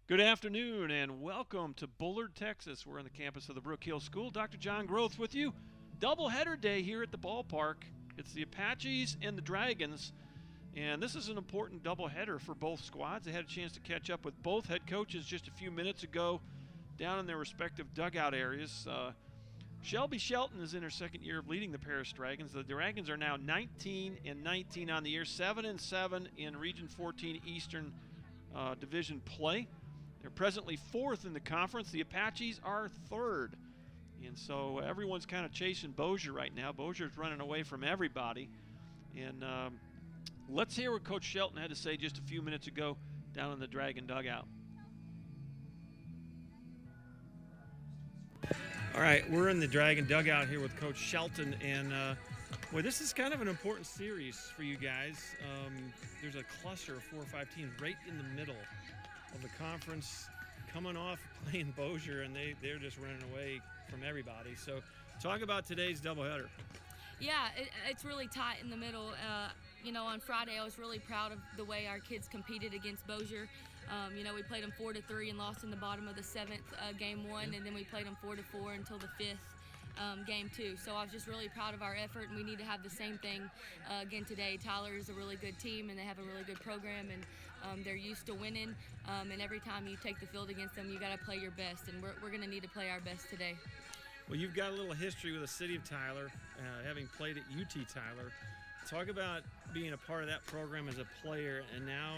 Good afternoon and welcome to Bullard, Texas. We're on the campus of the Brook Hill School. Dr. John Groth with you. Doubleheader day here at the ballpark. It's the Apaches and the Dragons, and this is an important doubleheader for both squads. They had a chance to catch up with both head coaches just a few minutes ago down in their respective dugout areas. Shelby Shelton is in her second year of leading the Paris Dragons. The Dragons are now 19-19 on the year, 7-7 in Region 14 Eastern Division play. They're presently fourth in the conference. The Apaches are third. And so everyone's kind of chasing Bossier right now. Bossier's running away from everybody. And let's hear what Coach Shelton had to say just a few minutes ago down in the Dragon dugout. All right, we're in the Dragon dugout here with Coach Shelton. And, boy, this is kind of an important series for you guys. There's a cluster of 4 or 5 teams right in the middle of the conference coming off playing Bossier, and they're just running away from everybody. So talk about today's doubleheader. Yeah, it's really tight in the middle. On Friday I was really proud of the way our kids competed against Bossier. We played them 4-3 and lost in the bottom of the 7th game 1, and then we played them 4-4 until the 5th game 2. So I was just really proud of our effort, and we need to have the same thing again today. Tyler is a really good team, and they have a really good program, and they're used to winning, and every time you take the field against them, you got to play your best, and we're going to need to play our best today. Well, you've got a little history with the city of Tyler, having played at UT Tyler. Talk about being a part of that program as a player and now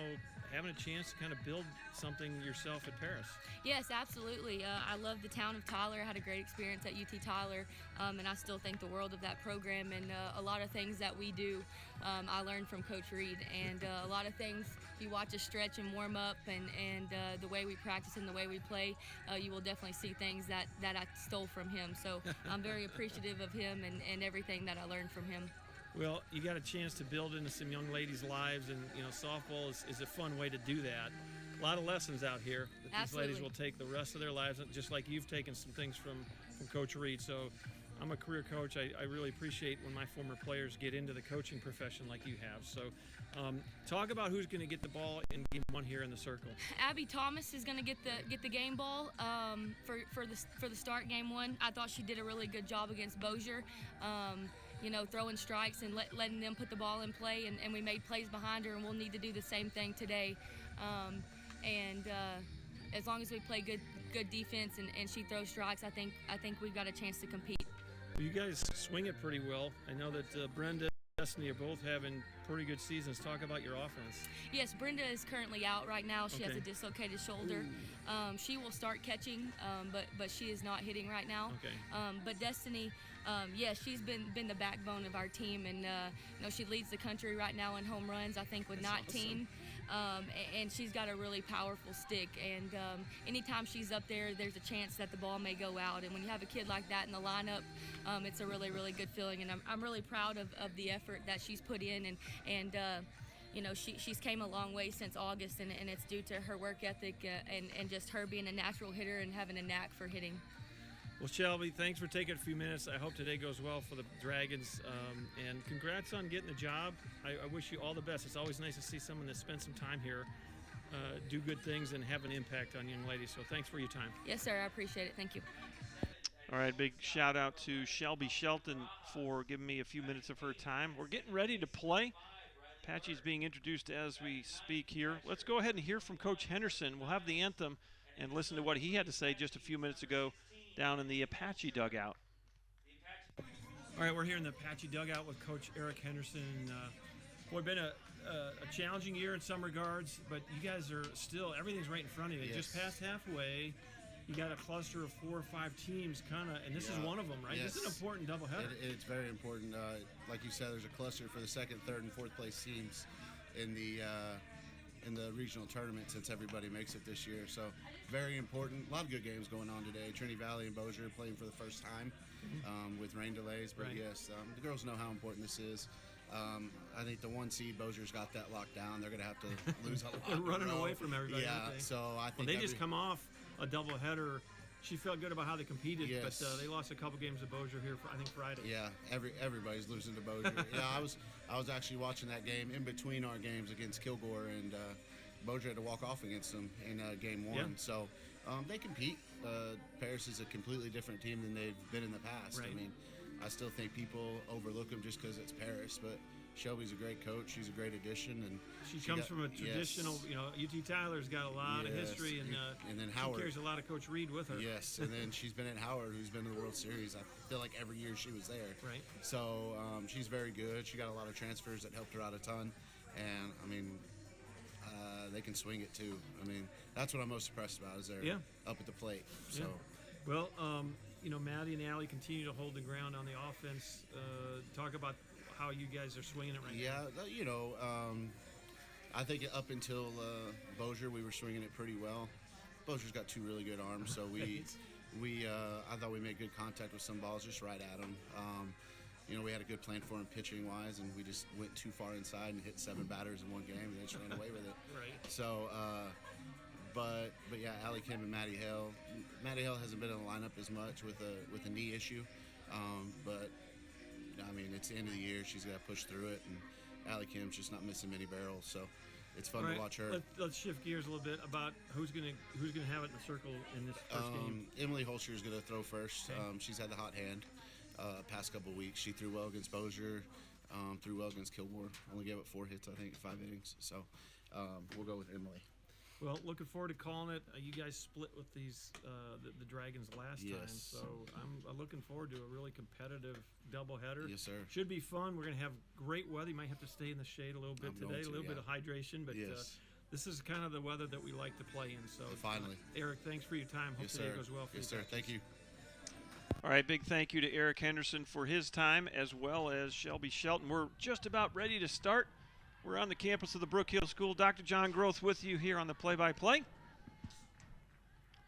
having a chance to kind of build something yourself at Paris. Yes, absolutely. I love the town of Tyler. I had a great experience at UT Tyler, and I still think the world of that program. And a lot of things that we do, I learned from Coach Reed. And a lot of things, you watch us stretch and warm up, and the way we practice and the way we play, you will definitely see things that I stole from him. So I'm very appreciative of him and everything that I learned from him. Well, you got a chance to build into some young ladies' lives, and softball is a fun way to do that. A lot of lessons out here that these Absolutely. ladies will take the rest of their lives, just like you've taken some things from Coach Reed. So I'm a career coach. I really appreciate when my former players get into the coaching profession like you have. So talk about who's going to get the ball in game 1 here in the circle. Abby Thomas is going to get the game ball for the start game 1. I thought she did a really good job against Bossier. Throwing strikes and letting them put the ball in play, and we made plays behind her, and we'll need to do the same thing today. As long as we play good defense and she throws strikes, I think we've got a chance to compete. You guys swing it pretty well. I know that Brenda and Destiny are both having pretty good seasons. Talk about your offense. Yes, Brenda is currently out right now. She has a dislocated shoulder. She will start catching, but she is not hitting right now. Okay. But Destiny, she's been the backbone of our team, and she leads the country right now in home runs, I think, with That's 19. And she's got a really powerful stick, and anytime she's up there, there's a chance that the ball may go out. And when you have a kid like that in the lineup, it's a really, really good feeling, and I'm really proud of the effort that she's put in, and she's came a long way since August, and it's due to her work ethic and just her being a natural hitter and having a knack for hitting. Well, Shelby, thanks for taking a few minutes. I hope today goes well for the Dragons, and congrats on getting the job. I wish you all the best. It's always nice to see someone that spent some time here do good things and have an impact on young ladies, so thanks for your time. Yes, sir. I appreciate it. Thank you. All right, big shout out to Shelby Shelton for giving me a few minutes of her time. We're getting ready to play. Apache's being introduced as we speak here. Let's go ahead and hear from Coach Henderson. We'll have the anthem and listen to what he had to say just a few minutes ago down in the Apache dugout. All right, we're here in the Apache dugout with Coach Eric Henderson. Boy, been a challenging year in some regards, but you guys are still, everything's right in front of you. Yes. Just past halfway, you got a cluster of 4 or 5 teams, and this is one of them, right? Yes. This is an important doubleheader. It's very important. Like you said, there's a cluster for the 2nd, 3rd, and 4th place teams in the regional tournament since everybody makes it this year. So very important. A lot of good games going on today. Trinity Valley and Bossier playing for the first time with rain delays. But Right. yes, the girls know how important this is. I think the 1 seed Bossier's got that locked down. They're going to have to lose a lot. They're in a running row. away from everybody. Yeah, aren't they? so I think Well, they just come off a doubleheader. She felt good about how they competed, Yes. but they lost a couple games to Bossier here, I think, Friday. Yeah, everybody's losing to Bossier. Yeah, I was actually watching that game in between our games against Kilgore, and Bossier had to walk off against them in game 1. Yeah. So they compete. Paris is a completely different team than they've been in the past. Right. I mean, I still think people overlook them just because it's Paris, but Shelby's a great coach. She's a great addition, and She comes from a traditional, UT Tyler's got a lot of history, and then she Howard carries a lot of Coach Reed with her. Yes, and then she's been at Howard, who's been to the World Series. I feel like every year she was there. Right. So she's very good. She got a lot of transfers that helped her out a ton, and I mean, they can swing it too. I mean, that's what I'm most impressed about is they're up at the plate. So. Yeah. Well, Maddie and Allie continue to hold the ground on the offense. Talk about how you guys are swinging it right now. Yeah, I think up until Bossier, we were swinging it pretty well. Bossier's got 2 really good arms, so I thought we made good contact with some balls just right at him. We had a good plan for him pitching wise, and we just went too far inside and hit 7 batters in one game, and they just ran away with it. Right. So, but yeah, Allie Kim and Maddie Hale. Maddie Hale hasn't been in the lineup as much with a knee issue, but I mean, it's the end of the year. She's got to push through it, and Allie Kim's just not missing many barrels, so it's fun to watch her. Let's shift gears a little bit about who's gonna have it in the circle in this first game. Emily Holscher is going to throw first. Okay. She's had the hot hand past couple weeks. She threw well against Bossier, threw well against Kilgore. Only gave up 4 hits, I think, in 5 innings. So we'll go with Emily. Well, looking forward to calling it. You guys split with these the Dragons last time, so I'm looking forward to a really competitive doubleheader. Yes, sir. Should be fun. We're going to have great weather. You might have to stay in the shade a little bit today, a little bit of hydration, but this is kind of the weather that we like to play in. So finally, Eric, thanks for your time. Hope today goes well for you. Yes, sir. Thank you. All right, big thank you to Eric Henderson for his time, as well as Shelby Shelton. We're just about ready to start. We're on the campus of the Brook Hill School. Dr. John Groth with you here on the play-by-play.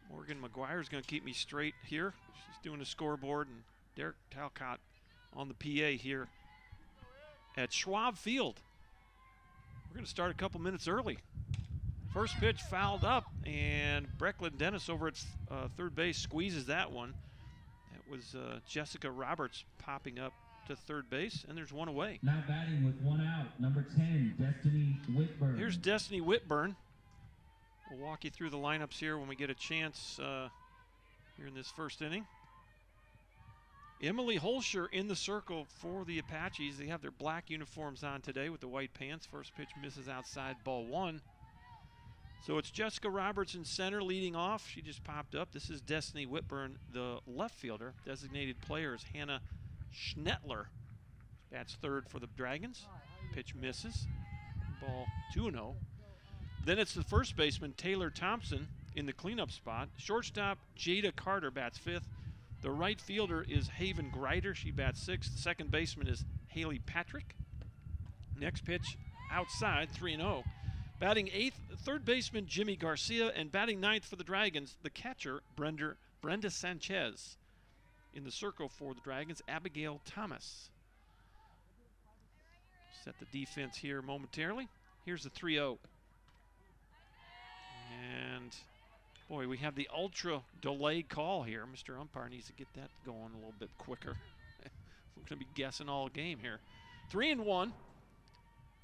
Morgan McGuire is going to keep me straight here. She's doing the scoreboard, and Derek Talcott on the PA here at Schwab Field. We're going to start a couple minutes early. First pitch fouled up, and Brecklin Dennis over at third base squeezes that one. That was Jessica Roberts popping up to third base, and there's one away. Now batting with 1 out, number 10, Destiny Whitburn. Here's Destiny Whitburn. We'll walk you through the lineups here when we get a chance here in this first inning. Emily Holscher in the circle for the Apaches. They have their black uniforms on today with the white pants. First pitch misses outside, ball 1. So it's Jessica Roberts in center leading off. She just popped up. This is Destiny Whitburn, the left fielder. Designated player is Hannah Schnettler. Bats third for the Dragons. Pitch misses. Ball 2-0. Then it's the first baseman, Taylor Thompson, in the cleanup spot. Shortstop, Jada Carter bats 5th. The right fielder is Haven Greider. She bats 6th. The second baseman is Haley Patrick. Next pitch outside, 3-0. Batting 8th, third baseman Jimmy Garcia, and batting 9th for the Dragons, the catcher, Brenda Sanchez. In the circle for the Dragons, Abigail Thomas. Set the defense here momentarily. Here's the 3-0. And, boy, we have the ultra delay call here. Mr. Umpire needs to get that going a little bit quicker. We're going to be guessing all game here. 3-1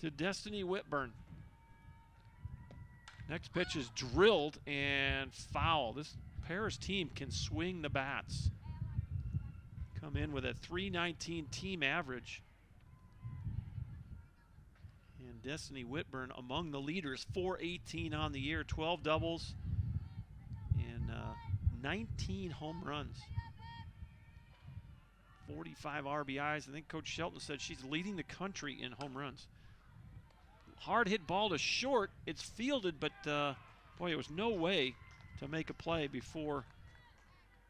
to Destiny Whitburn. Next pitch is drilled and foul. This Paris team can swing the bats. Come in with a .319 team average. And Destiny Whitburn among the leaders, .418 on the year, 12 doubles, and 19 home runs. 45 RBIs. I think Coach Shelton said she's leading the country in home runs. Hard hit ball to short. It's fielded, but boy, it was no way to make a play before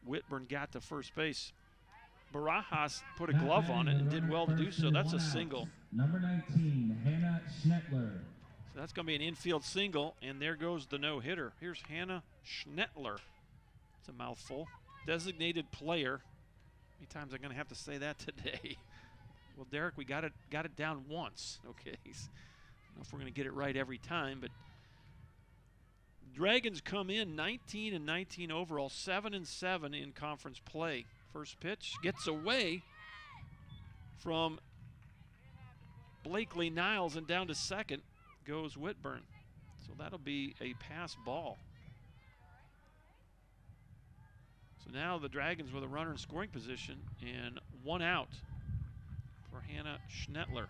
Whitburn got to first base. Barajas put a glove on it and did well to do so. That's a single. Number 19, Hannah Schnettler. So that's going to be an infield single, and there goes the no-hitter. Here's Hannah Schnettler. It's a mouthful. Designated player. How many times am I going to have to say that today? Well, Derek, we got it down once. Okay. I don't know if we're going to get it right every time, but Dragons come in 19-19 overall, 7-7 in conference play. First pitch gets away from Blakely Niles, and down to second goes Whitburn. So that'll be a pass ball. So now the Dragons with a runner in scoring position and 1 out for Hannah Schnettler.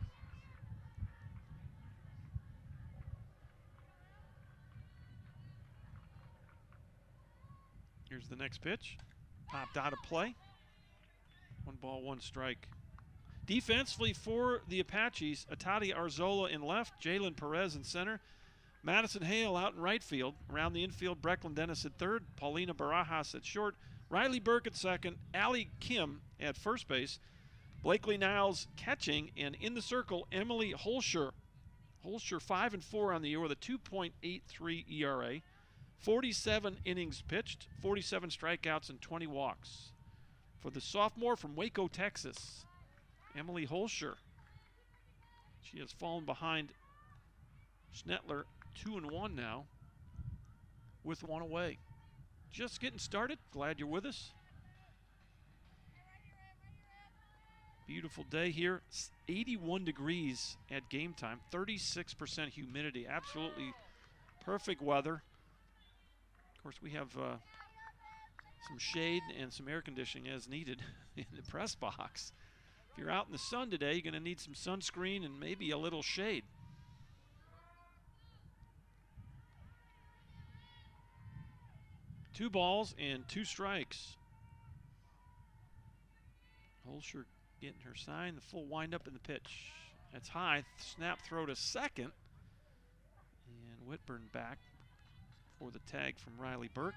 Here's the next pitch. Popped out of play. 1 ball, 1 strike. Defensively for the Apaches, Atati Arzola in left, Jalen Perez in center, Madison Hale out in right field. Around the infield, Brecklin Dennis at third, Paulina Barajas at short, Riley Burke at second, Allie Kim at first base, Blakely Niles catching, and in the circle, Emily Holscher. Holscher 5-4 on the year with a 2.83 ERA, 47 innings pitched, 47 strikeouts, and 20 walks. For the sophomore from Waco, Texas, Emily Holscher. She has fallen behind Schnettler 2-1 now with 1 away. Just getting started. Glad you're with us. Beautiful day here. 81 degrees at game time. 36% humidity. Absolutely perfect weather. Of course, we have some shade and some air conditioning as needed in the press box. If you're out in the sun today, you're going to need some sunscreen and maybe a little shade. Two balls and 2 strikes. Holscher getting her sign, the full windup in the pitch. That's high, snap throw to second. And Whitburn back for the tag from Riley Burke.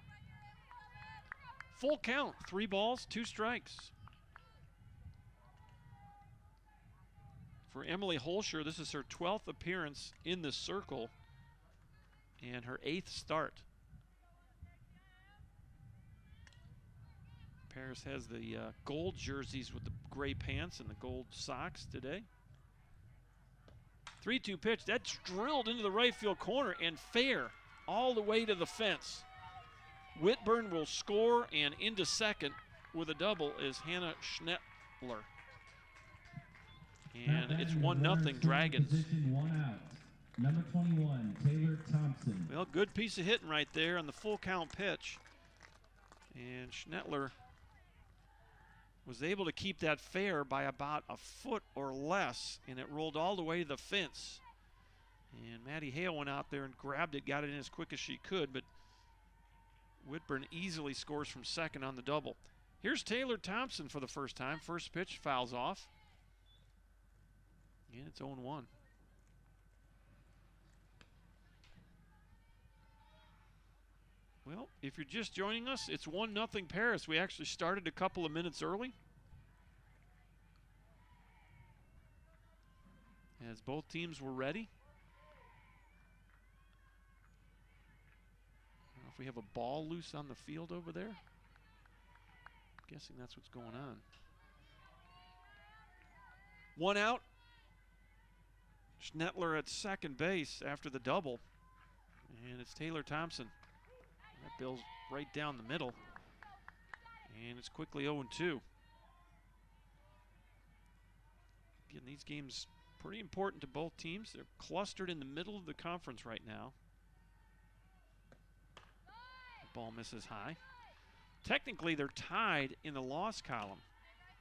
Full count, 3 balls, 2 strikes. For Emily Holscher, this is her 12th appearance in the circle and her 8th start. Paris has the gold jerseys with the gray pants and the gold socks today. 3-2 pitch. That's drilled into the right field corner and fair all the way to the fence. Whitburn will score, and into second with a double is Hannah Schnettler. And it's 1-0 Dragons. Position 1 out. Number 21, Taylor Thompson. Well, good piece of hitting right there on the full count pitch. And Schnettler was able to keep that fair by about a foot or less, and it rolled all the way to the fence. And Maddie Hale went out there and grabbed it, got it in as quick as she could, but Whitburn easily scores from second on the double. Here's Taylor Thompson for the first time. First pitch fouls off. And it's 0-1. Well, if you're just joining us, it's 1-0 Paris. We actually started a couple of minutes early, as both teams were ready. I don't know if we have a ball loose on the field over there. I'm guessing that's what's going on. 1 out. Schnettler at second base after the double. And it's Taylor Thompson. That bill's right down the middle. And it's quickly 0-2. Again, these games pretty important to both teams. They're clustered in the middle of the conference right now. The ball misses high. Technically, they're tied in the loss column.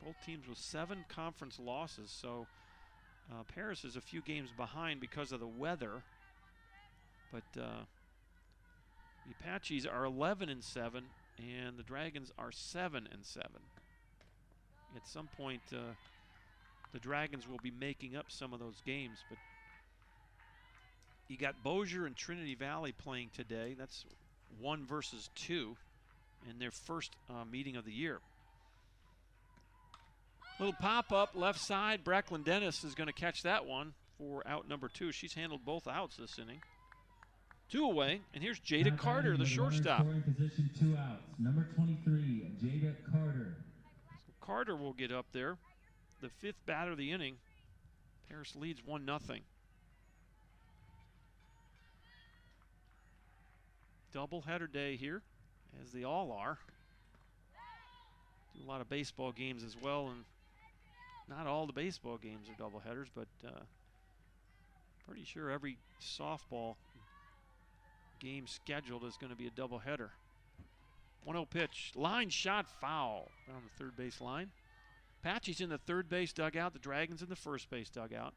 Both teams with 7 conference losses, so Paris is a few games behind because of the weather. But the Apaches are 11-7, and the Dragons are 7-7. At some point, the Dragons will be making up some of those games. But you got Bossier and Trinity Valley playing today. That's 1 versus 2 in their first meeting of the year. Little pop-up left side. Brecklin Dennis is going to catch that one for out number 2. She's handled both outs this inning. 2 away, and here's Jada Carter, the shortstop. Scoring position 2 outs. Number 23, Jada Carter. So Carter will get up there. The 5th batter of the inning. Paris leads 1-0. Doubleheader day here, as they all are. Do a lot of baseball games as well, and not all the baseball games are doubleheaders, but pretty sure every softball game scheduled is going to be a doubleheader. 1-0 pitch. Line shot, foul on the third base line. Apache's in the third base dugout. The Dragons in the first base dugout.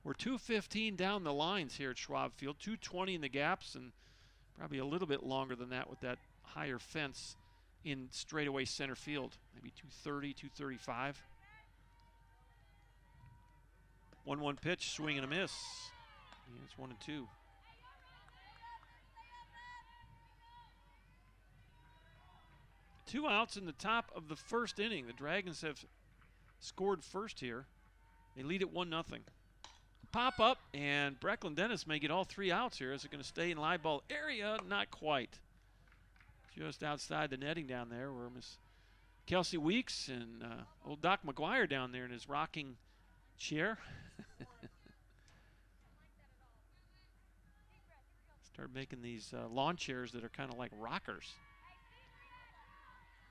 We're 2:15 down the lines here at Schwab Field. 2:20 in the gaps, and probably a little bit longer than that with that higher fence in straightaway center field. Maybe 2:30, 2:35. 1-1 pitch, swing and a miss. Yeah, it's 1-2. Two outs in the top of the first inning. The Dragons have scored first here. They lead at 1-0. Pop up, and Brecklin Dennis may get all three outs here. Is it going to stay in live ball area? Not quite. Just outside the netting down there where Miss Kelsey Weeks and old Doc McGuire down there in his rocking chair. Start making these lawn chairs that are kind of like rockers.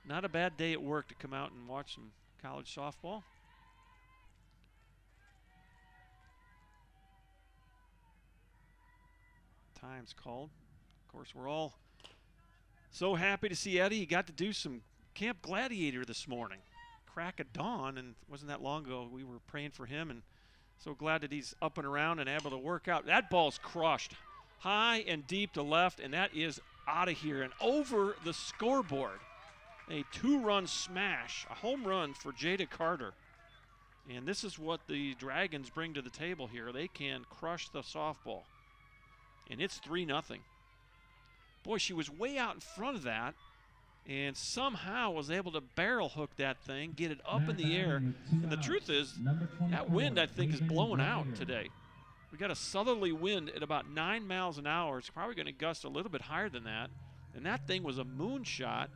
Not a bad day at work to come out and watch some college softball. Time's called. Of course, we're all so happy to see Eddie. He got to do some Camp Gladiator this morning. Crack of dawn, and wasn't that long ago we were praying for him, and so glad that he's up and around and able to work out. That ball's crushed high and deep to left, and that is out of here and over the scoreboard. A two-run smash, a home run for Jada Carter. And this is what the Dragons bring to the table here. They can crush the softball. And it's 3-0. Boy, she was way out in front of that and somehow was able to barrel hook that thing, get it up in the air. And the truth is, that wind, I think, is blowing out today. We got a southerly wind at about 9 miles an hour. It's probably going to gust a little bit higher than that. And that thing was a moonshot.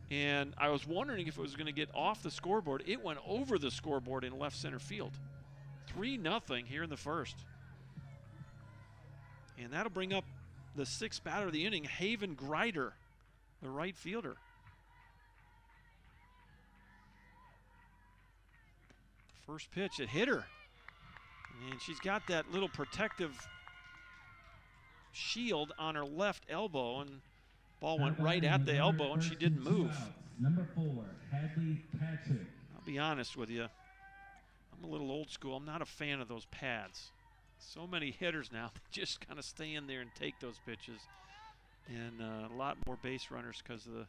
And I was wondering if it was going to get off the scoreboard. It went over the scoreboard in left center field. 3-0 here in the first. And that'll bring up the sixth batter of the inning, Haven Greider, the right fielder. First pitch, it hit her. And she's got that little protective shield on her left elbow, and ball went right at the elbow, and she didn't move. Number 4, Hadley Patrick. I'll be honest with you. I'm a little old school. I'm not a fan of those pads. So many hitters now just kind of stay in there and take those pitches. And a lot more base runners because of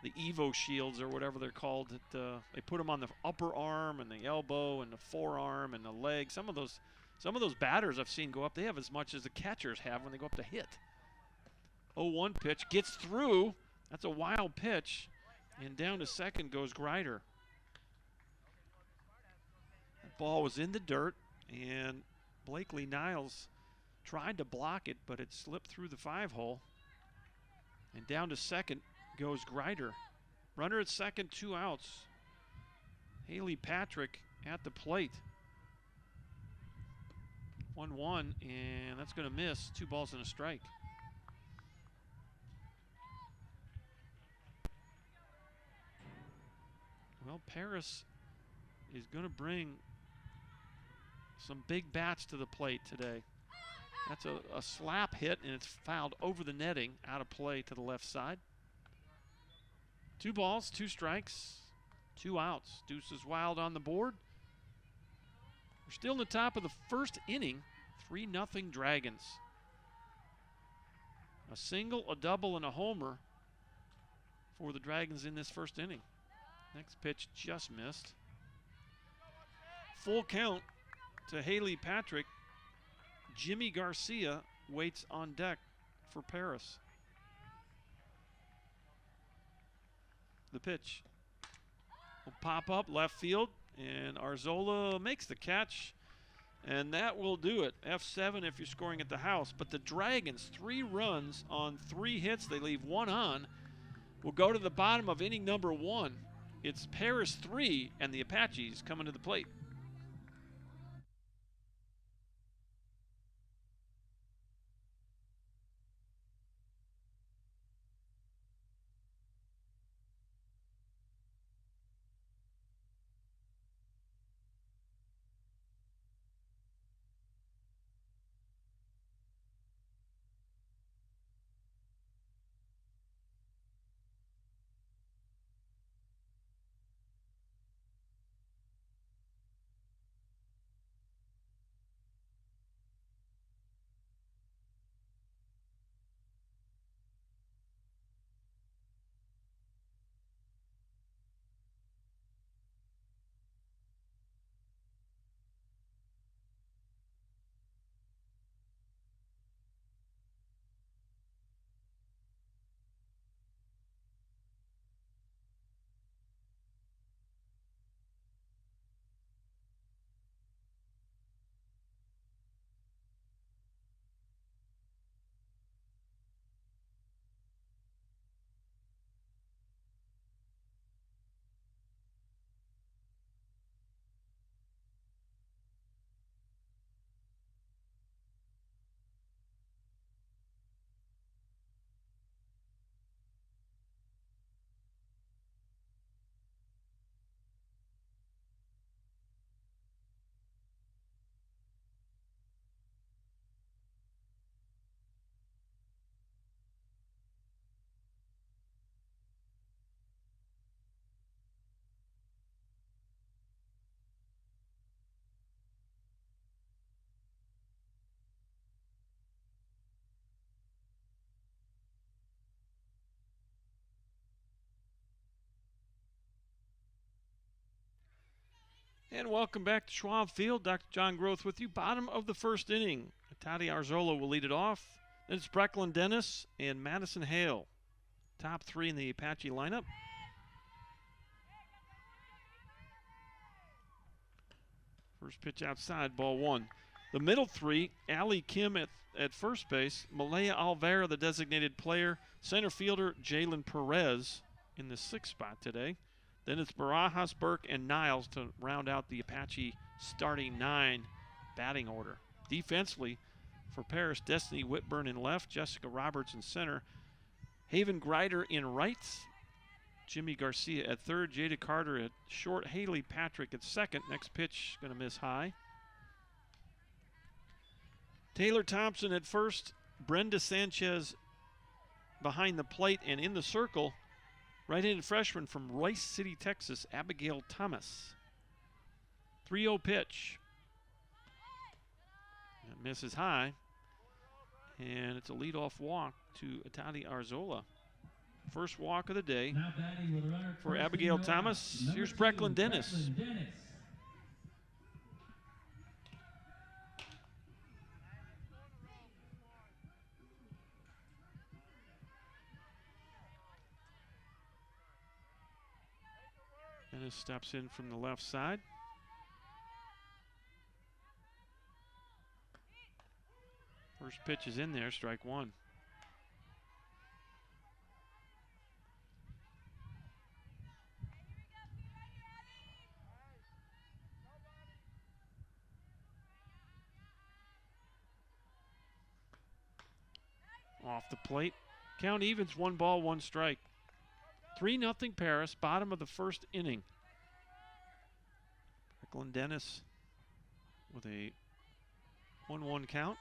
the Evo shields or whatever they're called. They put them on the upper arm and the elbow and the forearm and the leg. Some of those batters I've seen go up, they have as much as the catchers have when they go up to hit. 0-1 pitch, gets through. That's a wild pitch. And down to second goes Greider. That ball was in the dirt, and Blakely Niles tried to block it, but it slipped through the 5-hole. And down to second goes Greider. Runner at second, 2 outs. Haley Patrick at the plate. 1-1, and that's going to miss. 2 balls and a strike. Well, Paris is going to bring some big bats to the plate today. That's a slap hit, and it's fouled over the netting, out of play to the left side. 2 balls, 2 strikes, 2 outs. Deuces Wild on the board. We're still in the top of the first inning, 3-0 Dragons. A single, a double, and a homer for the Dragons in this first inning. Next pitch just missed. Full count to Haley Patrick. Jimmy Garcia waits on deck for Paris. The pitch will pop up left field, and Arzola makes the catch, and that will do it. F7 if you're scoring at the house. But the Dragons, 3 runs on 3 hits. They leave 1 on. We'll go to the bottom of inning number 1. It's Paris 3 and the Apaches coming to the plate. And welcome back to Schwab Field. Dr. John Groth with you. Bottom of the first inning. Tati Arzola will lead it off. Then it's Brecklin Dennis and Madison Hale. Top three in the Apache lineup. First pitch outside, ball one. The middle three, Allie Kim at first base, Malaya Alvera, the designated player, center fielder Jalen Perez in the sixth spot today. Then it's Barajas, Burke, and Niles to round out the Apache starting 9 batting order. Defensively, for Paris, Destiny Whitburn in left, Jessica Roberts in center, Haven Greider in right, Jimmy Garcia at third, Jada Carter at short, Haley Patrick at second. Next pitch, going to miss high. Taylor Thompson at first, Brenda Sanchez behind the plate, and in the circle, right-handed freshman from Rice City, Texas, Abigail Thomas. 3-0 pitch. That misses high. And it's a leadoff walk to Tati Arzola. First walk of the day for Abigail Thomas. Here's Brecklin Dennis. Dennis steps in from the left side. First pitch is in there, strike one. Off the plate. Count evens, 1 ball, 1 strike. 3-0 Paris, bottom of the first inning. Brecklin Dennis with a 1-1 count.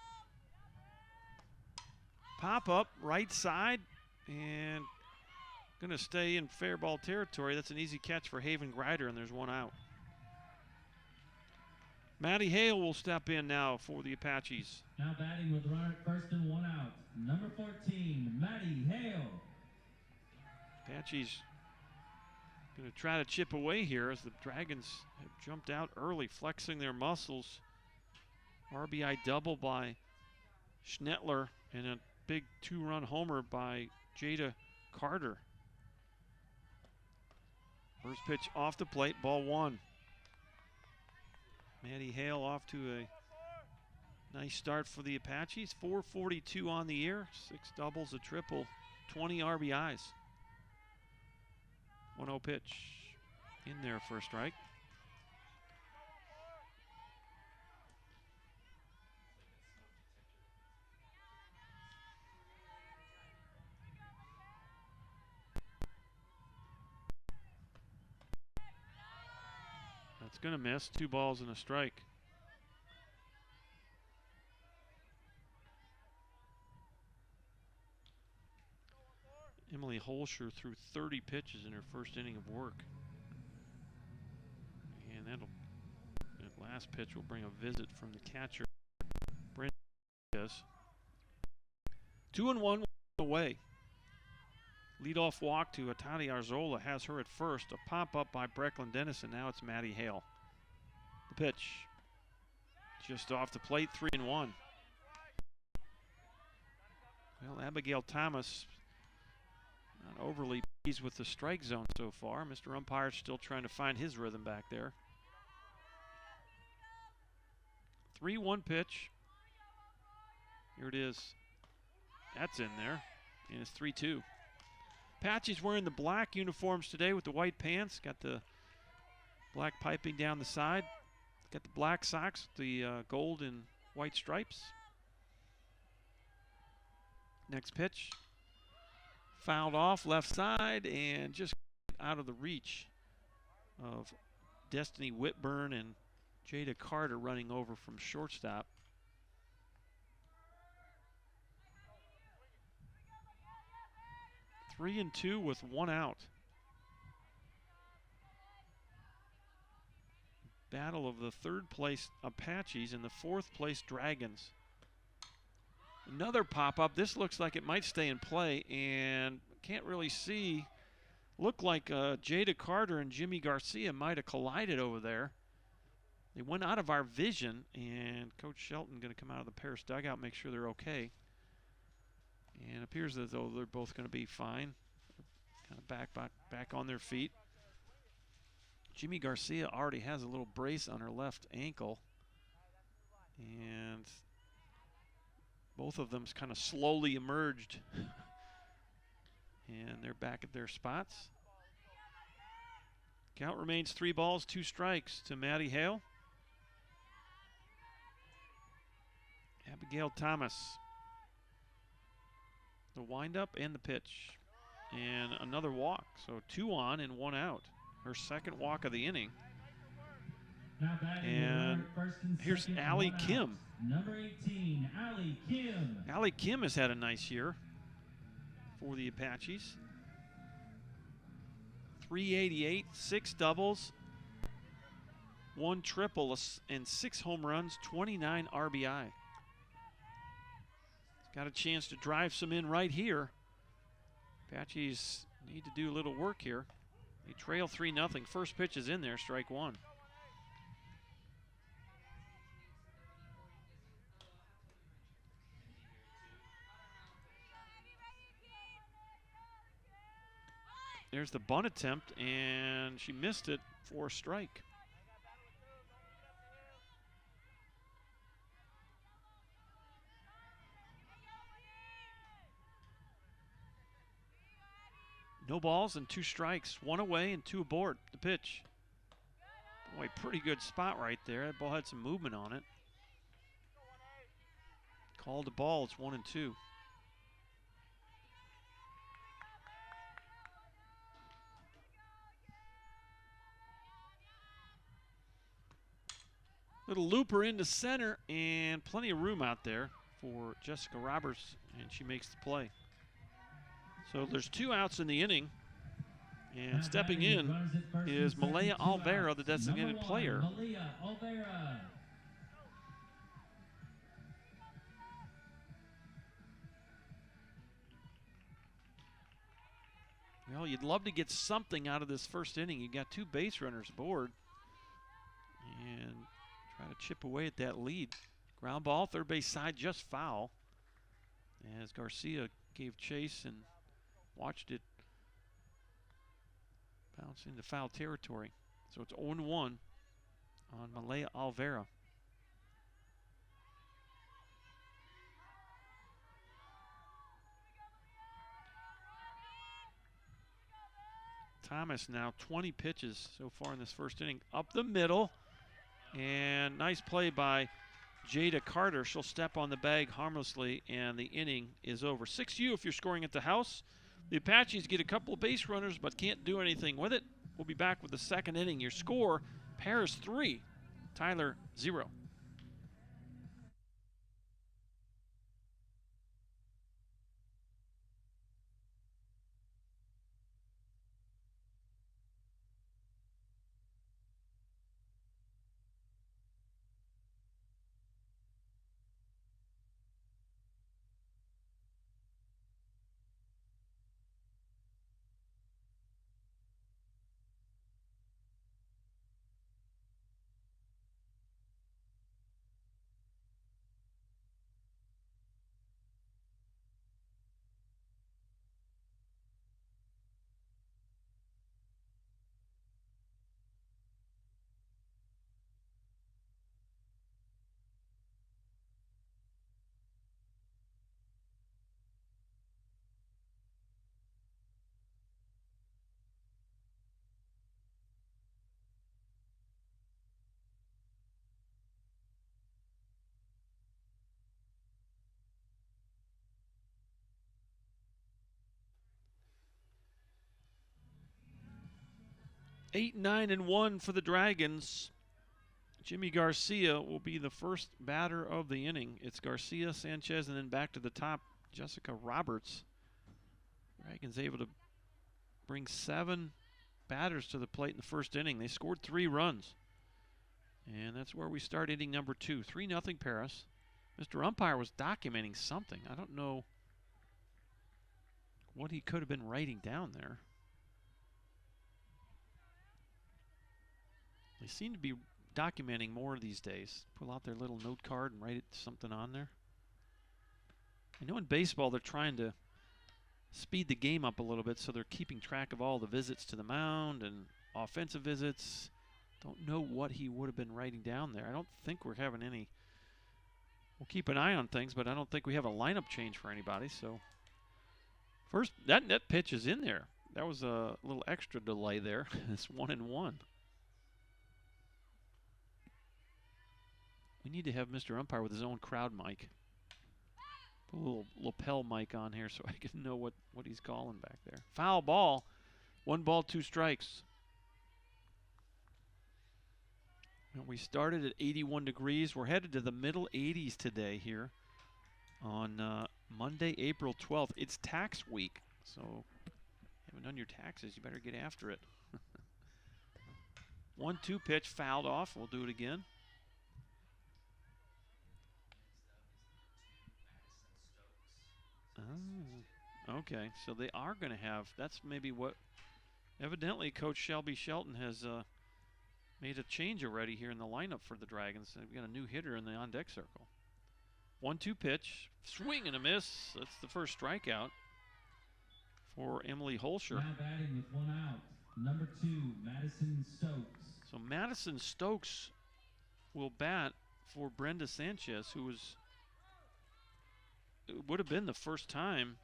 Pop up, right side, and going to stay in fair ball territory. That's an easy catch for Haven Greider, and there's 1 out. Maddie Hale will step in now for the Apaches. Now batting with runner at first and 1 out. Number 14, Maddie Hale. Apaches going to try to chip away here as the Dragons have jumped out early, flexing their muscles. RBI double by Schnettler and a big 2-run homer by Jada Carter. First pitch off the plate, ball 1. Maddie Hale off to a nice start for the Apaches. 442 on the year, 6 doubles, a triple, 20 RBIs. 1-0 pitch in there for a strike. That's going to miss. 2 balls and a strike. Emily Holscher threw 30 pitches in her first inning of work. And that last pitch will bring a visit from the catcher, Brenda. 2-1 away. Leadoff walk to Tati Arzola has her at first. A pop-up by Brecklin Dennis, and now it's Maddie Hale. The pitch just off the plate, 3-1. Well, Abigail Thomas not overly pleased with the strike zone so far. Mr. Umpire's still trying to find his rhythm back there. 3-1 pitch. Here it is. That's in there, and it's 3-2. Apache's wearing the black uniforms today with the white pants. Got the black piping down the side. Got the black socks, the gold and white stripes. Next pitch. Fouled off left side and just out of the reach of Destiny Whitburn and Jada Carter running over from shortstop. Three and 2 with 1 out. Battle of the 3rd place Apaches and the 4th place Dragons. Another pop-up. This looks like it might stay in play, and can't really see. Looked like Jada Carter and Jimmy Garcia might have collided over there. They went out of our vision, and Coach Shelton going to come out of the Paris dugout, make sure they're okay. And it appears as though they're both going to be fine. Kind of back on their feet. Jimmy Garcia already has a little brace on her left ankle. And both of them kind of slowly emerged. And they're back at their spots. Count remains 3 balls, 2 strikes to Maddie Hale. Abigail Thomas. The windup and the pitch. And another walk. So 2 on and 1 out. Her second walk of the inning. And here's Allie Kim. Number 18, Allie Kim. Allie Kim has had a nice year for the Apaches. 388, 6 doubles, 1 triple, and 6 home runs, 29 RBI. Got a chance to drive some in right here. Apaches need to do a little work here. They trail 3-0. First pitch is in there, strike 1. There's the bunt attempt, and she missed it for a strike. No balls and 2 strikes. 1 away and 2 aboard. The pitch. Boy, pretty good spot right there. That ball had some movement on it. Called the ball. It's 1-2. Little looper into center, and plenty of room out there for Jessica Roberts, and she makes the play. So there's 2 outs in the inning, and stepping in is Malaya Alvera, the designated player. Malaya Alvera. Well, you'd love to get something out of this first inning. You got 2 base runners aboard, and try to chip away at that lead. Ground ball, third base side, just foul, as Garcia gave chase and watched it bounce into foul territory. So it's 0-1 on Malaya Alvera. Thomas now 20 pitches so far in this first inning. Up the middle, and nice play by Jada Carter. She'll step on the bag harmlessly, and the inning is over. 6U if you're scoring at the house. The Apaches get a couple of base runners but can't do anything with it. We'll be back with the second inning. Your score, Paris 3, Tyler 0. Eight, 9, and 1 for the Dragons. Jimmy Garcia will be the first batter of the inning. It's Garcia, Sanchez, and then back to the top, Jessica Roberts. Dragons able to bring 7 batters to the plate in the first inning. They scored 3 runs. And that's where we start inning number 2. 3-0 Paris. Mr. Umpire was documenting something. I don't know what he could have been writing down there. They seem to be documenting more these days. Pull out their little note card and write something on there. I know in baseball they're trying to speed the game up a little bit, so they're keeping track of all the visits to the mound and offensive visits. Don't know what he would have been writing down there. I don't think we're having any. We'll keep an eye on things, but I don't think we have a lineup change for anybody. So first, that pitch is in there. That was a little extra delay there. It's 1-1. We need to have Mr. Umpire with his own crowd mic. Put a little lapel mic on here so I can know what he's calling back there. Foul ball. 1 ball, 2 strikes. And we started at 81 degrees. We're headed to the middle 80s today here on Monday, April 12th. It's tax week, so if you haven't done your taxes, you better get after it. 1-2 pitch, fouled off. We'll do it again. Oh, okay, so they are going to have, that's maybe what, evidently Coach Shelby Shelton has made a change already here in the lineup for the Dragons. They've got a new hitter in the on-deck circle. 1-2 pitch, swing and a miss. That's the first strikeout for Emily Holscher. Now batting with 1 out, number 2, Madison Stokes. So Madison Stokes will bat for Brenda Sanchez, who was, it would have been the first time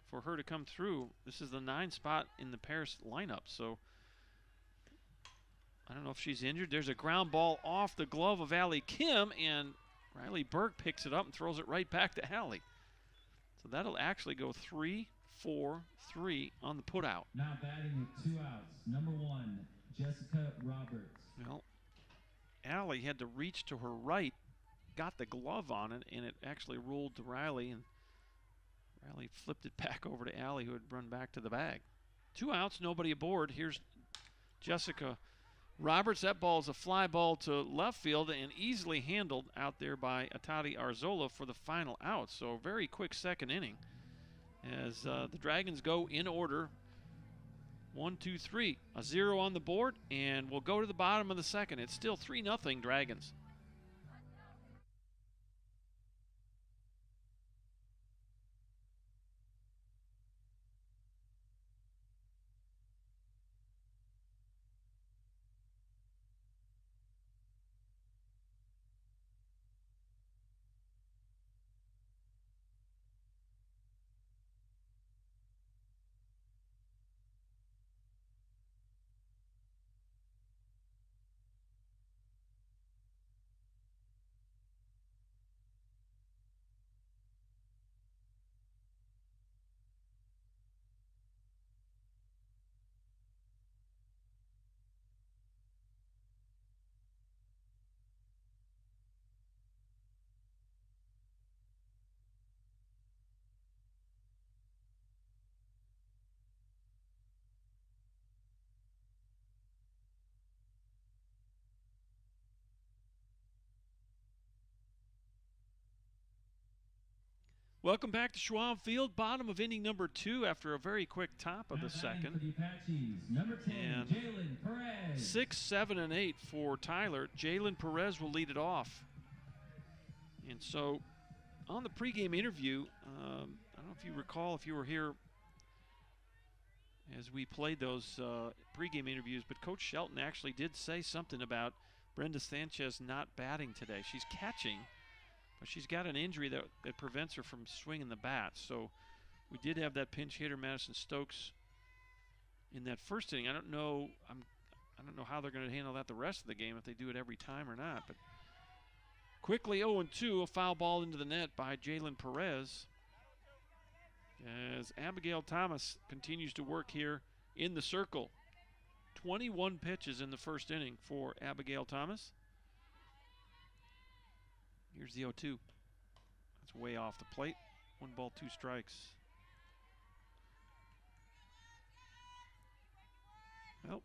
for her to come through. This is the 9 spot in the Paris lineup, so I don't know if she's injured. There's a ground ball off the glove of Allie Kim, and Riley Burke picks it up and throws it right back to Allie. So that'll actually go 3-4-3 on the putout. Now batting with 2 outs, number 1, Jessica Roberts. Well, Allie had to reach to her right, got the glove on it, and it actually rolled to Riley, and Riley flipped it back over to Allie, who had run back to the bag. 2 outs, nobody aboard. Here's Jessica Roberts. That ball is a fly ball to left field and easily handled out there by Atati Arzola for the final out. So very quick second inning as the Dragons go in order. 1, 2, 3. A 0 on the board, and we'll go to the bottom of the second. It's still 3-0 Dragons. Welcome back to Schwab Field, bottom of inning number 2 after a very quick top of the second. For the Apaches, number 10, And Jalen Perez. 6, 7, and 8 for Tyler. Jalen Perez will lead it off. And so on the pregame interview, I don't know if you recall if you were here as we played those pregame interviews, but Coach Shelton actually did say something about Brenda Sanchez not batting today. She's catching, but she's got an injury that prevents her from swinging the bat. So we did have that pinch hitter, Madison Stokes, in that first inning. I don't know how they're going to handle that the rest of the game, if they do it every time or not. But quickly 0-2, a foul ball into the net by Jalen Perez, as Abigail Thomas continues to work here in the circle. 21 pitches in the first inning for Abigail Thomas. Here's the 0-2. That's way off the plate. 1 ball, 2 strikes. Well,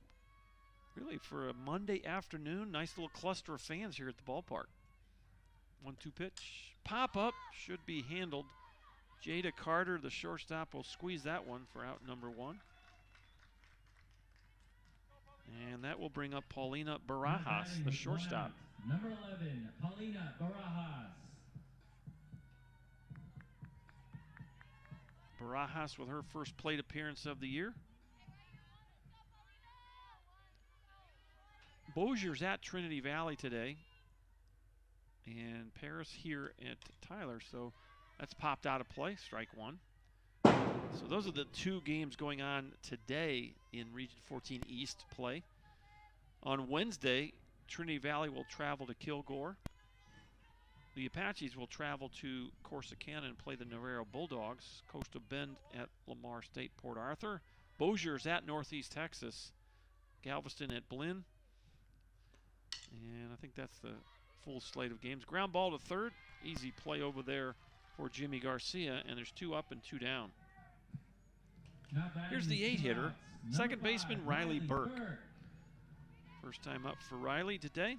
really for a Monday afternoon, nice little cluster of fans here at the ballpark. 1-2 pitch. Pop up should be handled. Jada Carter, the shortstop, will squeeze that one for out number 1. And And that will bring up Paulina Now Barajas, batting the with 1 shortstop. out, number 11, Paulina Barajas. Barajas with her first plate appearance of the year. Bozier's at Trinity Valley today. And Paris here at Tyler, so that's popped out of play, strike one. So those are the two games going on today in Region 14 East play. On Wednesday, Trinity Valley will travel to Kilgore. The Apaches will travel to Corsicana and play the Navarro Bulldogs. Coastal Bend at Lamar State Port Arthur. Bozier's at Northeast Texas. Galveston at Blinn. And I think that's the full slate of games. Ground ball to third. Easy play over there for Jimmy Garcia, and there's 2 up and 2 down. Here's the 8-hitter, second baseman Riley Burke. First time up for Riley today.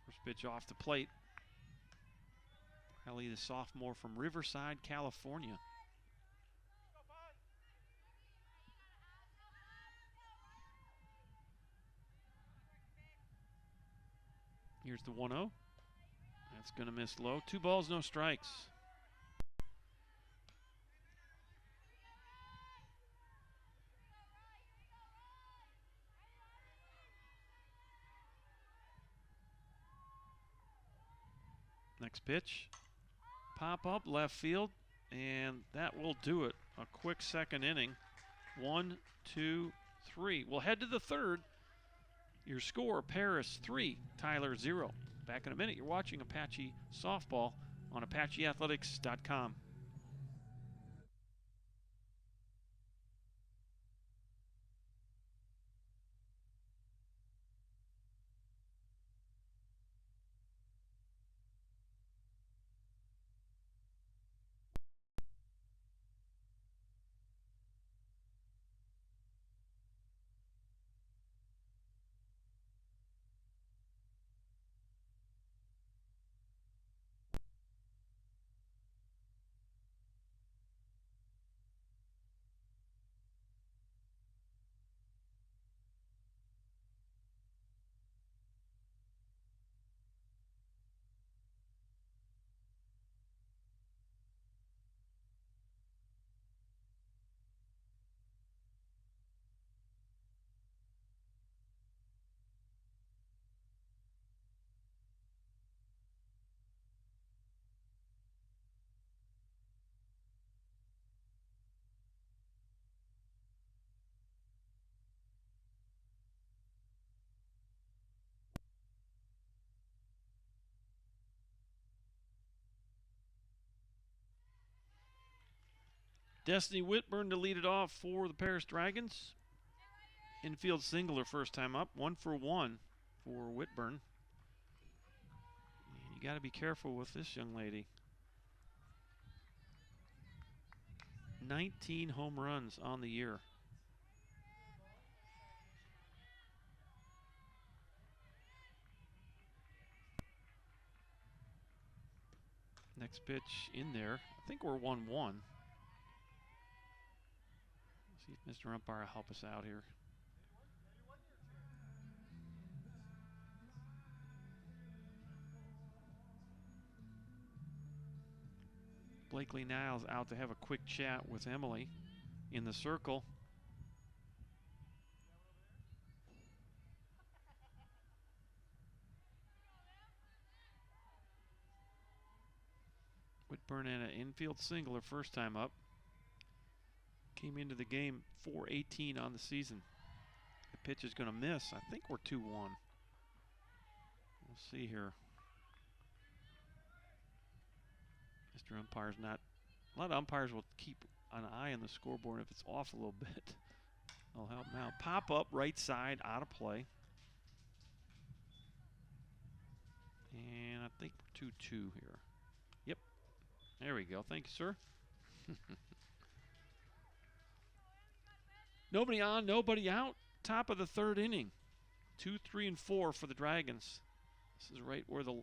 First pitch off the plate. Riley, the sophomore from Riverside, California. Here's the 1-0. That's going to miss low. 2 balls, no strikes. Next pitch. Pop up left field, and that will do it. A quick second inning. 1, 2, 3. We'll head to the third. Your score, Paris 3, Tyler 0. Back in a minute. You're watching Apache Softball on ApacheAthletics.com. Destiny Whitburn to lead it off for the Paris Dragons. Infield single her first time up. 1 for 1 for Whitburn. You got to be careful with this young lady. 19 home runs on the year. Next pitch in there. I think we're 1-1. See if Mr. Umpire will help us out here. Blakely Niles out to have a quick chat with Emily in the circle. Whitburn and an infield single her first time up. Came into the game 4-18 on the season. The pitch is going to miss. I think we're 2-1. We'll see here. Mr. Umpire's not. A lot of umpires will keep an eye on the scoreboard. If it's off a little bit, they'll help them out. Pop up right side, out of play. And I think we're 2-2 here. Yep. There we go. Thank you, sir. Nobody on, nobody out. Top of the third inning. 2, 3, and 4 for the Dragons. This is right where the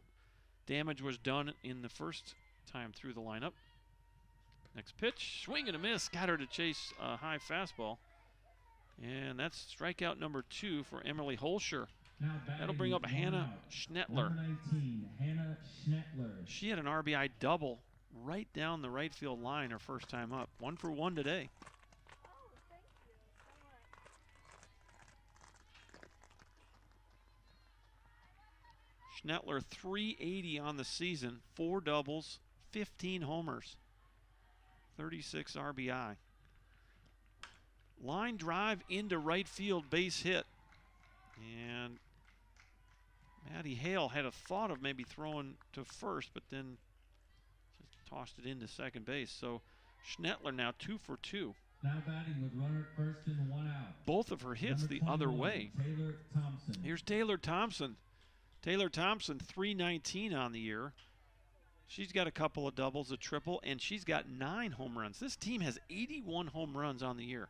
damage was done in the first time through the lineup. Next pitch, swing and a miss. Got her to chase a high fastball. And that's strikeout number 2 for Emily Holscher. That'll bring up Hannah Schnettler. Number 19, Hannah Schnettler. She had an RBI double right down the right field line her first time up. 1 for 1 today. Schnettler 380 on the season, 4 doubles, 15 homers, 36 RBI. Line drive into right field, base hit. And Maddie Hale had a thought of maybe throwing to first, but then just tossed it into second base. So Schnettler now 2 for 2. Now batting with runner at first and 1 out. Both of her hits Number the other 21, way. Taylor Thompson. Here's Taylor Thompson. Taylor Thompson, 319 on the year. She's got a couple of doubles, a triple, and she's got 9 home runs. This team has 81 home runs on the year.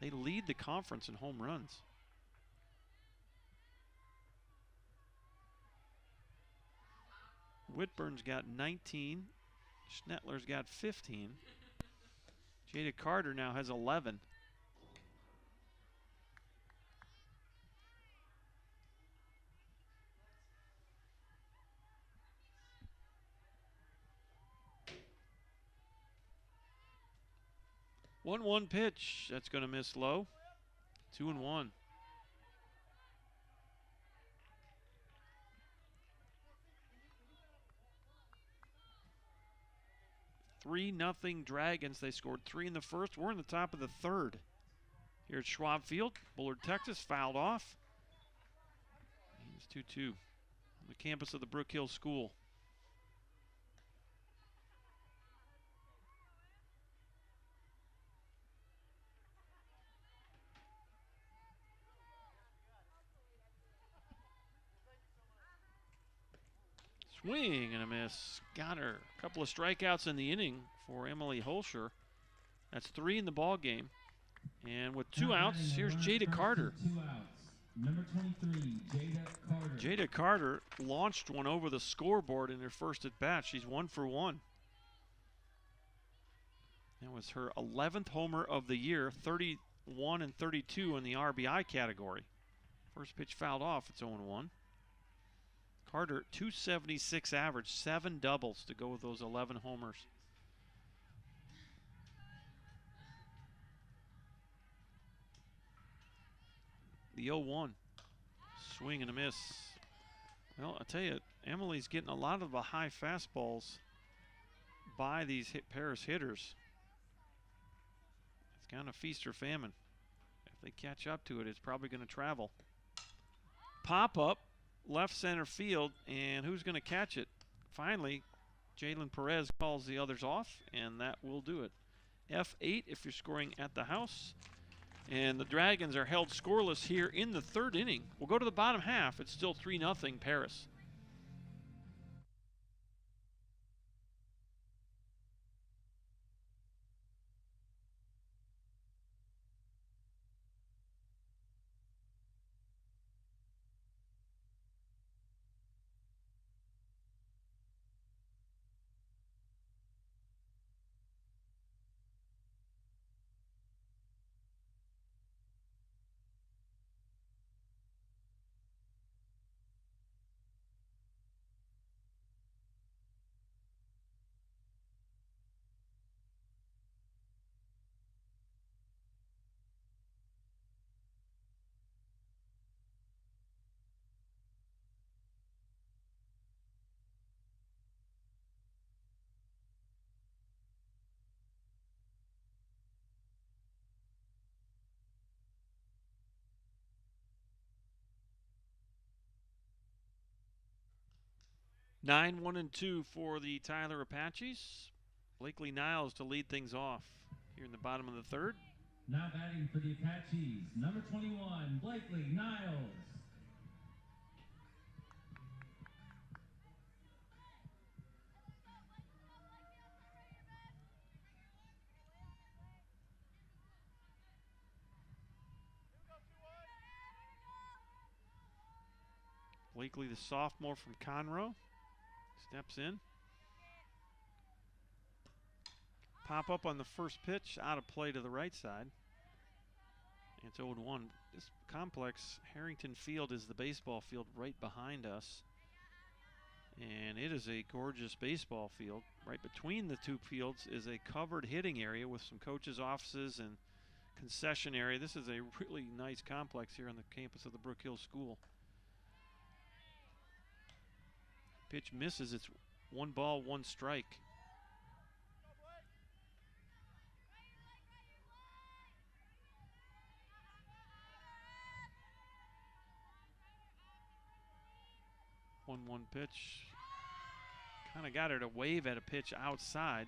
They lead the conference in home runs. Whitburn's got 19. Schnettler's got 15. Jada Carter now has 11. One pitch. That's going to miss low. 2-1. Three nothing Dragons. They scored 3 in the first. We're in the top of the third. Here at Schwab Field, Bullard, Texas, fouled off. It's 2-2 on the campus of the Brook Hill School. Swing and a miss. Got her. A couple of strikeouts in the inning for Emily Holscher. That's 3 in the ball game. And with 2 outs, here's Jada Carter. 2 outs. Number 23, Jada Carter. Jada Carter launched one over the scoreboard in her first at bat. She's 1 for 1. That was her 11th homer of the year, 31 and 32 in the RBI category. First pitch fouled off. It's 0-1. Carter, 276 average, 7 doubles to go with those 11 homers. The 0-1. Swing and a miss. Well, I tell you, Emily's getting a lot of the high fastballs by these Paris hitters. It's kind of feast or famine. If they catch up to it, it's probably going to travel. Pop up. Left center field, and who's going to catch it? Finally, Jalen Perez calls the others off, and that will do it. F8 if you're scoring at the house. And the Dragons are held scoreless here in the 3rd inning. We'll go to the bottom half. It's still 3-0 Paris. Nine, 1-2 for the Tyler Apaches. Blakely Niles to lead things off here in the bottom of the 3rd. Now batting for the Apaches, number 21, Blakely Niles. Blakely, the sophomore from Conroe, steps in. Pop up on the first pitch, out of play to the right side. It's 0-1. This complex, Harrington Field, is the baseball field right behind us. And it is a gorgeous baseball field. Right between the two fields is a covered hitting area with some coaches' offices and concession area. This is a really nice complex here on the campus of the Brook Hill School. Pitch misses. It's 1 ball, 1 strike. One pitch. Kind of got her to wave at a pitch outside.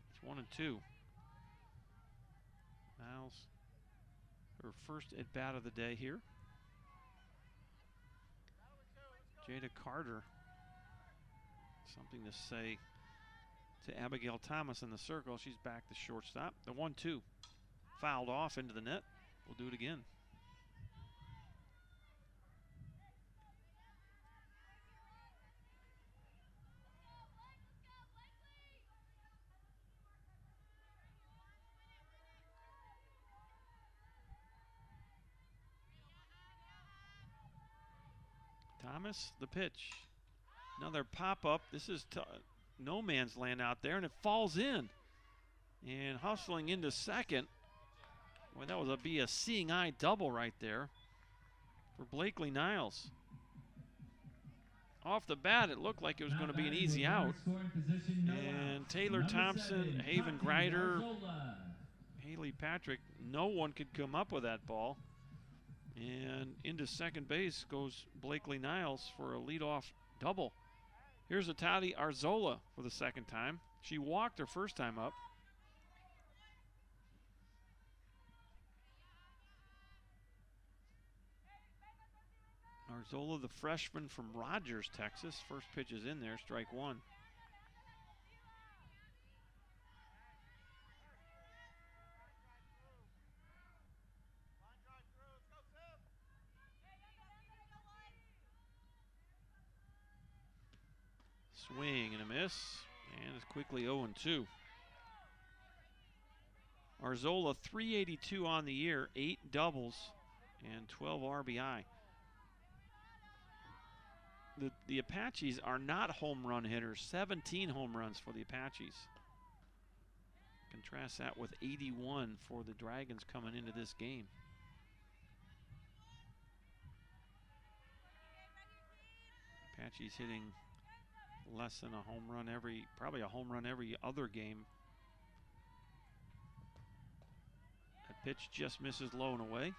It's 1-2. Niles, her first at bat of the day here. Jada Carter, something to say to Abigail Thomas in the circle. She's back to shortstop. The 1-2 fouled off into the net. We'll do it again. Thomas, the pitch. Another pop-up. This is no man's land out there, and it falls in. And hustling into second. Boy, that would be a seeing eye double right there for Blakely Niles. Off the bat, it looked like it was going to be an easy out. And Taylor Thompson, Haven Greider, Haley Patrick, no one could come up with that ball. And into second base goes Blakely Niles for a leadoff double. Here's Atati Arzola for the second time. She walked her first time up. Arzola, the freshman from Rogers, Texas. First pitch is in there, strike 1. Swing and a miss, and it's quickly 0-2. Arzola, 382 on the year, 8 doubles, and 12 RBI. The Apaches are not home run hitters, 17 home runs for the Apaches. Contrast that with 81 for the Dragons coming into this game. Apaches hitting less than a home run probably a home run every other game. That pitch just misses low and away.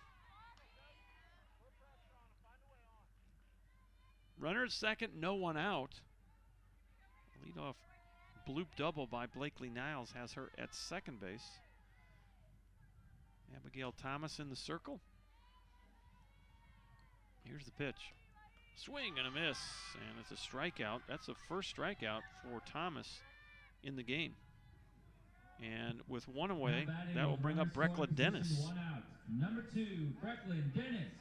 Runner at second, no one out. Leadoff bloop double by Blakely Niles has her at second base. Abigail Thomas in the circle. Here's the pitch. Swing and a miss, and it's a strikeout. That's the first strikeout for Thomas in the game. And with 1 away, that will bring up Brecklin Dennis. 1 out. Number 2, Brecklin Dennis.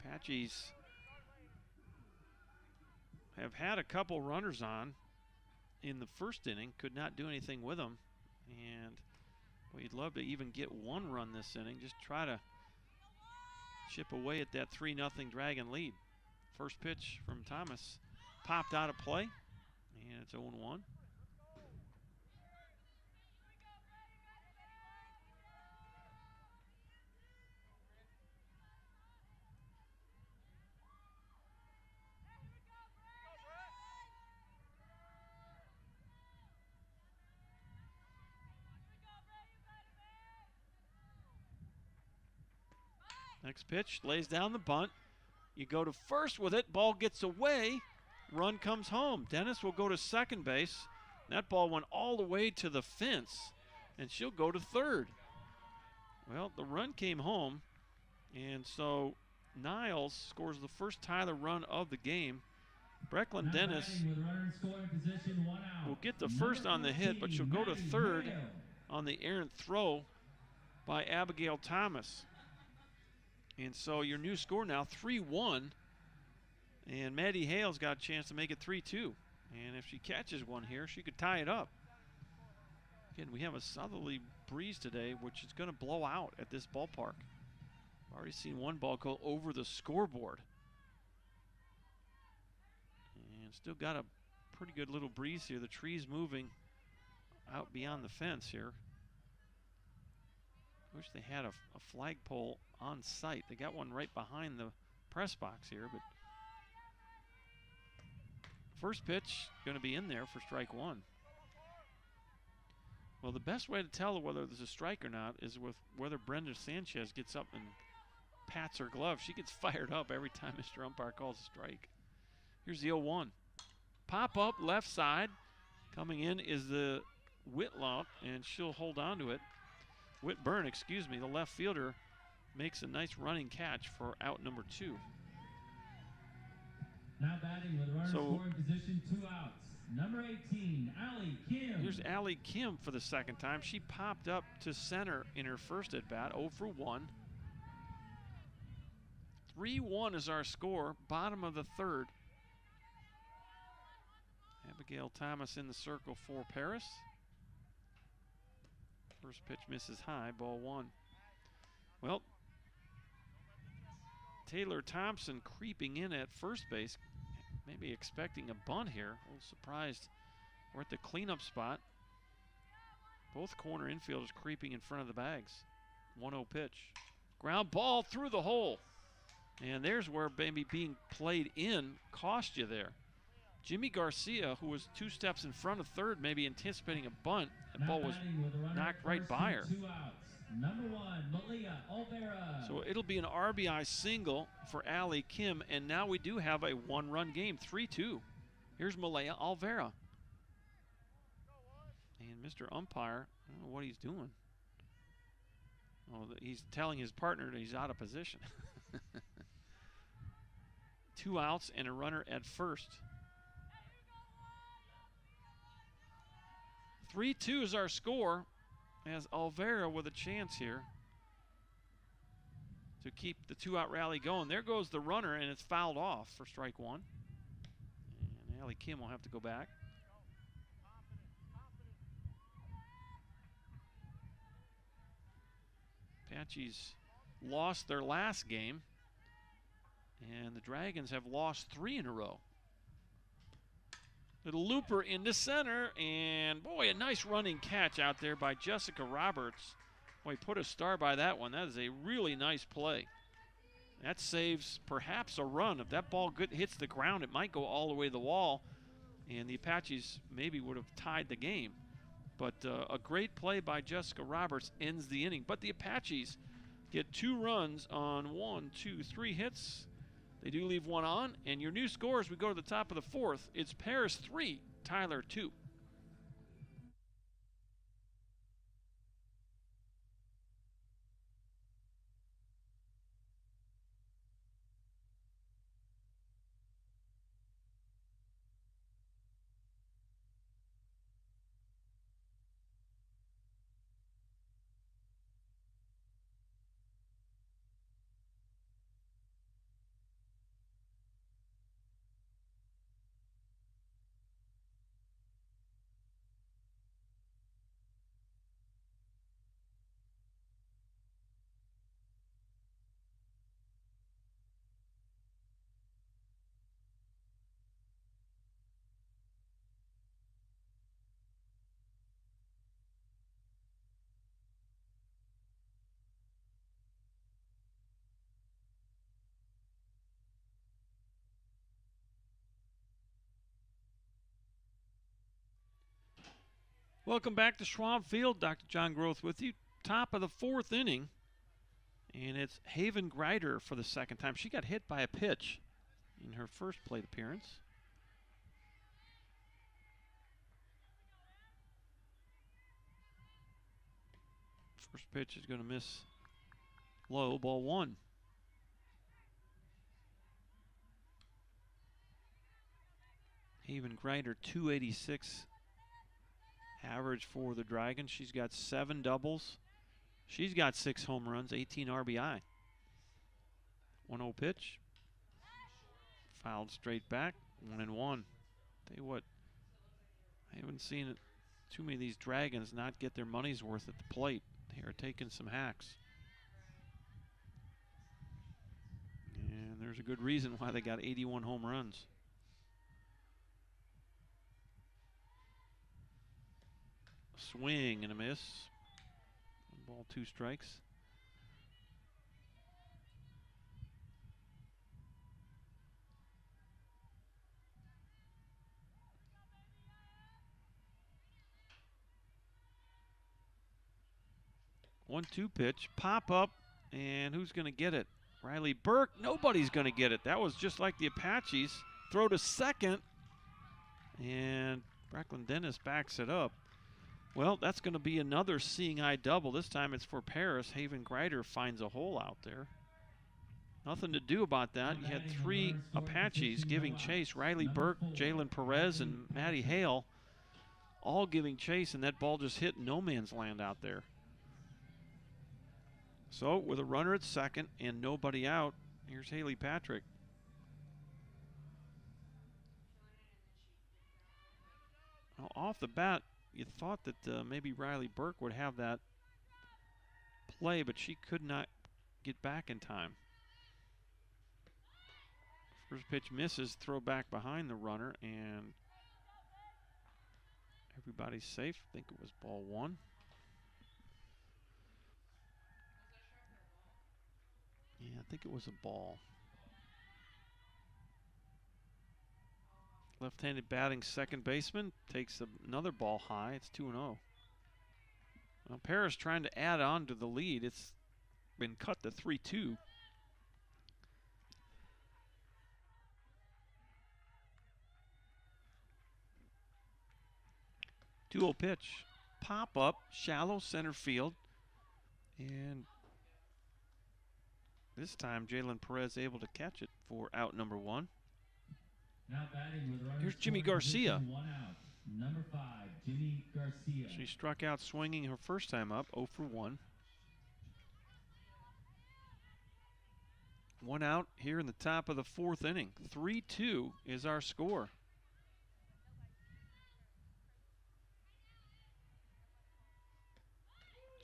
Apaches have had a couple runners on in the first inning, could not do anything with them. And we'd love to even get 1 run this inning, just try to chip away at that 3-0 Dragon lead. First pitch from Thomas popped out of play, and it's 0-1. Next pitch, lays down the bunt. You go to first with it, ball gets away, run comes home. Dennis will go to second base. That ball went all the way to the fence, and she'll go to third. Well, the run came home, and so Niles scores the first Tyler run of the game. Brecklin Dennis will get the first on the hit, but she'll go to third on the errant throw by Abigail Thomas. And so your new score now 3-1. And Maddie Hale's got a chance to make it 3-2. And if she catches one here, she could tie it up. Again, we have a southerly breeze today, which is going to blow out at this ballpark. I've already seen one ball go over the scoreboard. And still got a pretty good little breeze here. The trees moving out beyond the fence here. Wish they had a flagpole on site. They got one right behind the press box here, but first pitch going to be in there for strike one. Well, the best way to tell whether there's a strike or not is with whether Brenda Sanchez gets up and pats her glove. She gets fired up every time Mr. Umpire calls a strike. Here's the 0-1. Pop up left side. Coming in is the Whitlock, and she'll hold on to it. Whitburn, excuse me, the left fielder makes a nice running catch for out number 2. Now batting with runner scoring position, 2 outs. Number 18, Allie Kim. Here's Allie Kim for the second time. She popped up to center in her first at bat, 0 for 1. 3-1 is our score, bottom of the third. Abigail Thomas in the circle for Paris. First pitch misses high, ball 1. Well, Taylor Thompson creeping in at first base, maybe expecting a bunt here. A little surprised we're at the cleanup spot. Both corner infielders creeping in front of the bags. 1-0 pitch. Ground ball through the hole. And there's where maybe being played in cost you there. Jimmy Garcia, who was 2 steps in front of third, maybe anticipating a bunt. That ball was knocked right by her. 2 outs. Number 1, Malia Olvera. So it'll be an RBI single for Allie Kim, and now we do have a 1-run game, 3-2. Here's Malaya Olvera. And Mr. Umpire, I don't know what he's doing. Oh, he's telling his partner that he's out of position. 2 outs and a runner at first. 3-2 is our score, as Olvera with a chance here to keep the 2-out rally going. There goes the runner, and it's fouled off for strike 1. And Allie Kim will have to go back. Apaches lost their last game, and the Dragons have lost 3 in a row. Little looper into center, and boy, a nice running catch out there by Jessica Roberts. Boy, put a star by that one. That is a really nice play. That saves perhaps a run. If that ball hits the ground, it might go all the way to the wall, and the Apaches maybe would have tied the game. But a great play by Jessica Roberts ends the inning. But the Apaches get 2 runs on 1, 2, 3 hits. They do leave 1 on, and your new score as we go to the top of the 4th, it's Paris 3, Tyler 2. Welcome back to Schwab Field. Dr. John Groth with you. Top of the 4th inning. And it's Haven Greider for the second time. She got hit by a pitch in her first plate appearance. First pitch is going to miss low, ball 1. Haven Greider, 286 average for the Dragons. She's got 7 doubles. She's got 6 home runs, 18 RBI. 1-0 pitch. Fouled straight back. 1-1. Tell you what, I haven't seen too many of these Dragons not get their money's worth at the plate. They are taking some hacks. And there's a good reason why they got 81 home runs. Swing and a miss. 1 ball, 2 strikes. One-two pitch, pop up, and who's going to get it? Riley Burke. Nobody's going to get it. That was just like the Apaches. Throw to second, and Brecklin Dennis backs it up. Well, that's going to be another seeing eye double. This time it's for Paris. Haven Greider finds a hole out there. Nothing to do about that. You had 3 Apaches giving chase. Riley Burke, Jalen Perez, and Maddie Hale all giving chase, and that ball just hit no man's land out there. So with a runner at second and nobody out, here's Haley Patrick. Now, off the bat, you thought that maybe Riley Burke would have that play, but she could not get back in time. First pitch misses, throw back behind the runner, and everybody's safe. I think it was ball 1. Yeah, I think it was a ball. Left-handed batting second baseman takes another ball high. It's 2-0. Well, Paris trying to add on to the lead. It's been cut to 3-2. Two-0 pitch. Pop up, shallow center field. And this time, Jalen Perez able to catch it for out number 1. Now batting with runners Here's Jimmy Garcia. 1 out. Number 5, Jimmy Garcia. She struck out swinging her first time up, 0 for 1. 1 out here in the top of the 4th inning. 3-2 is our score.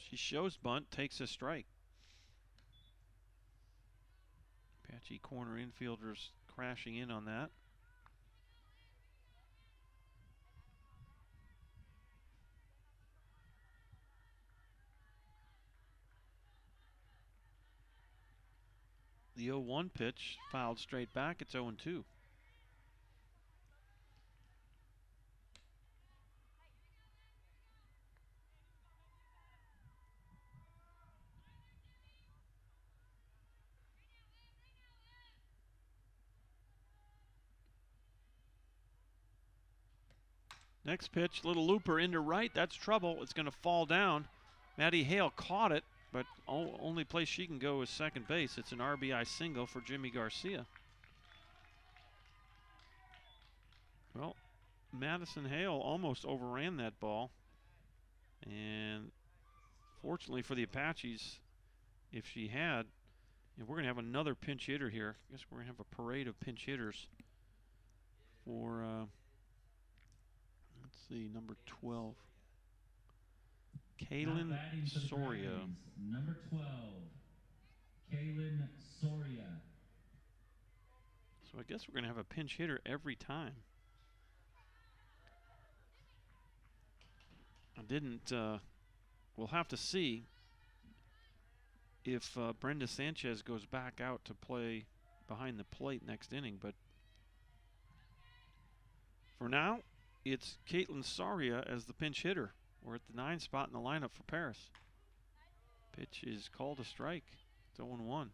She shows bunt, takes a strike. Apache corner infielders crashing in on that. The 0-1 pitch fouled straight back. It's 0-2. Next pitch, little looper into right. That's trouble. It's going to fall down. Maddie Hale caught it, but only place she can go is second base. It's an RBI single for Jimmy Garcia. Well, Madison Hale almost overran that ball. And fortunately for the Apaches, if she had, we're going to have another pinch hitter here. I guess we're going to have a parade of pinch hitters for, let's see, number 12. Kaylin Soria. Number 12, Kaylin Soria. So I guess we're going to have a pinch hitter every time. I didn't, we'll have to see if Brenda Sanchez goes back out to play behind the plate next inning, but for now, it's Caitlin Soria as the pinch hitter. We're at the 9 spot in the lineup for Paris. Pitch is called a strike. It's 0-1.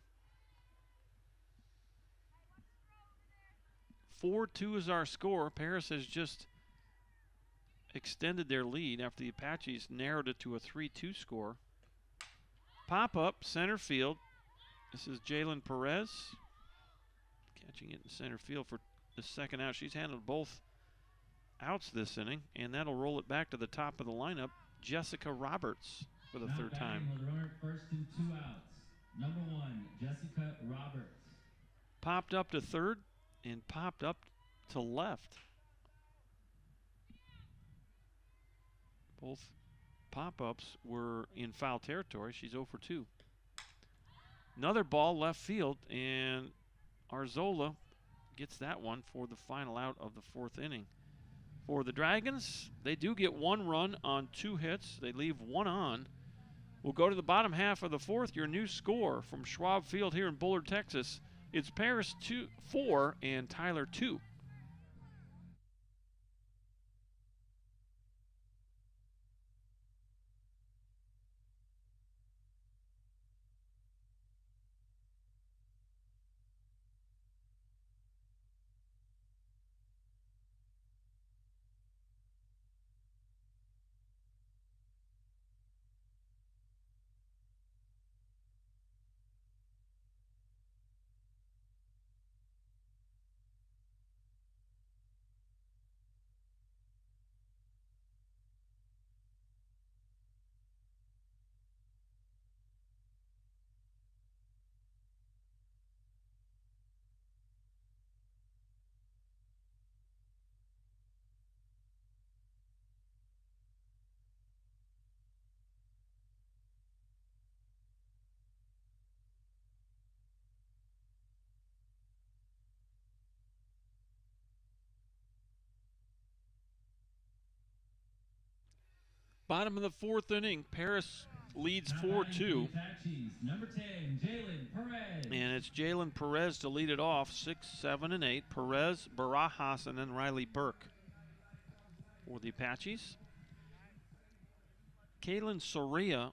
4-2 is our score. Paris has just extended their lead after the Apaches narrowed it to a 3-2 score. Pop up, center field. This is Jalen Perez catching it in center field for the second out. She's handled both outs this inning, and that'll roll it back to the top of the lineup. Jessica Roberts for the third time. With runner first and 2 outs. Number 1, Jessica Roberts. popped up to third and popped up to left. Both pop-ups were in foul territory. She's 0 for 2. Another ball left field, and Arzola gets that one for the final out of the 4th inning. For the Dragons, they do get 1 run on 2 hits. They leave 1 on. We'll go to the bottom half of the 4th. Your new score from Schwab Field here in Bullard, Texas. It's Paris 4 and Tyler 2. Bottom of the 4th inning, Paris leads 4-2. Number 10, Jalen Perez. And it's Jalen Perez to lead it off, 6, 7, and 8. Perez, Barajas, and then Riley Burke for the Apaches. Kaylin Soria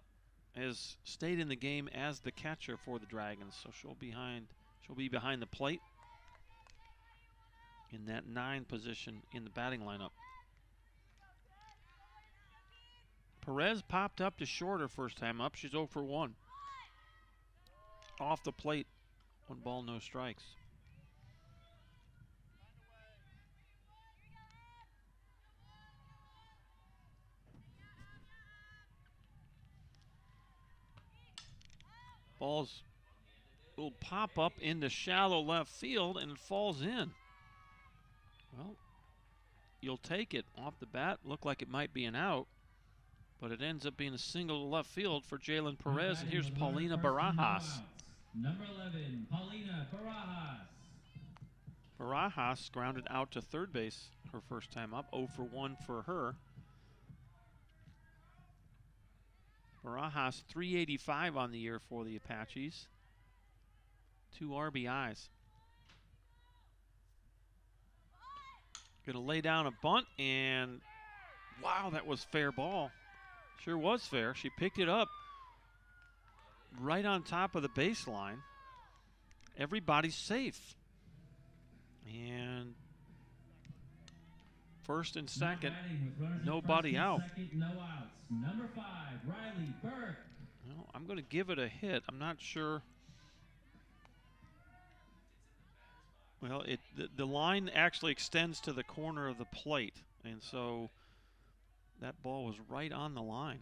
has stayed in the game as the catcher for the Dragons, so she'll be behind the plate in that 9 position in the batting lineup. Perez popped up to short her first time up. She's 0 for 1. Off the plate, 1 ball, no strikes. Balls will pop up into shallow left field and it falls in. Well, you'll take it off the bat. Looked like it might be an out, but it ends up being a single to left field for Jalen Perez. And here's Paulina Barajas. Number 11, Paulina Barajas. Barajas grounded out to third base her first time up. 0 for 1 for her. Barajas 385 on the year for the Apaches. 2 RBIs. Gonna lay down a bunt, and wow, that was fair ball. Sure was fair. She picked it up right on top of the baseline. Everybody's safe. And first and second, nobody out. No outs. Number 5, Riley Burke. Well, I'm going to give it a hit. I'm not sure. Well, the line actually extends to the corner of the plate, and so that ball was right on the line.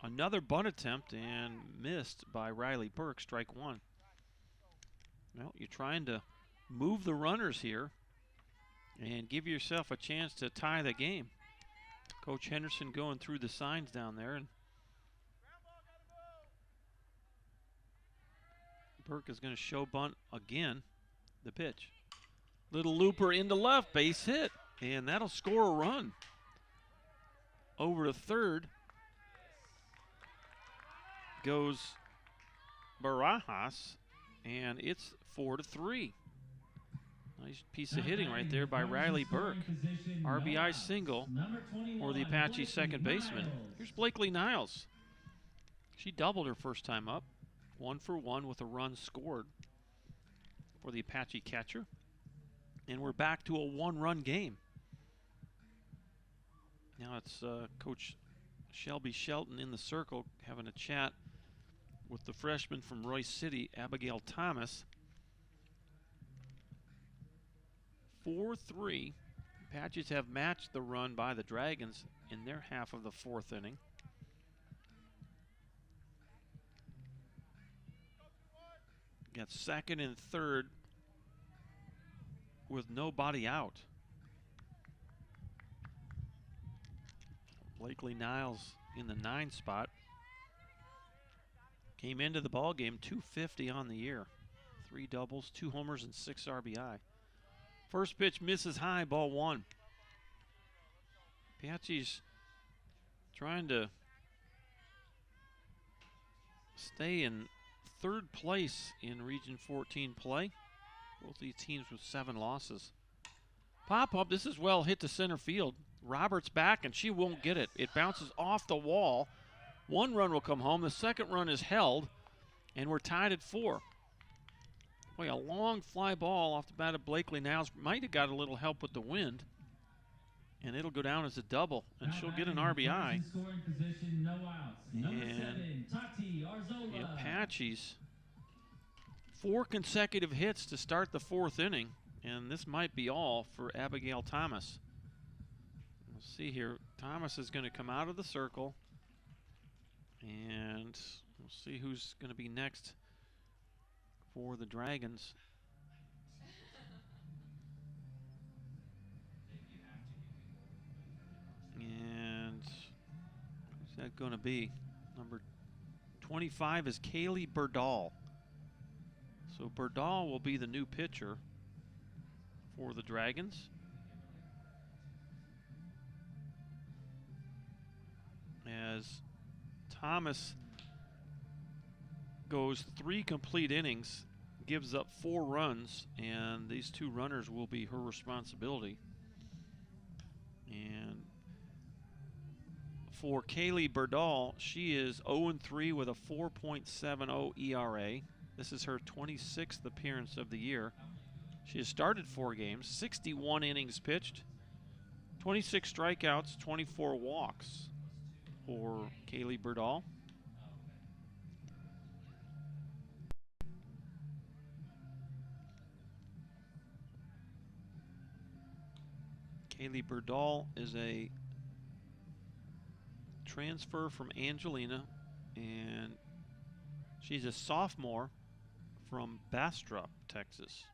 Another bunt attempt and missed by Riley Burke, strike 1. Well, you're trying to move the runners here and give yourself a chance to tie the game. Coach Henderson going through the signs down there, and Burke is going to show bunt again. The pitch. Little looper into left, base hit, and that'll score a run. Over to third goes Barajas, and it's 4-3. Nice piece of hitting right there by Riley Burke. RBI single for the Apache second baseman. Here's Blakely Niles. She doubled her first time up. 1 for 1 with a run scored for the Apache catcher. And we're back to a 1-run game. Now it's Coach Shelby Shelton in the circle having a chat with the freshman from Royce City, Abigail Thomas. 4-3. Apaches have matched the run by the Dragons in their half of the 4th inning. Got second and third with nobody out. Blakely Niles in the 9 spot. Came into the ball game 250 on the year. 3 doubles, 2 homers, and 6 RBI. First pitch misses high, ball 1. Apache's trying to stay in 3rd place in Region 14 play. Both these teams with 7 losses. Pop up, this is well hit to center field. Roberts back, and she won't get it. It bounces off the wall. 1 run will come home. The second run is held, and we're tied at 4. Boy, a long fly ball off the bat of Blakely Niles. Might have got a little help with the wind, and it'll go down as a double, and she'll get an RBI. And the Apaches, 4 consecutive hits to start the 4th inning, and this might be all for Abigail Thomas. We'll see here. Thomas is going to come out of the circle, and we'll see who's going to be next for the Dragons. And who's that going to be? Number 25 is Kaylee Burdall. So Burdall will be the new pitcher for the Dragons. As Thomas goes 3 complete innings, gives up 4 runs, and these 2 runners will be her responsibility. And for Kaylee Burdall, she is 0-3 with a 4.70 ERA. This is her 26th appearance of the year. She has started 4 games, 61 innings pitched, 26 strikeouts, 24 walks for Kaylee Burdall. Kaylee Burdall is a transfer from Angelina, and she's a sophomore from Bastrop, Texas.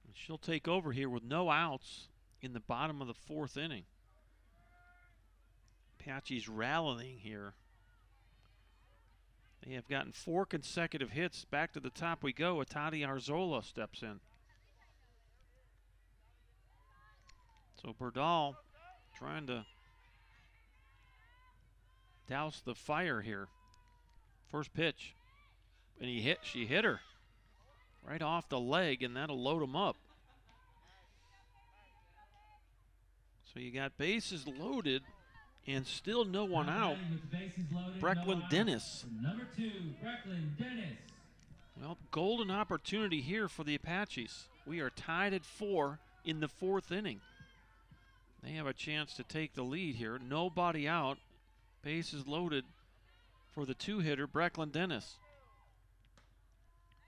And she'll take over here with no outs in the bottom of the 4th inning. Apache's rallying here. They have gotten 4 consecutive hits. Back to the top we go. Atati Arzola steps in. So Burdall trying to douse the fire here. First pitch, and she hit her right off the leg, and that'll load him up. So you got bases loaded and still no one out. Brecklin Dennis. Number 2, Brecklin Dennis. Well, golden opportunity here for the Apaches. We are tied at 4 in the 4th inning. They have a chance to take the lead here. Nobody out. Bases loaded for the 2-hitter, Brecklin Dennis.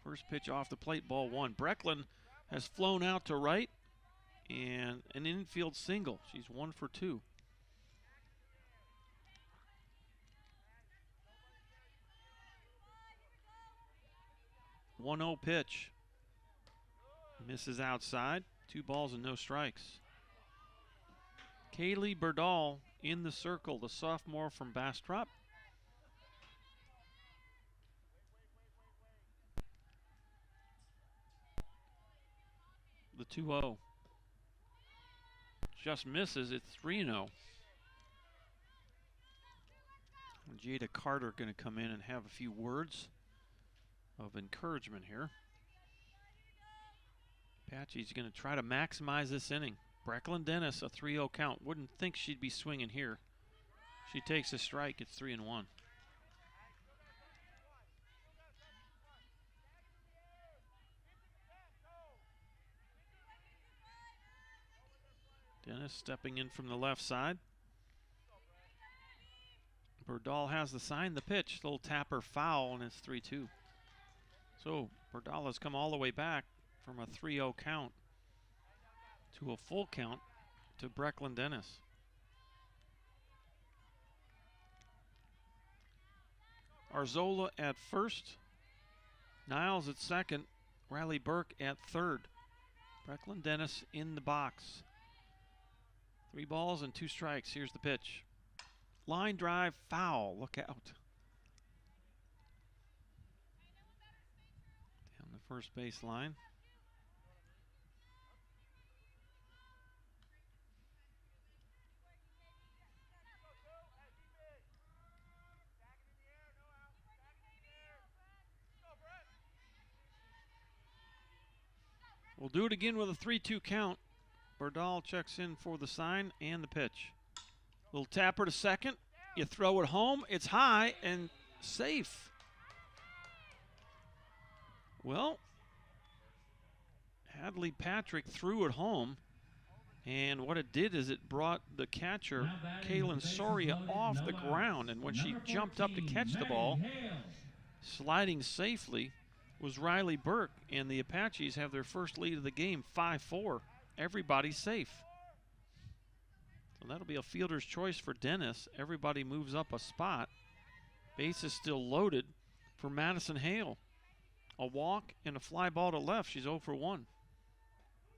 First pitch off the plate, ball 1. Brecklin has flown out to right, and an infield single. She's 1 for 2. 1-0 pitch. Misses outside. 2 balls and no strikes. Kaylee Burdall in the circle, the sophomore from Bastrop. The 2-0. Just misses. It's 3-0. Jada Carter going to come in and have a few words of encouragement here. Apache's going to try to maximize this inning. Brecklin Dennis, a 3-0 count. Wouldn't think she'd be swinging here. She takes a strike. It's 3-1. Dennis stepping in from the left side. Burdall has the sign, the pitch. Little tapper foul, and it's 3-2. So Burdall has come all the way back from a 3-0 count to a full count to Brecklin Dennis. Arzola at first. Niles at second. Riley Burke at third. Brecklin Dennis in the box. 3 balls and 2 strikes. Here's the pitch. Line drive, foul. Look out. Down the first base line. We'll do it again with a 3-2 count. Berdahl checks in for the sign and the pitch. Little tapper to second. You throw it home. It's high and safe. Well, Hadley Patrick threw it home. And what it did is it brought the catcher, Kaylin Soria, off the ground. And when she jumped up to catch the ball, sliding safely, was Riley Burke, and the Apaches have their first lead of the game, 5-4. Everybody's safe. So that'll be a fielder's choice for Dennis. Everybody moves up a spot. Base is still loaded for Madison Hale. A walk and a fly ball to left. She's 0 for 1.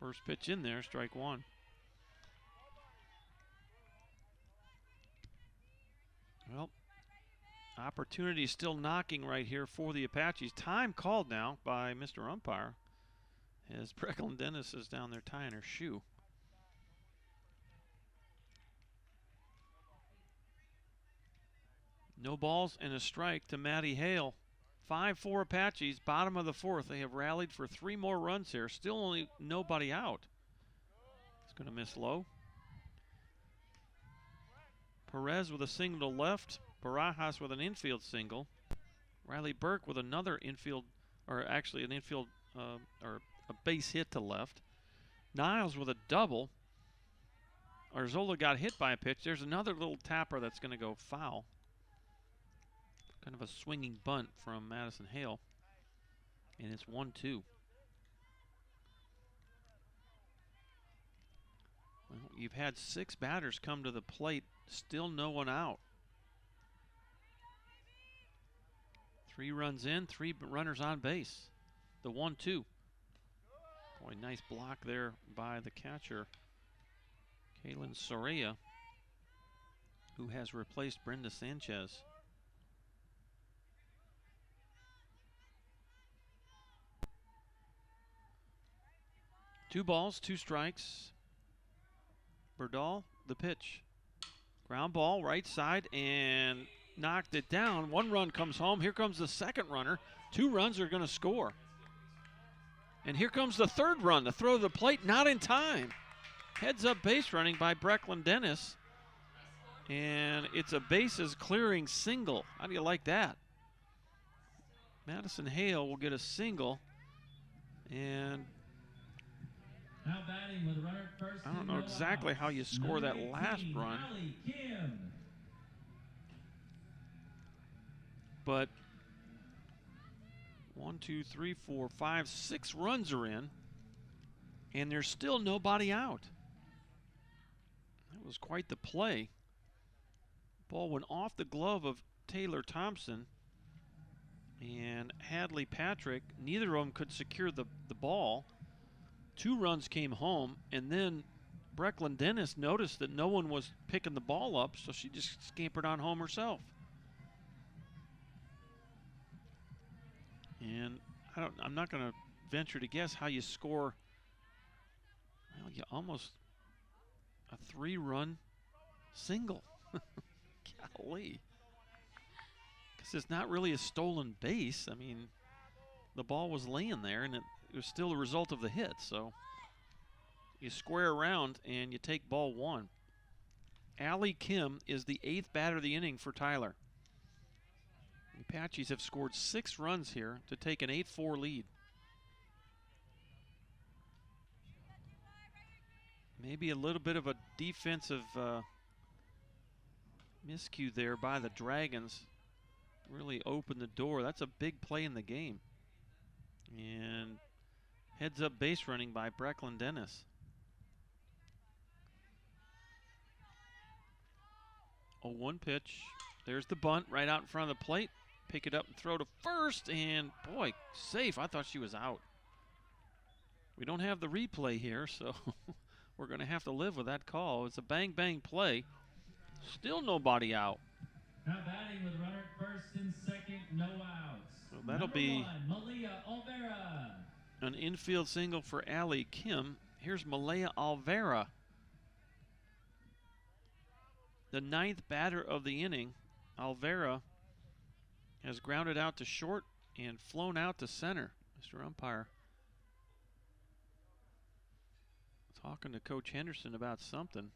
First pitch in there, strike 1. Well, opportunity still knocking right here for the Apaches. Time called now by Mr. Umpire as Brecklin Dennis is down there tying her shoe. No balls and a strike to Maddie Hale. 5-4 Apaches, bottom of the 4th. They have rallied for 3 more runs here. Still only nobody out. It's going to miss low. Perez with a single to left. Barajas with an infield single. Riley Burke with another infield, or actually an infield, or a base hit to left. Niles with a double. Arzola got hit by a pitch. There's another little tapper that's going to go foul. Kind of a swinging bunt from Madison Hale. And it's 1-2. Well, you've had 6 batters come to the plate. Still no one out. 3 runs in, 3 runners on base. The 1-2. Boy, nice block there by the catcher, Kaylin Soria, who has replaced Brenda Sanchez. Two balls, 2 strikes. Berdahl, the pitch. Ground ball, right side, and knocked it down. 1 run comes home. Here comes the second runner. 2 runs are going to score. And here comes the 3rd run. The throw to the plate, not in time. Heads up base running by Brecklin Dennis. And it's a bases clearing single. How do you like that? Madison Hale will get a single. And Now batting with runner at first I don't and know no exactly outs. how you score that Number last 18, run. Allie Kim. But 1, 2, 3, 4, 5, 6 runs are in, and there's still nobody out. That was quite the play. Ball went off the glove of Taylor Thompson and Hadley Patrick. Neither of them could secure the ball. 2 runs came home, and then Brecklin Dennis noticed that no one was picking the ball up, so she just scampered on home herself. And I'm not going to venture to guess how you score. Well, you almost a 3-run single. Golly. Because it's not really a stolen base. I mean, the ball was laying there, and it was still the result of the hit. So you square around, and you take ball 1. Allie Kim is the 8th batter of the inning for Tyler. The Apaches have scored 6 runs here to take an 8-4 lead. Maybe a little bit of a defensive miscue there by the Dragons. Really opened the door. That's a big play in the game. And heads up base running by Brecklin Dennis. 0-1 pitch. There's the bunt right out in front of the plate. pick it up and throw to first, and boy, safe. I thought she was out. We don't have the replay here, so we're going to have to live with that call. It's a bang-bang play. Still nobody out. Now batting with runner at first and second, no outs. So that'll be Malia Olvera. an infield single for Allie Kim. Here's Malaya Olvera, the 9th batter of the inning. Olvera has grounded out to short and flown out to center. Mr. Umpire talking to Coach Henderson about something.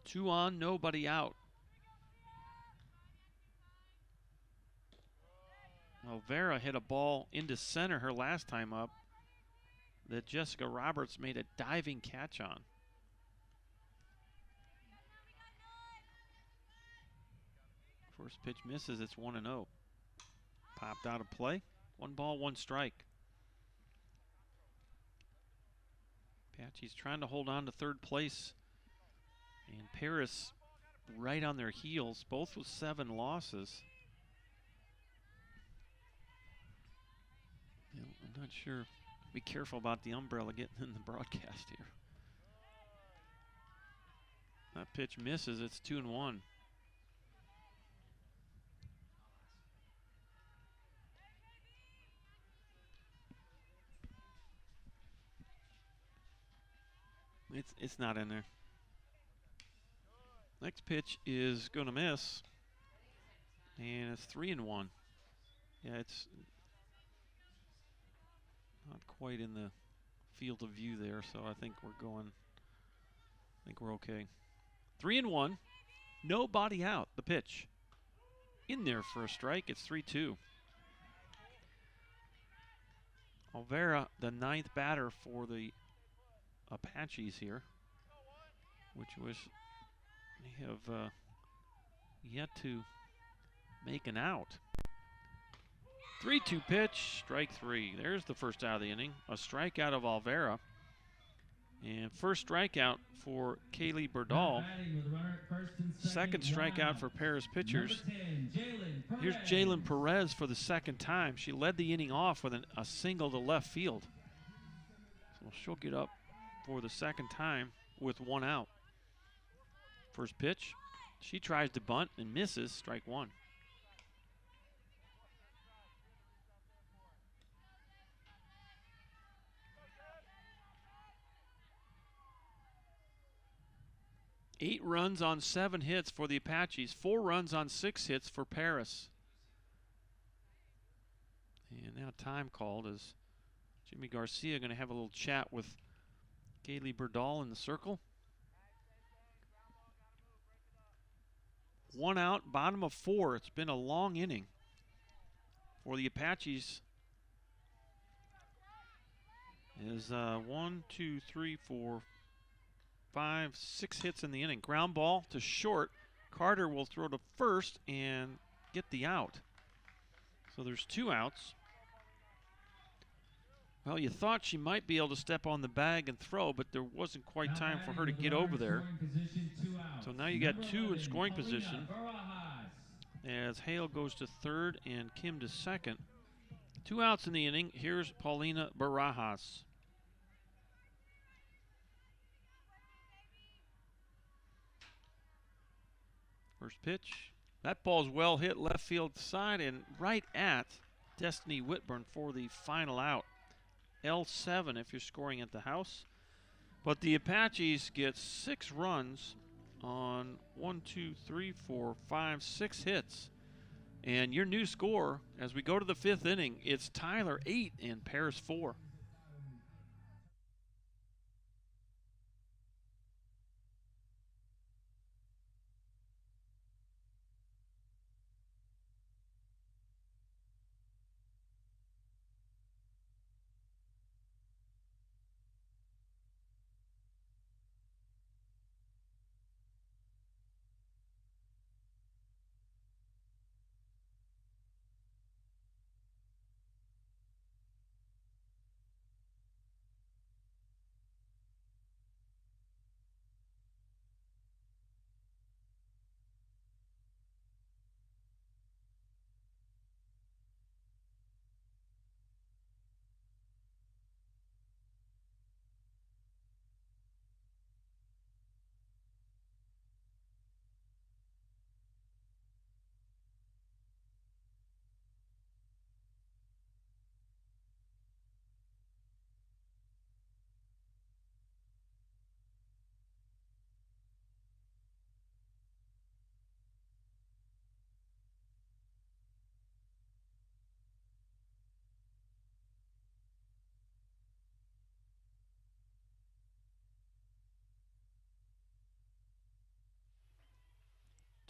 2 on, nobody out. Olvera hit a ball into center her last time up that Jessica Roberts made a diving catch on. First pitch misses, it's 1-0. Popped out of play. 1 ball, 1 strike. Apache's trying to hold on to third place. And Paris right on their heels, both with 7 losses. You know, I'm not sure. Be careful about the umbrella getting in the broadcast here. That pitch misses, it's 2-1. It's not in there. Next pitch is going to miss, and it's 3-1. Yeah, it's not quite in the field of view there, so I think we're okay. 3-1, nobody out. The pitch in there for a strike. It's 3-2. Olvera, the 9th batter for the Apaches here, which was they have yet to make an out. 3-2 pitch, strike 3. There's the first out of the inning. A strikeout of Olvera. And first strikeout for Kaylee Berdal. Second strikeout for Paris pitchers. Here's Jalen Perez for the second time. She led the inning off with a single to left field. So she'll get up for the second time with 1 out. First pitch, she tries to bunt and misses, strike 1. Eight runs on 7 hits for the Apaches, 4 runs on 6 hits for Paris. And now time called as Jimmy Garcia going to have a little chat with Kaylee Berdal in the circle. 1 out, bottom of 4. It's been a long inning for the Apaches. Is 1, 2, 3, 4, 5, 6 hits in the inning. Ground ball to short. Carter will throw to first and get the out. So there's 2 outs. Well, you thought she might be able to step on the bag and throw, but there wasn't quite time for her to get over there. So now you got 2 in scoring position as Hale goes to third and Kim to second. 2 outs in the inning. Here's Paulina Barajas. First pitch. That ball's well hit left field side and right at Destiny Whitburn for the final out. L7 if you're scoring at the house. But the Apaches get 6 runs on 1, 2, 3, 4, 5, 6 hits. And your new score as we go to the 5th inning, it's Tyler 8 and Paris 4.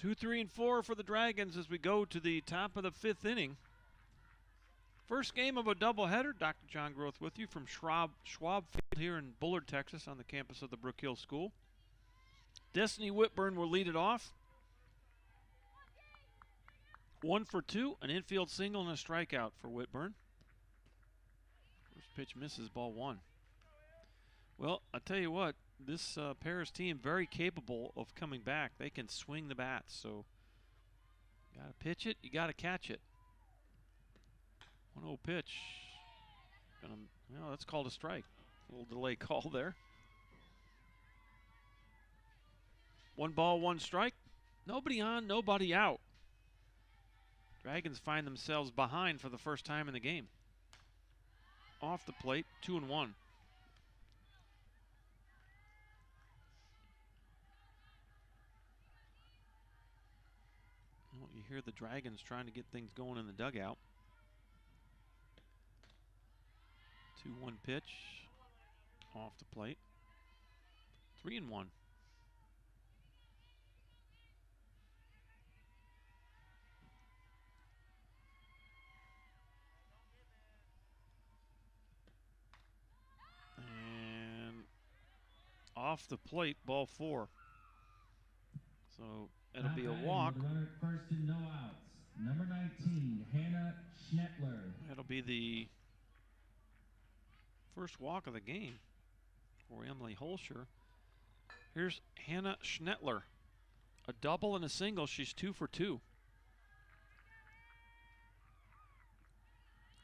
2, 3, and 4 for the Dragons as we go to the top of the 5th inning. First game of a doubleheader. Dr. John Groth with you from Schwab Field here in Bullard, Texas, on the campus of the Brook Hill School. Destiny Whitburn will lead it off. 1 for 2, an infield single and a strikeout for Whitburn. First pitch misses, ball 1. Well, I tell you what, this Paris team very capable of coming back. They can swing the bats, so you got to pitch it, you got to catch it. 1-0 pitch. Well, that's called a strike. A little delay call there. 1 ball, 1 strike. Nobody on, nobody out. Dragons find themselves behind for the first time in the game. Off the plate, 2-1. Well, you hear the Dragons trying to get things going in the dugout. 2-1 pitch. Off the plate. 3-1. Off the plate, ball 4. So it'll be a walk. Runner at first and no outs. Number 19, Hannah Schnettler. That'll be the first walk of the game for Emily Holscher. Here's Hannah Schnettler. A double and a single. She's 2 for 2.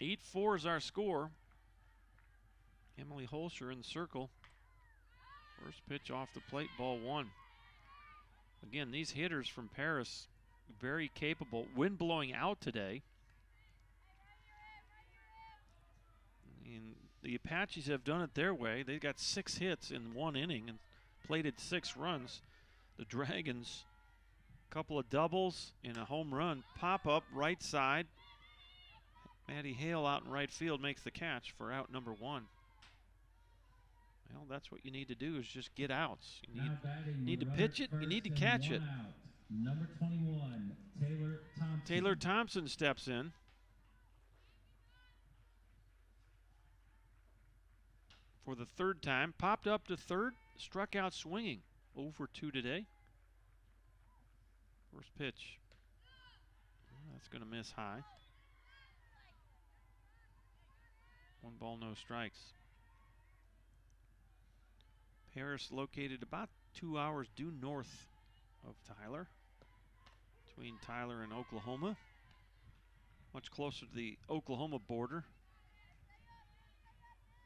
8-4 is our score. Emily Holscher in the circle. First pitch off the plate, ball 1. Again, these hitters from Paris, very capable. Wind blowing out today. And the Apaches have done it their way. They got 6 hits in 1 inning and plated 6 runs. The Dragons, a couple of doubles and a home run. Pop up right side. Maddie Hale out in right field makes the catch for out number 1. Well, that's what you need to do is just get outs. You need to pitch it. You need to catch it. Number 21, Taylor Thompson. Taylor Thompson steps in. For the 3rd time. Popped up to 3rd. Struck out swinging. 0 for 2 today. First pitch. That's going to miss high. 1 ball, no strikes. Paris located about 2 hours due north of Tyler, between Tyler and Oklahoma, much closer to the Oklahoma border.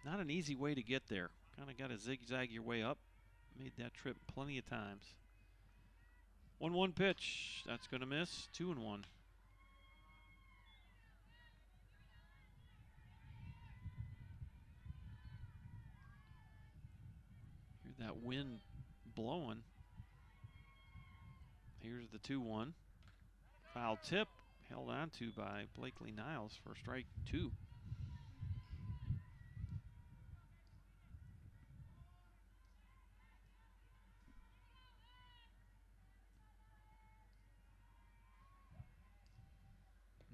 Not an easy way to get there. Kind of got to zigzag your way up. Made that trip plenty of times. 1-1 pitch. That's going to miss. 2-1. That wind blowing. Here's the 2-1. Foul tip held on to by Blakely Niles for strike 2.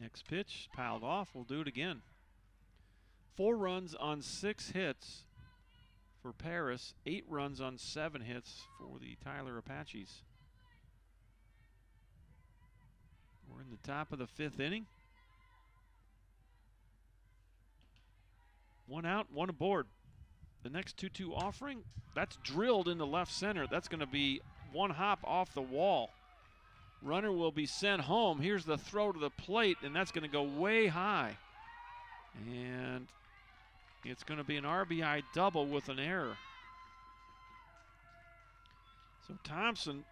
Next pitch piled off. We'll do it again. 4 runs on 6 hits for Paris, 8 runs on 7 hits for the Tyler Apaches. We're in the top of the 5th inning. 1 out, 1 aboard. The next 2-2 offering, that's drilled into left center. That's going to be 1 hop off the wall. Runner will be sent home. Here's the throw to the plate, and that's going to go way high. And it's going to be an RBI double with an error. So Thompson,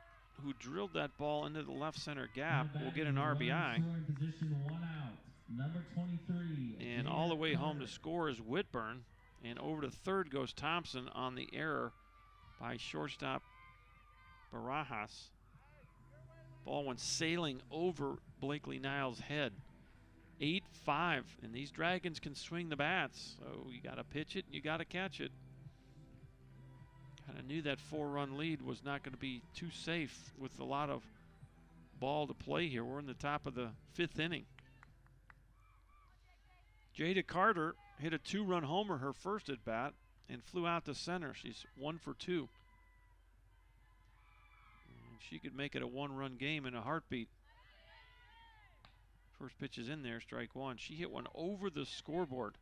who drilled that ball into the left center gap, will get an RBI. Number 23. And all the way home to score is Whitburn. And over to 3rd goes Thompson on the error by shortstop Barajas. Ball went sailing over Blakely Niles' head. 8-5, and these Dragons can swing the bats, so you got to pitch it and you got to catch it. Kind of knew that 4-run lead was not going to be too safe with a lot of ball to play here. We're in the top of the 5th inning. Jada Carter hit a 2-run homer her first at bat and flew out to center. She's 1 for 2. And she could make it a 1-run game in a heartbeat. First pitch is in there, strike 1. She hit one over the scoreboard.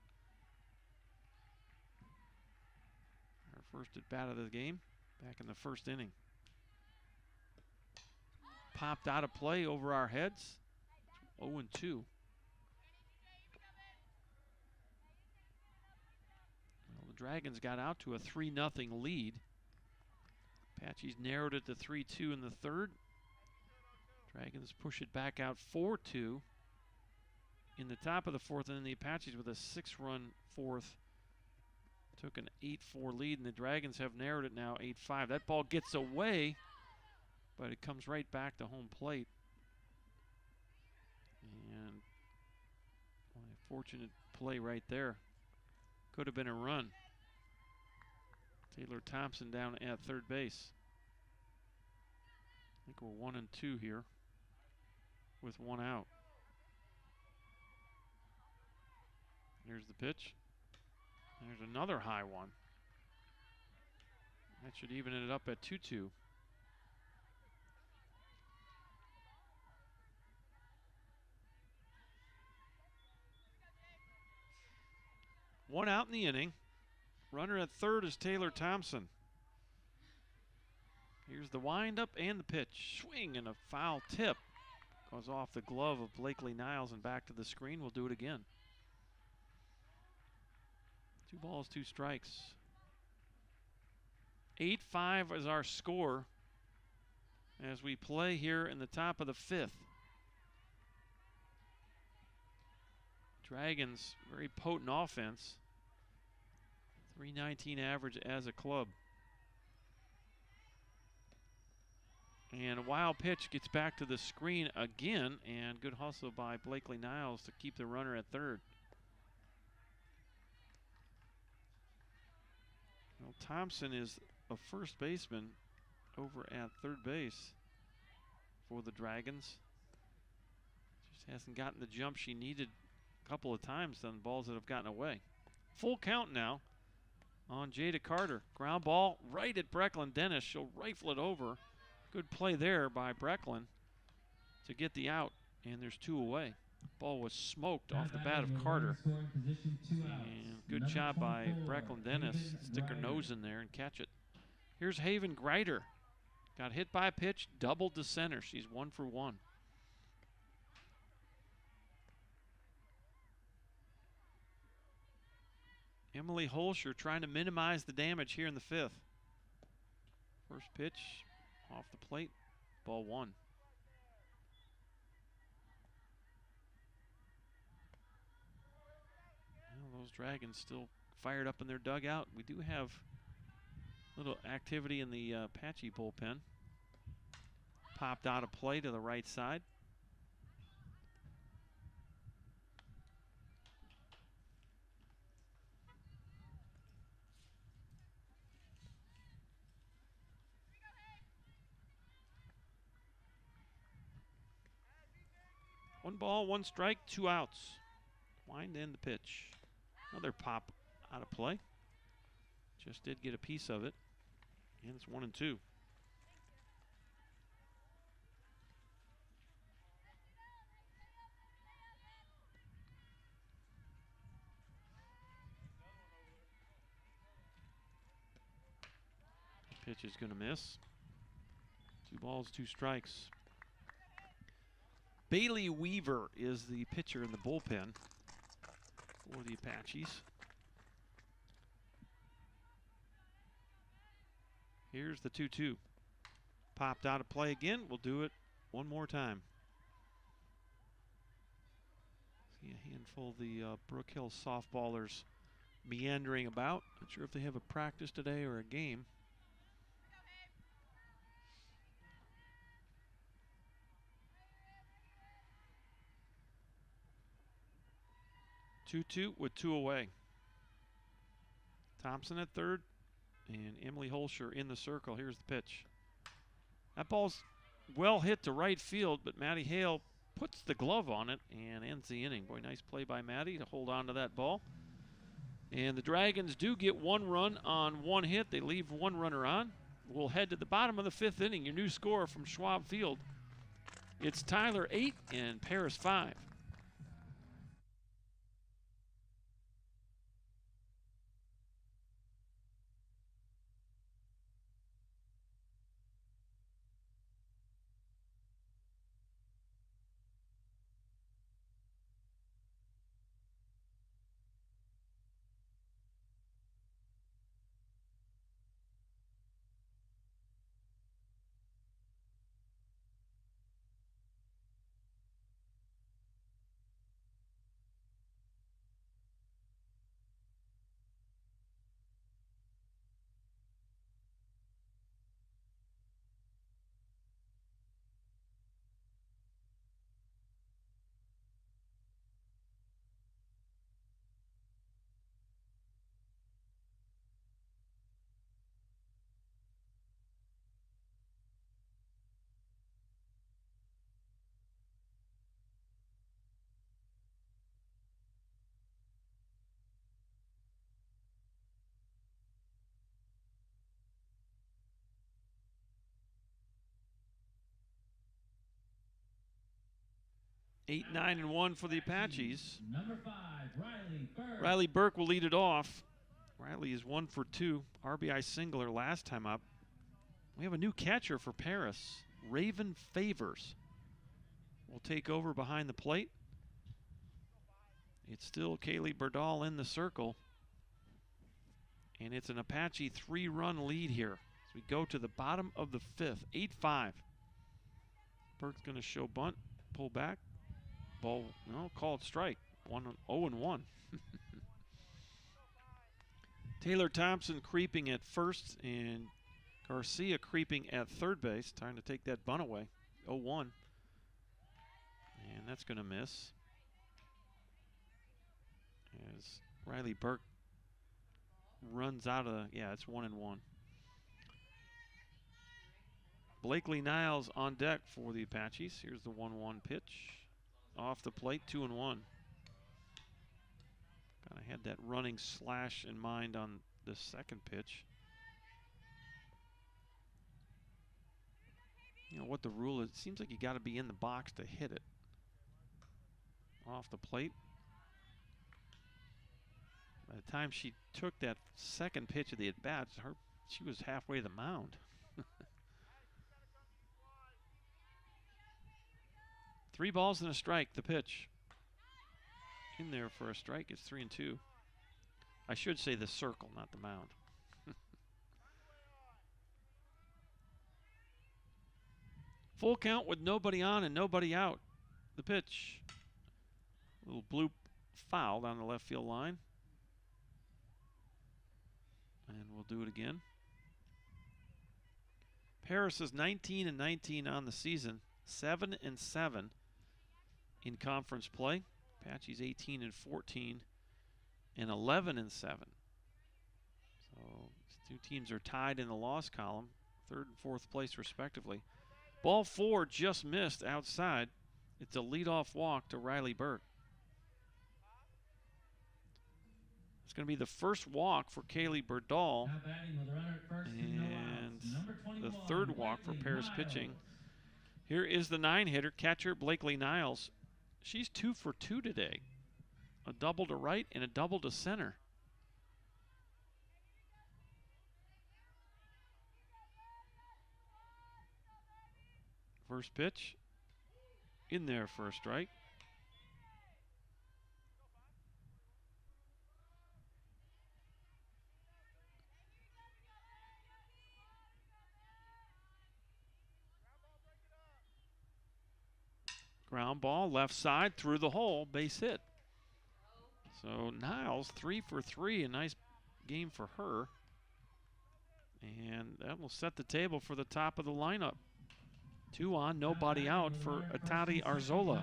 Her first at bat of the game, back in the 1st inning. Popped out of play over our heads. 0-2. Well, the Dragons got out to a 3-0 lead. Apaches narrowed it to 3-2 in the 3rd. Dragons push it back out 4-2 in the top of the 4th, and then the Apaches with a 6-run 4th took an 8-4 lead, and the Dragons have narrowed it now 8-5. That ball gets away, but it comes right back to home plate. And well, a fortunate play right there. Could have been a run. Taylor Thompson down at 3rd base. I think we're 1-2 here with 1 out. Here's the pitch. There's another high one. That should even it up at 2-2. One out in the inning. Runner at 3rd is Taylor Thompson. Here's the windup and the pitch. Swing and a foul tip. Goes off the glove of Blakely Niles and back to the screen. We'll do it again. 2 balls, 2 strikes. 8-5 is our score as we play here in the top of the 5th. Dragons, very potent offense. .319 average as a club. And a wild pitch gets back to the screen again, and good hustle by Blakely Niles to keep the runner at 3rd. Well, Thompson is a first baseman over at 3rd base for the Dragons. Just hasn't gotten the jump she needed a couple of times on balls that have gotten away. Full count now on Jada Carter. Ground ball right at Brecklin Dennis. She'll rifle it over. Good play there by Brecklin to get the out, and there's 2 away. Ball was smoked off the bat of Carter. And good job by Brecklin Dennis. Stick her nose in there and catch it. Here's Haven Greider. Got hit by a pitch, doubled to center. She's 1 for 1. Emily Holscher trying to minimize the damage here in the 5th. First pitch off the plate, ball 1. Well, those Dragons still fired up in their dugout. We do have a little activity in the Apache bullpen. Popped out of play to the right side. One ball, 1 strike, 2 outs. Wind and the pitch. Another pop out of play. Just did get a piece of it. And it's 1-2. Pitch is going to miss. 2 balls, 2 strikes. Bailey Weaver is the pitcher in the bullpen for the Apaches. Here's the 2-2. Popped out of play again. We'll do it one more time. See a handful of the Brook Hill softballers meandering about. Not sure if they have a practice today or a game. Two with 2 away. Thompson at 3rd and Emily Holscher in the circle. Here's the pitch. That ball's well hit to right field, but Maddie Hale puts the glove on it and ends the inning. Boy, nice play by Maddie to hold on to that ball. And the Dragons do get 1 run on 1 hit. They leave 1 runner on. We'll head to the bottom of the 5th inning. Your new score from Schwab Field. It's Tyler 8 and Paris 5. Eight, 9, and 1 for the Apaches. Number 5, Riley Burke. Riley Burke will lead it off. Riley is 1 for 2. RBI singler last time up. We have a new catcher for Paris. Raven Favors will take over behind the plate. It's still Kaylee Berdahl in the circle. And it's an Apache 3-run lead here as we go to the bottom of the 5th. 8-5. Burke's going to show bunt, pull back. Ball, no, called strike. 0-1. Taylor Thompson creeping at first and Garcia creeping at third base, trying to take that bunt away. 0-1. And that's going to miss. As Riley Burke runs out of the, yeah, it's 1-1. Blakely Niles on deck for the Apaches. Here's the 1-1 pitch. Off the plate, 2-1. Kind of had that running slash in mind on the second pitch. You know what the rule is? It seems like you got to be in the box to hit it. Off the plate. By the time she took that second pitch of the at-bat, she was halfway to the mound. 3 balls and a strike, the pitch. In there for a strike, it's 3-2. I should say the circle, not the mound. Full count with nobody on and nobody out. The pitch. Little bloop foul down the left field line. And we'll do it again. Paris is 19-19 on the season. 7-7 in conference play. Apache's 18-14 and 11-7. So these two teams are tied in the loss column, 3rd and 4th place respectively. Ball 4 just missed outside. It's a leadoff walk to Riley Burke. It's going to be the first walk for Kaylee Berdahl and the 3rd walk for Paris pitching. Here is the 9-hitter, catcher Blakely Niles. She's 2 for 2 today. A double to right and a double to center. First pitch, in there for a strike. Ground ball, left side, through the hole, base hit. So Niles, 3 for 3, a nice game for her. And that will set the table for the top of the lineup. 2 on, nobody out for Tati Arzola.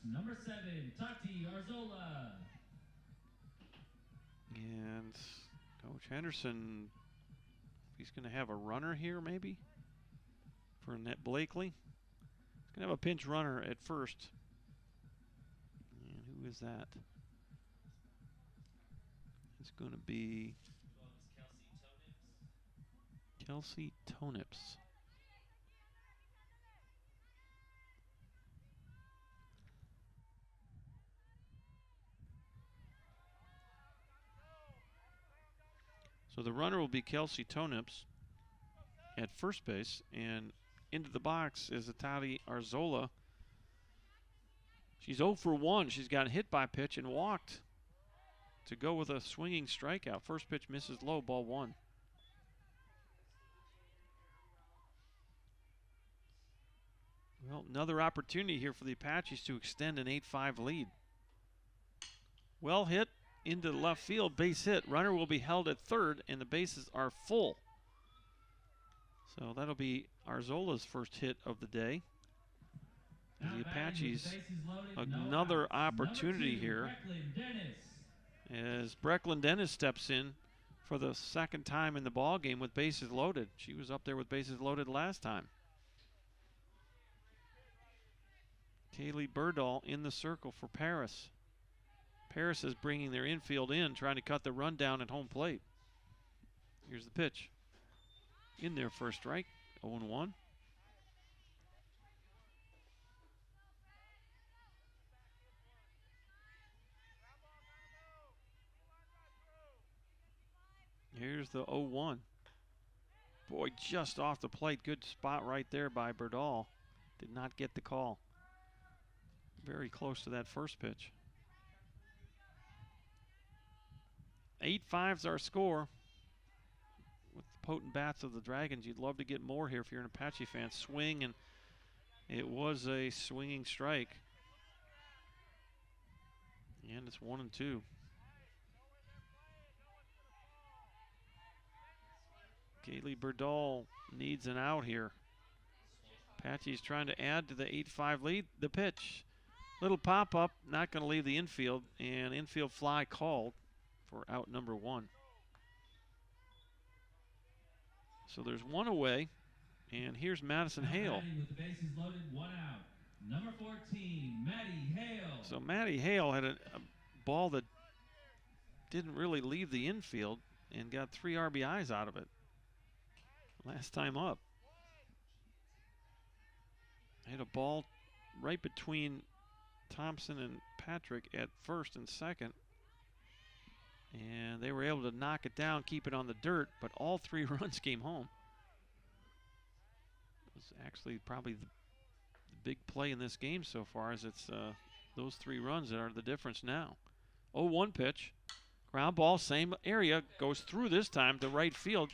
Number 7, Tati Arzola. And Coach Henderson, he's going to have a runner here maybe for Annette Blakely. Gonna have a pinch runner at first. And who is that? It's gonna be Kelsey Tonips. So the runner will be Kelsey Tonips at first base, and into the box is Atali Arzola. She's 0 for 1. She's got hit by pitch and walked to go with a swinging strikeout. First pitch misses low, ball 1. Well, another opportunity here for the Apaches to extend an 8-5 lead. Well hit into left field, base hit. Runner will be held at third, and the bases are full. So that'll be Arzola's first hit of the day. And the Apaches, another opportunity here as Brecklin Dennis steps in for the second time in the ball game with bases loaded. She was up there with bases loaded last time. Kaylee Burdahl in the circle for Paris. Paris is bringing their infield in, trying to cut the run down at home plate. Here's the pitch. In there for a strike, 0-1. Here's the 0-1. Boy, just off the plate. Good spot right there by Burdahl. Did not get the call. Very close to that first pitch. 8-5's our score. With the potent bats of the Dragons, you'd love to get more here if you're an Apache fan. Swing, and it was a swinging strike. And it's 1-2. Kaylee Burdahl needs an out here. Apache's trying to add to the 8-5 lead. The pitch. Little pop-up, not going to leave the infield, and infield fly called for out number 1. So there's one away, and here's Madison Hale. With the bases loaded, 1 out. Number 14, Maddie Hale. So Maddie Hale had a ball that didn't really leave the infield and got 3 RBIs out of it last time up. Had a ball right between Thompson and Patrick at first and second, and they were able to knock it down, keep it on the dirt, but all 3 runs came home. It was actually probably the big play in this game so far, as it's those 3 runs that are the difference now. 0-1 pitch, ground ball, same area, goes through this time to right field.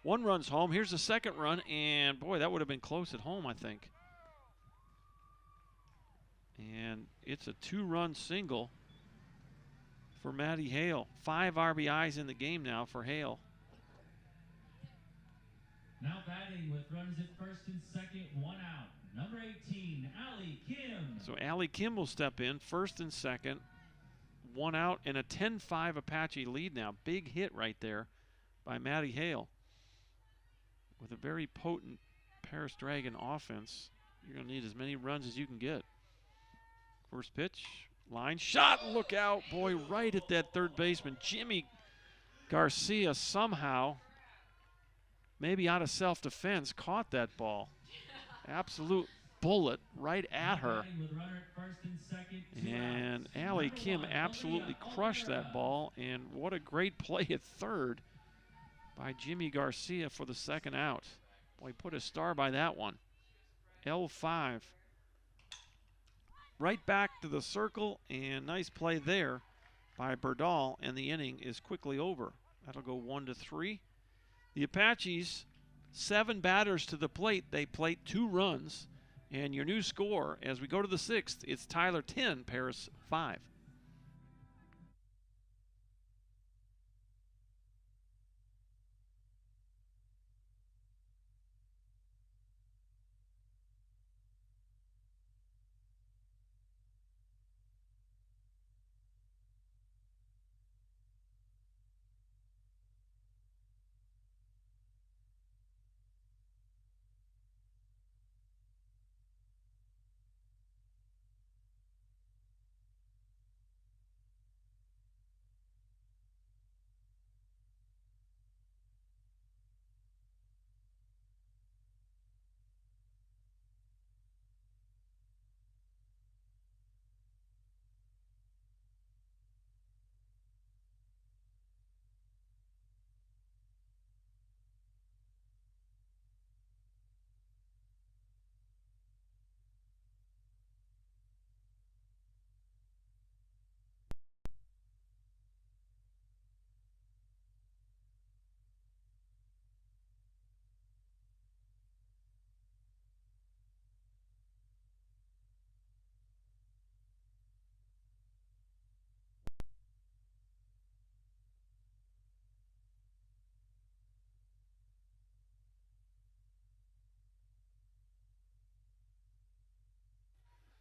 1 run's home. Here's the second run, and boy, that would have been close at home, I think. And it's a 2-run single for Maddie Hale. 5 RBIs in the game now for Hale. Now batting with runners at first and second, 1 out. Number 18, Allie Kim. So Allie Kim will step in, first and second. 1 out and a 10-5 Apache lead now. Big hit right there by Maddie Hale. With a very potent Paris Dragon offense, you're going to need as many runs as you can get. First pitch, line shot, look out. Boy, right at that third baseman. Jimmy Garcia somehow, maybe out of self-defense, caught that ball. Absolute bullet right at her. And Allie Kim absolutely crushed that ball. And what a great play at third by Jimmy Garcia for the second out. Boy, put a star by that one. L5. Right back to the circle, and nice play there by Burdahl, and the inning is quickly over. That'll go 1-3. The Apaches, 7 batters to the plate. They plate 2 runs, and your new score as we go to the 6th, it's Tyler 10, Paris 5.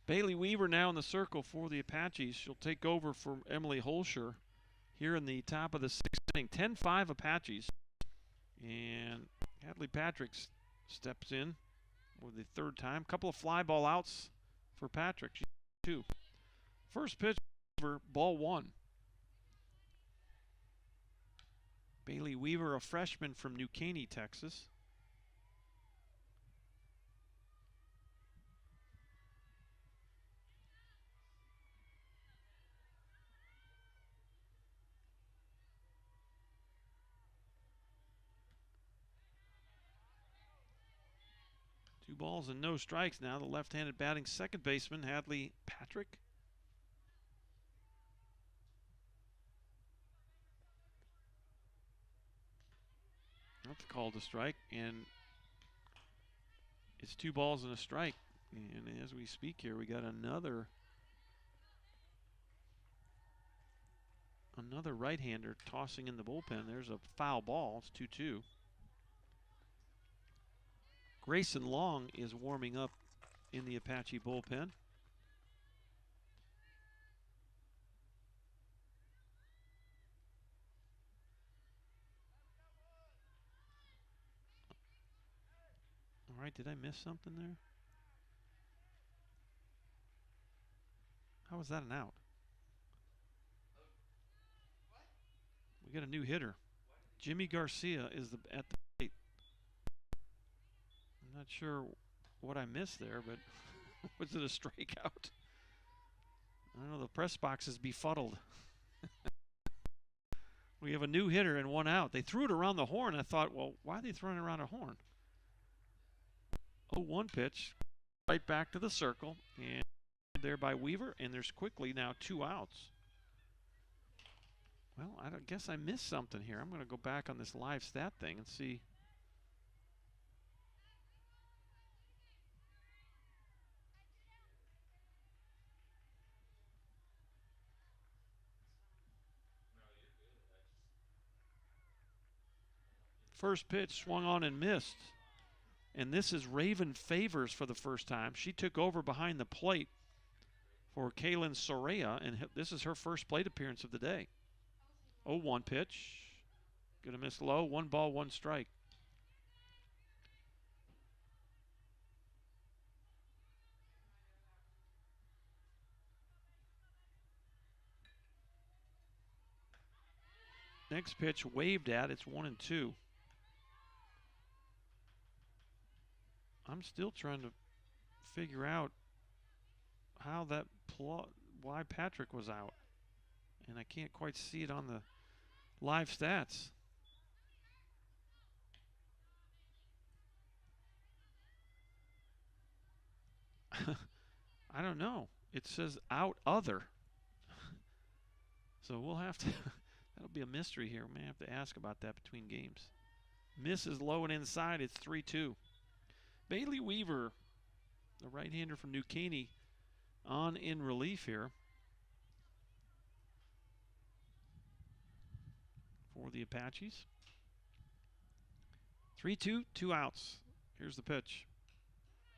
Bailey Weaver now in the circle for the Apaches. She'll take over for Emily Holscher here in the top of the 6th inning. 10-5 Apaches. And Hadley Patrick steps in for the 3rd time. Couple of fly ball outs for Patrick. She's 2. First pitch for ball 1. Bailey Weaver, a freshman from New Caney, Texas. Two balls and no strikes now. The left-handed batting second baseman, Hadley Patrick. That's called a strike, and it's 2 balls and a strike. And as we speak here, we got another right-hander tossing in the bullpen. There's a foul ball. It's 2-2. Grayson Long is warming up in the Apache bullpen. All right, did I miss something there? How was that an out? We got a new hitter. Jimmy Garcia is at the plate. I'm not sure what I missed there, but was it a strikeout? I don't know, the press box is befuddled. We have a new hitter and 1 out. They threw it around the horn. I thought, well, why are they throwing it around a horn? 0-1 pitch, right back to the circle, and there by Weaver, and there's quickly now 2 outs. Well, I guess I missed something here. I'm going to go back on this live stat thing and see. First pitch swung on and missed. And this is Raven Favors for the first time. She took over behind the plate for Kaylin Soraya, and this is her first plate appearance of the day. 0-1 pitch. Gonna miss low. 1 ball, 1 strike. Next pitch waved at. It's 1-2. I'm still trying to figure out how that why Patrick was out, and I can't quite see it on the live stats. I don't know. It says out other. So we'll have to, that'll be a mystery here. We may have to ask about that between games. Misses low and inside. It's 3-2. Bailey Weaver, the right-hander from New Caney, on in relief here for the Apaches. 3-2, 2 outs. Here's the pitch.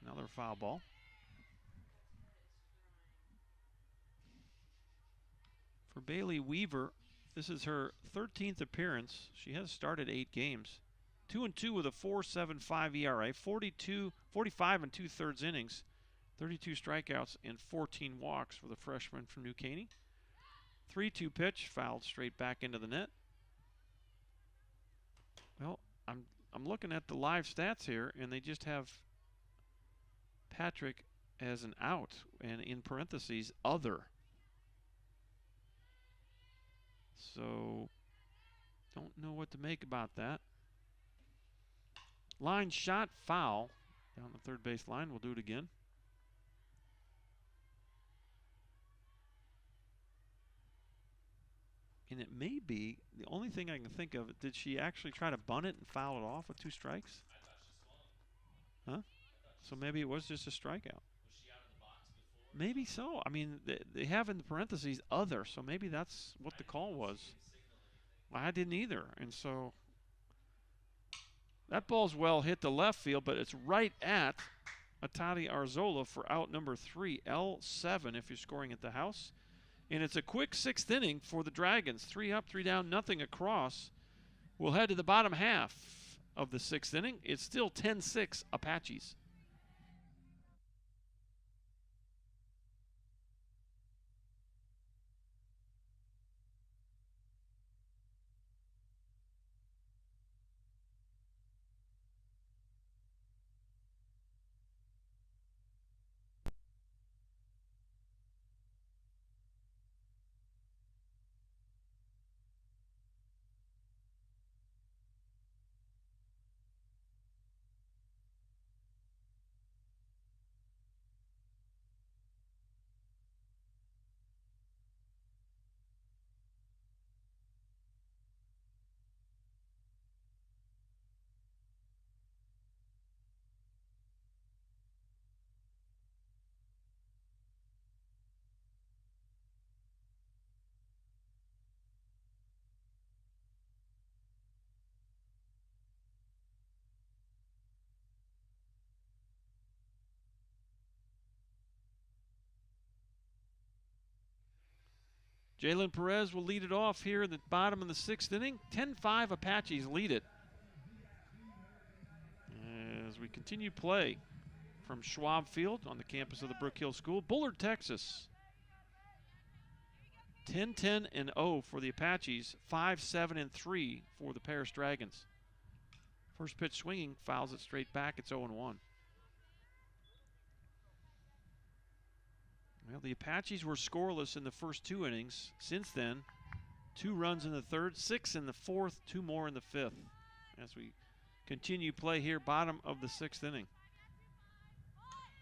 Another foul ball. For Bailey Weaver, this is her 13th appearance. She has started 8 games. 2-2 with a 4.75 ERA, 45 and 2/3 innings, 32 strikeouts and 14 walks for the freshman from New Caney. 3-2 pitch, fouled straight back into the net. Well, I'm looking at the live stats here, and they just have Patrick as an out, and in parentheses, other. So, don't know what to make about that. Line shot, foul down the third base line. We'll do it again. And it may be, the only thing I can think of, did she actually try to bunt it and foul it off with 2 strikes? Huh? So maybe it was just a strikeout. Maybe so. I mean, they have in the parentheses other, so maybe that's what the call was. I didn't either, and so that ball's well hit the left field, but it's right at Atati Arzola for out number 3, L7 if you're scoring at the house. And it's a quick 6th inning for the Dragons. 3 up, 3 down, nothing across. We'll head to the bottom half of the 6th inning. It's still 10-6 Apaches. Jalen Perez will lead it off here in the bottom of the 6th inning. 10-5 Apaches lead it. As we continue play from Schwab Field on the campus of the Brook Hill School, Bullard, Texas. 10-10-0 for the Apaches, 5-7-3 for the Paris Dragons. First pitch swinging, fouls it straight back. It's 0-1. Well, the Apaches were scoreless in the first 2 innings. Since then, 2 runs in the 3rd, 6 in the 4th, 2 more in the 5th. As we continue play here, bottom of the 6th inning.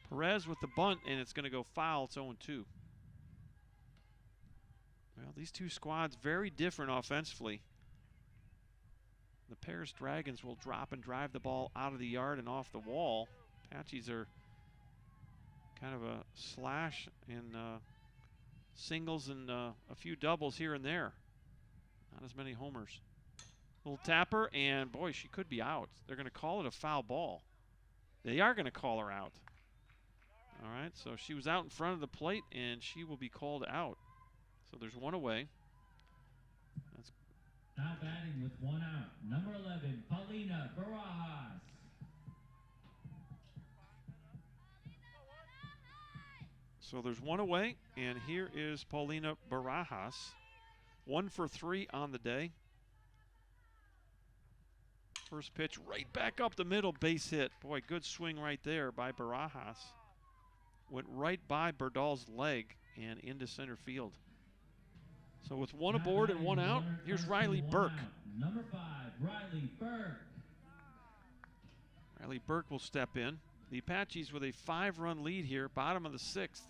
Perez with the bunt, and it's going to go foul. It's 0-2. Well, these two squads very different offensively. The Paris Dragons will drop and drive the ball out of the yard and off the wall. Apaches are kind of a slash and singles and a few doubles here and there. Not as many homers. Little tapper, and boy, she could be out. They're going to call it a foul ball. They are going to call her out. All right, so she was out in front of the plate, and she will be called out. So there's 1 away. That's now batting with 1 out, number 11, Paulina Barajas. So there's 1 away, and here is Paulina Barajas. 1 for 3 on the day. First pitch right back up the middle, base hit. Boy, good swing right there by Barajas. Went right by Berdal's leg and into center field. So with 1 aboard and 1 out, here's Riley Burke. Number 5, Riley Burke. Riley Burke will step in. The Apaches with a 5-run lead here, bottom of the 6th.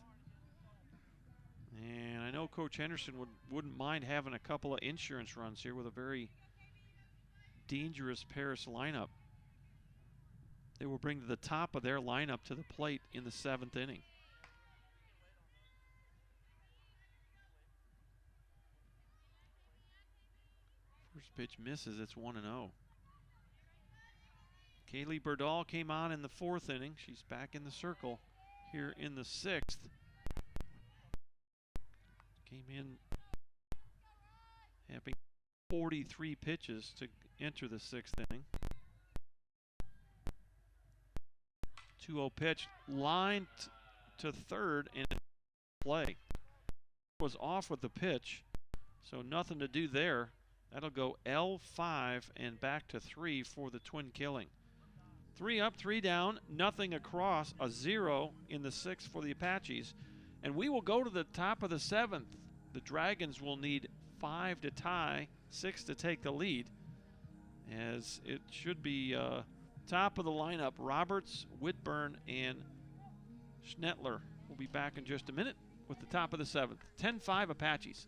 And I know Coach Henderson wouldn't mind having a couple of insurance runs here with a very dangerous Paris lineup. They will bring to the top of their lineup to the plate in the 7th inning. First pitch misses, it's 1-0. Kaylee Berdal came on in the 4th inning. She's back in the circle here in the 6th. Came in having 43 pitches to enter the 6th inning. 2-0 pitch, lined to 3rd, and play. Was off with the pitch, so nothing to do there. That'll go L5 and back to 3 for the twin killing. 3 up, 3 down, nothing across, a 0 in the 6th for the Apaches. And we will go to the top of the 7th. The Dragons will need 5 to tie, 6 to take the lead, as it should be top of the lineup. Roberts, Whitburn, and Schnettler will be back in just a minute with the top of the 7th. 10-5 Apaches.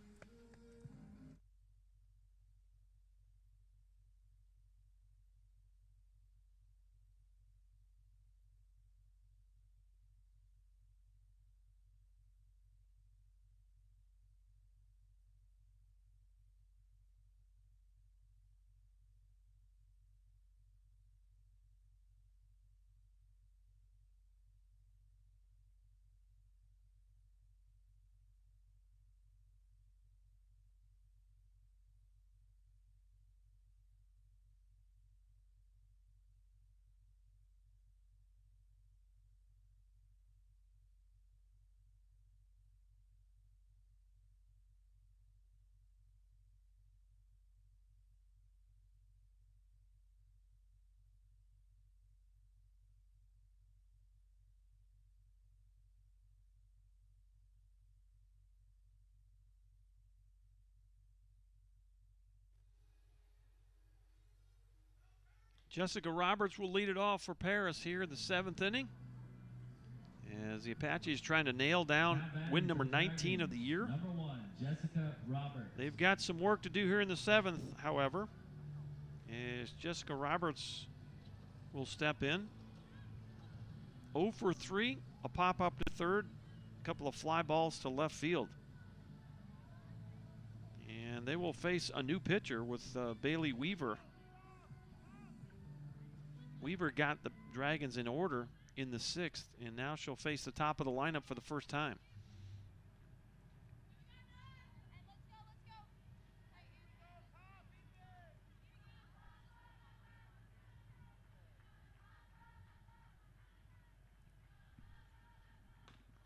Jessica Roberts will lead it off for Paris here in the 7th inning, as the Apaches trying to nail down win number 19 of the year. Number 1, Jessica Roberts. They've got some work to do here in the 7th, however, as Jessica Roberts will step in. 0 for 3, a pop up to third, a couple of fly balls to left field. And they will face a new pitcher with Bailey Weaver. Weaver got the Dragons in order in the 6th, and now she'll face the top of the lineup for the first time.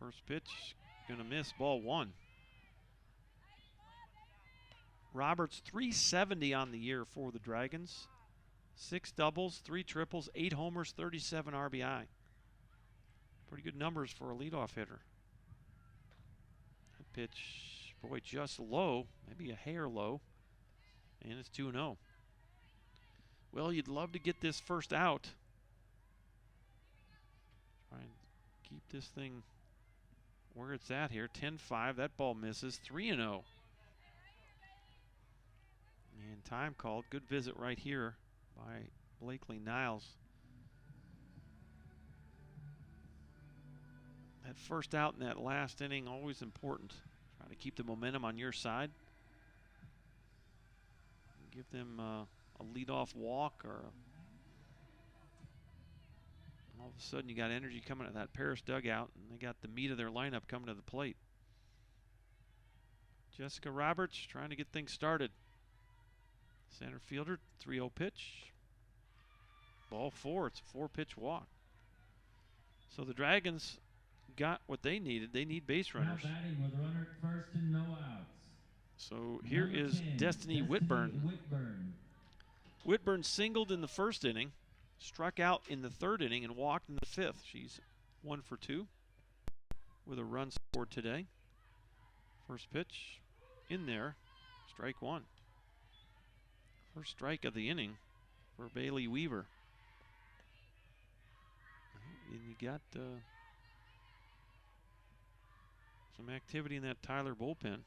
First pitch, gonna miss, ball 1. Roberts 370 on the year for the Dragons. 6 doubles, 3 triples, 8 homers, 37 RBI. Pretty good numbers for a leadoff hitter. That pitch, boy, just low, maybe a hair low, and it's 2-0. Well, you'd love to get this first out. Try and keep this thing where it's at here. 10-5, that ball misses, 3-0. And time called, good visit right here by Blakely Niles. That first out in that last inning, always important. Try to keep the momentum on your side. Give them a leadoff walk, or all of a sudden you got energy coming to that Paris dugout, and they got the meat of their lineup coming to the plate. Jessica Roberts trying to get things started. Center fielder, 3-0 pitch. Ball 4, it's a 4-pitch walk. So the Dragons got what they needed. They need base runners. Now batting with runner at first and no outs. So here Number is 10, Destiny Whitburn. Whitburn singled in the first inning, struck out in the 3rd inning, and walked in the 5th. She's 1 for 2 with a run scored today. First pitch in there, strike 1. First strike of the inning for Bailey Weaver. And you got some activity in that Tyler bullpen.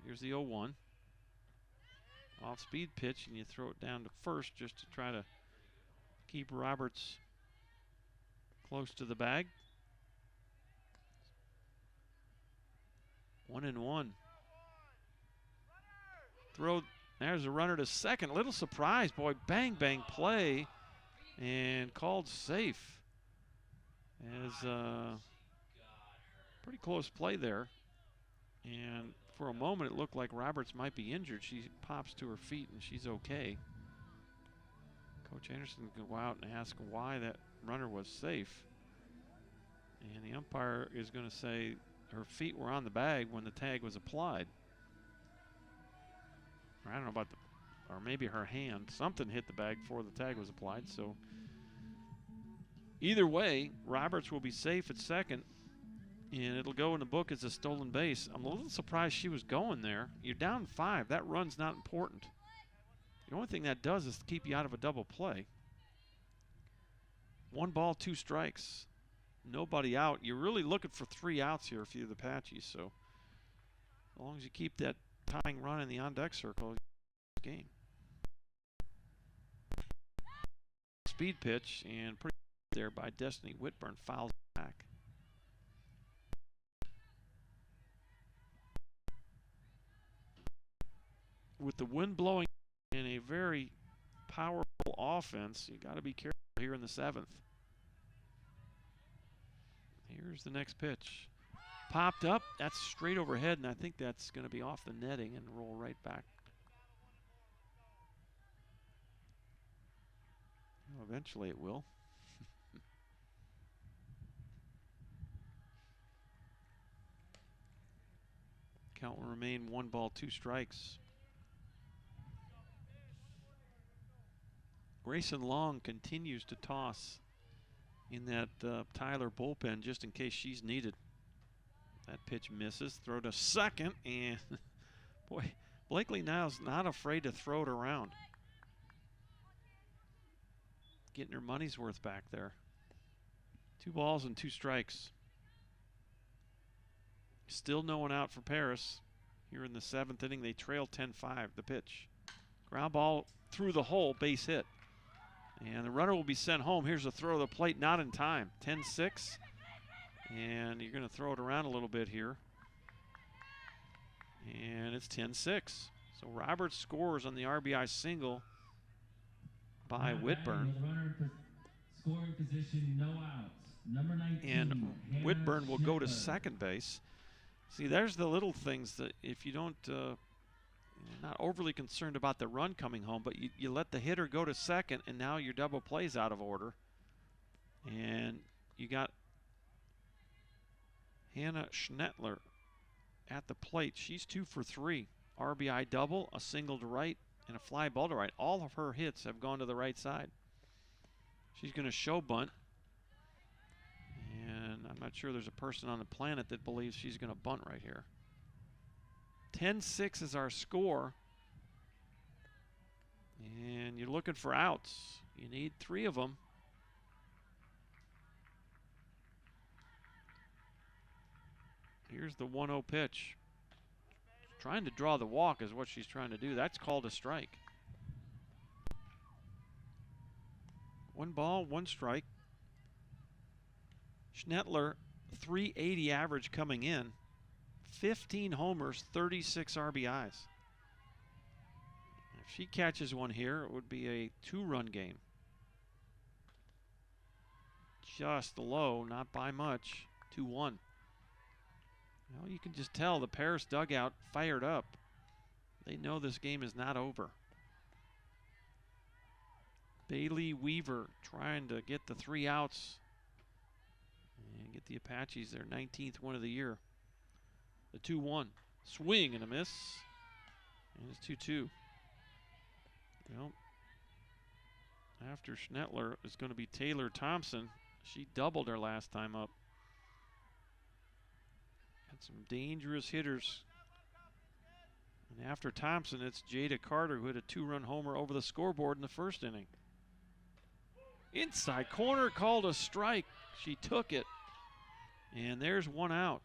Here's the 0-1. Off-speed pitch, and you throw it down to first just to try to keep Roberts close to the bag. 1-1. Throw. There's a runner to second. Little surprise, boy. Bang, bang play, and called safe. As pretty close play there. And for a moment, it looked like Roberts might be injured. She pops to her feet, and she's okay. Coach Anderson can go out and ask why that runner was safe. And the umpire is going to say her feet were on the bag when the tag was applied. I don't know about or maybe her hand. Something hit the bag before the tag was applied. So either way, Roberts will be safe at second, and it'll go in the book as a stolen base. I'm a little surprised she was going there. You're down 5. That run's not important. The only thing that does is keep you out of a double play. 1 ball, 2 strikes. Nobody out. You're really looking for 3 outs here if you're the Apaches. So as long as you keep that tying run in the on-deck circle, game. Speed pitch, and pretty there by Destiny Whitburn, fouls back. With the wind blowing in a very powerful offense, you got to be careful here in the 7th. Here's the next pitch. Popped up, that's straight overhead, and I think that's going to be off the netting and roll right back. Well, eventually it will. Count will remain 1 ball, 2 strikes. Grayson Long continues to toss in that Tyler bullpen just in case she's needed. That pitch misses. Throw to second, and boy, Blakely Niles not afraid to throw it around. getting her money's worth back there. 2 balls and 2 strikes. Still no one out for Paris. Here in the 7th inning, they trail 10-5. The pitch. Ground ball through the hole, base hit. And the runner will be sent home. Here's a throw to the plate, not in time. 10-6. And you're going to throw it around a little bit here. And it's 10-6. So Roberts scores on the RBI single by Whitburn. Scoring position, no outs. Number 19. And Whitburn will go to second base. See, there's the little things that if you don't, you're not overly concerned about the run coming home, but you let the hitter go to second, and now your double play's out of order. And you got Hannah Schnettler at the plate. She's 2 for 3. RBI double, a single to right, and a fly ball to right. All of her hits have gone to the right side. She's going to show bunt. And I'm not sure there's a person on the planet that believes she's going to bunt right here. 10-6 is our score. And you're looking for outs. You need 3 of them. Here's the 1-0 pitch. Trying to draw the walk is what she's trying to do. That's called a strike. 1 ball, 1 strike. Schnettler, 380 average coming in. 15 homers, 36 RBIs. If she catches one here, it would be a 2-run game. Just low, not by much. 2-1. Well, you can just tell the Paris dugout fired up. They know this game is not over. Bailey Weaver trying to get the 3 outs and get the Apaches their 19th win of the year. The 2-1. Swing and a miss. And it's 2-2. Well, after Schnettler is going to be Taylor Thompson. She doubled her last time up. Got some dangerous hitters. And after Thompson, it's Jada Carter who hit a 2-run homer over the scoreboard in the 1st inning. Inside corner, called a strike. She took it. And there's 1 out.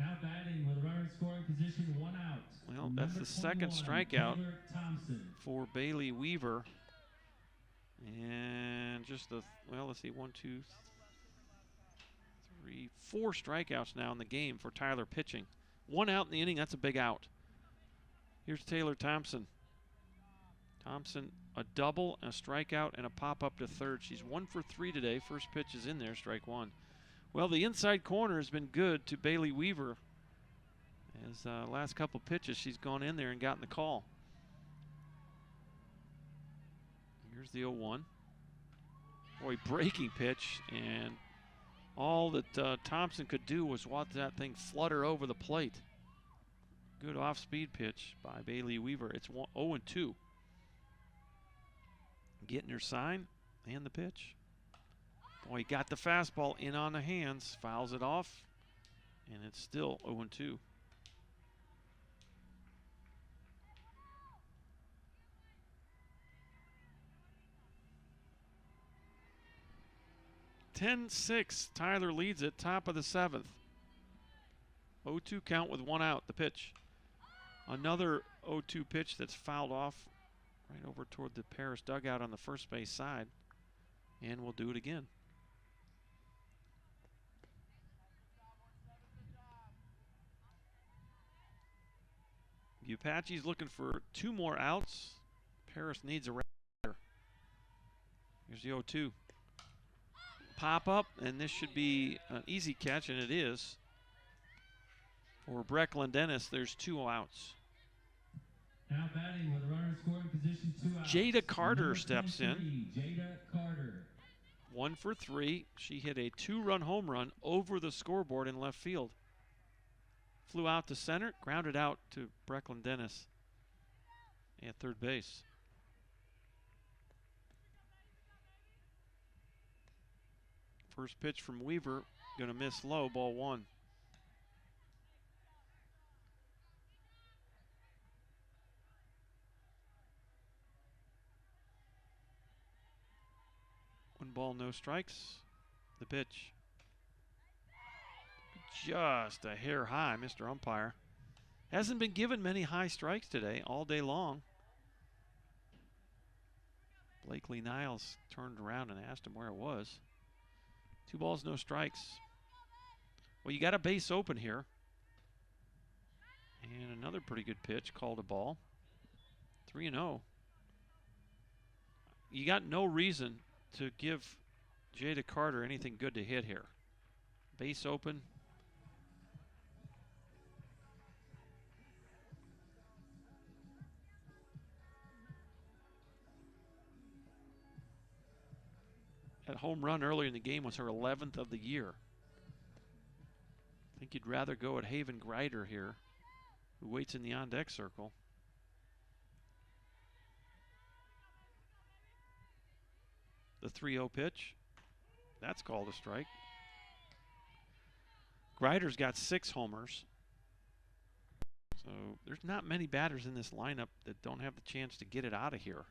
Now batting with runner in scoring position, 1 out. Well, that's the 2nd strikeout for Bailey Weaver. And just the, well, let's see, 1, 2, 3, 4 strikeouts now in the game for Tyler pitching. 1 out in the inning, that's a big out. Here's Taylor Thompson. Thompson, a double, a strikeout, and a pop up to third. She's 1 for 3 today. First pitch is in there, strike 1. Well, the inside corner has been good to Bailey Weaver. As last couple pitches, she's gone in there and gotten the call. Here's the 0-1. Boy, breaking pitch, and all that Thompson could do was watch that thing flutter over the plate. Good off-speed pitch by Bailey Weaver. It's 0-2. Getting her sign and the pitch. Boy, he got the fastball in on the hands, fouls it off, and it's still 0-2. (10-6). Tyler leads it, top of the 7th. 0-2 count with 1 out. The pitch. Another 0-2 pitch that's fouled off right over toward the Paris dugout on the first base side. And we'll do it again. The Apaches looking for 2 more outs. Paris needs a runner. Here's the 0-2. Pop up, and this should be an easy catch, and it is. For Brecklin Dennis, there's 2 outs. Now batting with a runner in scoring position, 2 outs. Jada Carter steps in. Jada Carter. 1 for 3. She hit a 2-run home run over the scoreboard in left field. Flew out to center, grounded out to Brecklin Dennis at third base. First pitch from Weaver, going to miss low, ball 1. ball, no strikes. The pitch. Just a hair high, Mr. Umpire. Hasn't been given many high strikes today, all day long. Blakely Niles turned around and asked him where it was. 2 balls, no strikes. Well, you got a base open here. And another pretty good pitch, called a ball. 3-0. You got no reason to give Jada Carter anything good to hit here. Base open. That home run earlier in the game was her 11th of the year. I think you'd rather go at Haven Greider here, who waits in the on-deck circle. The 3-0 pitch. That's called a strike. Greider's got 6 homers. So there's not many batters in this lineup that don't have the chance to get it out of here.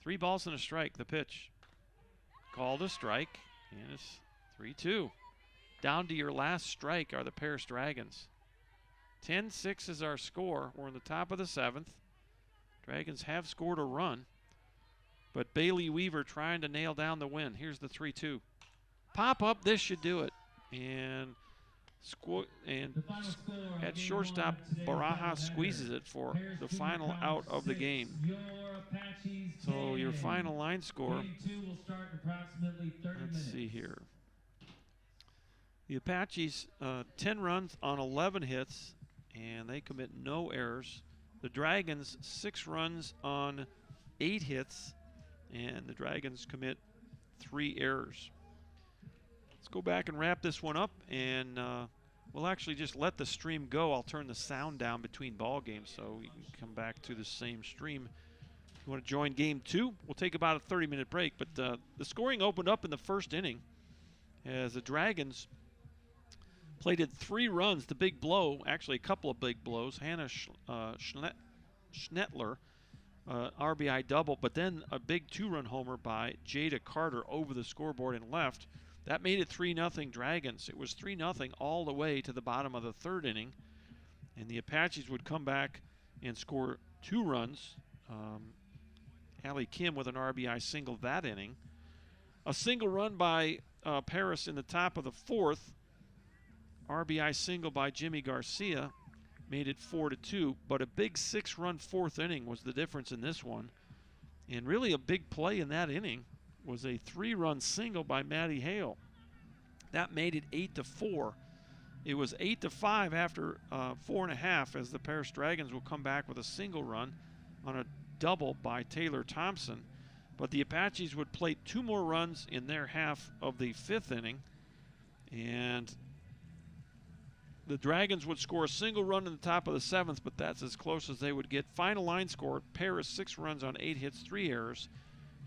3 balls and a strike, the pitch. Called a strike, and it's 3-2. Down to your last strike are the Paris Dragons. 10-6 is our score. We're in the top of the 7th. Dragons have scored a run, but Bailey Weaver trying to nail down the win. Here's the 3-2. Pop up, this should do it. And at shortstop, Baraja squeezes it for the final out of the game. So your final line score, let's see here. The Apaches, 10 runs on 11 hits, and they commit no errors. The Dragons, 6 runs on 8 hits, and the Dragons commit 3 errors. Let's go back and wrap this one up, and we'll actually just let the stream go. I'll turn the sound down between ball games so we can come back to the same stream. If you want to join game 2, we'll take about a 30-minute break. But the scoring opened up in the first inning as the Dragons plated 3 runs. The big blow, actually a couple of big blows. Hannah Schnettler, RBI double, but then a big 2-run homer by Jada Carter over the scoreboard and left. That made it 3-0 Dragons. It was 3-0 all the way to the bottom of the 3rd inning. And the Apaches would come back and score 2 runs. Allie Kim with an RBI single that inning. A single run by Paris in the top of the 4th. RBI single by Jimmy Garcia made it 4-2. But a big 6-run 4th inning was the difference in this one. And really a big play in that inning was a 3-run single by Maddie Hale. That made it 8-4. It was 8-5 after 4.5 as the Paris Dragons will come back with a single run on a double by Taylor Thompson. But the Apaches would plate 2 more runs in their half of the 5th inning. And the Dragons would score a single run in the top of the 7th, but that's as close as they would get. Final line score, Paris 6 runs on 8 hits, 3 errors.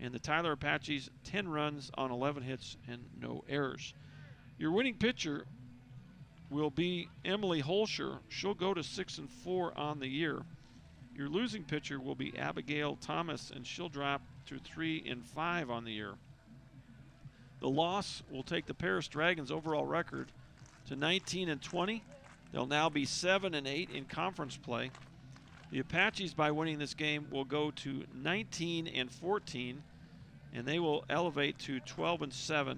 And the Tyler Apaches, 10 runs on 11 hits and no errors. Your winning pitcher will be Emily Holscher. She'll go to 6-4 on the year. Your losing pitcher will be Abigail Thomas, and she'll drop to 3-5 on the year. The loss will take the Paris Dragons' overall record to 19-20. They'll now be 7-8 in conference play. The Apaches, by winning this game, will go to 19-14, and they will elevate to 12-7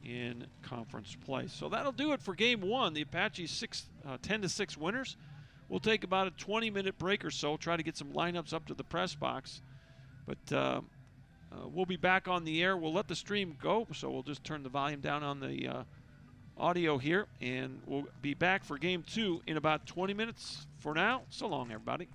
in conference play. So that'll do it for game 1. The Apaches 10-6 winners. We'll take about a 20-minute break or so, try to get some lineups up to the press box. But we'll be back on the air. We'll let the stream go, so we'll just turn the volume down on the audio here, and we'll be back for game 2 in about 20 minutes. For now, so long, everybody.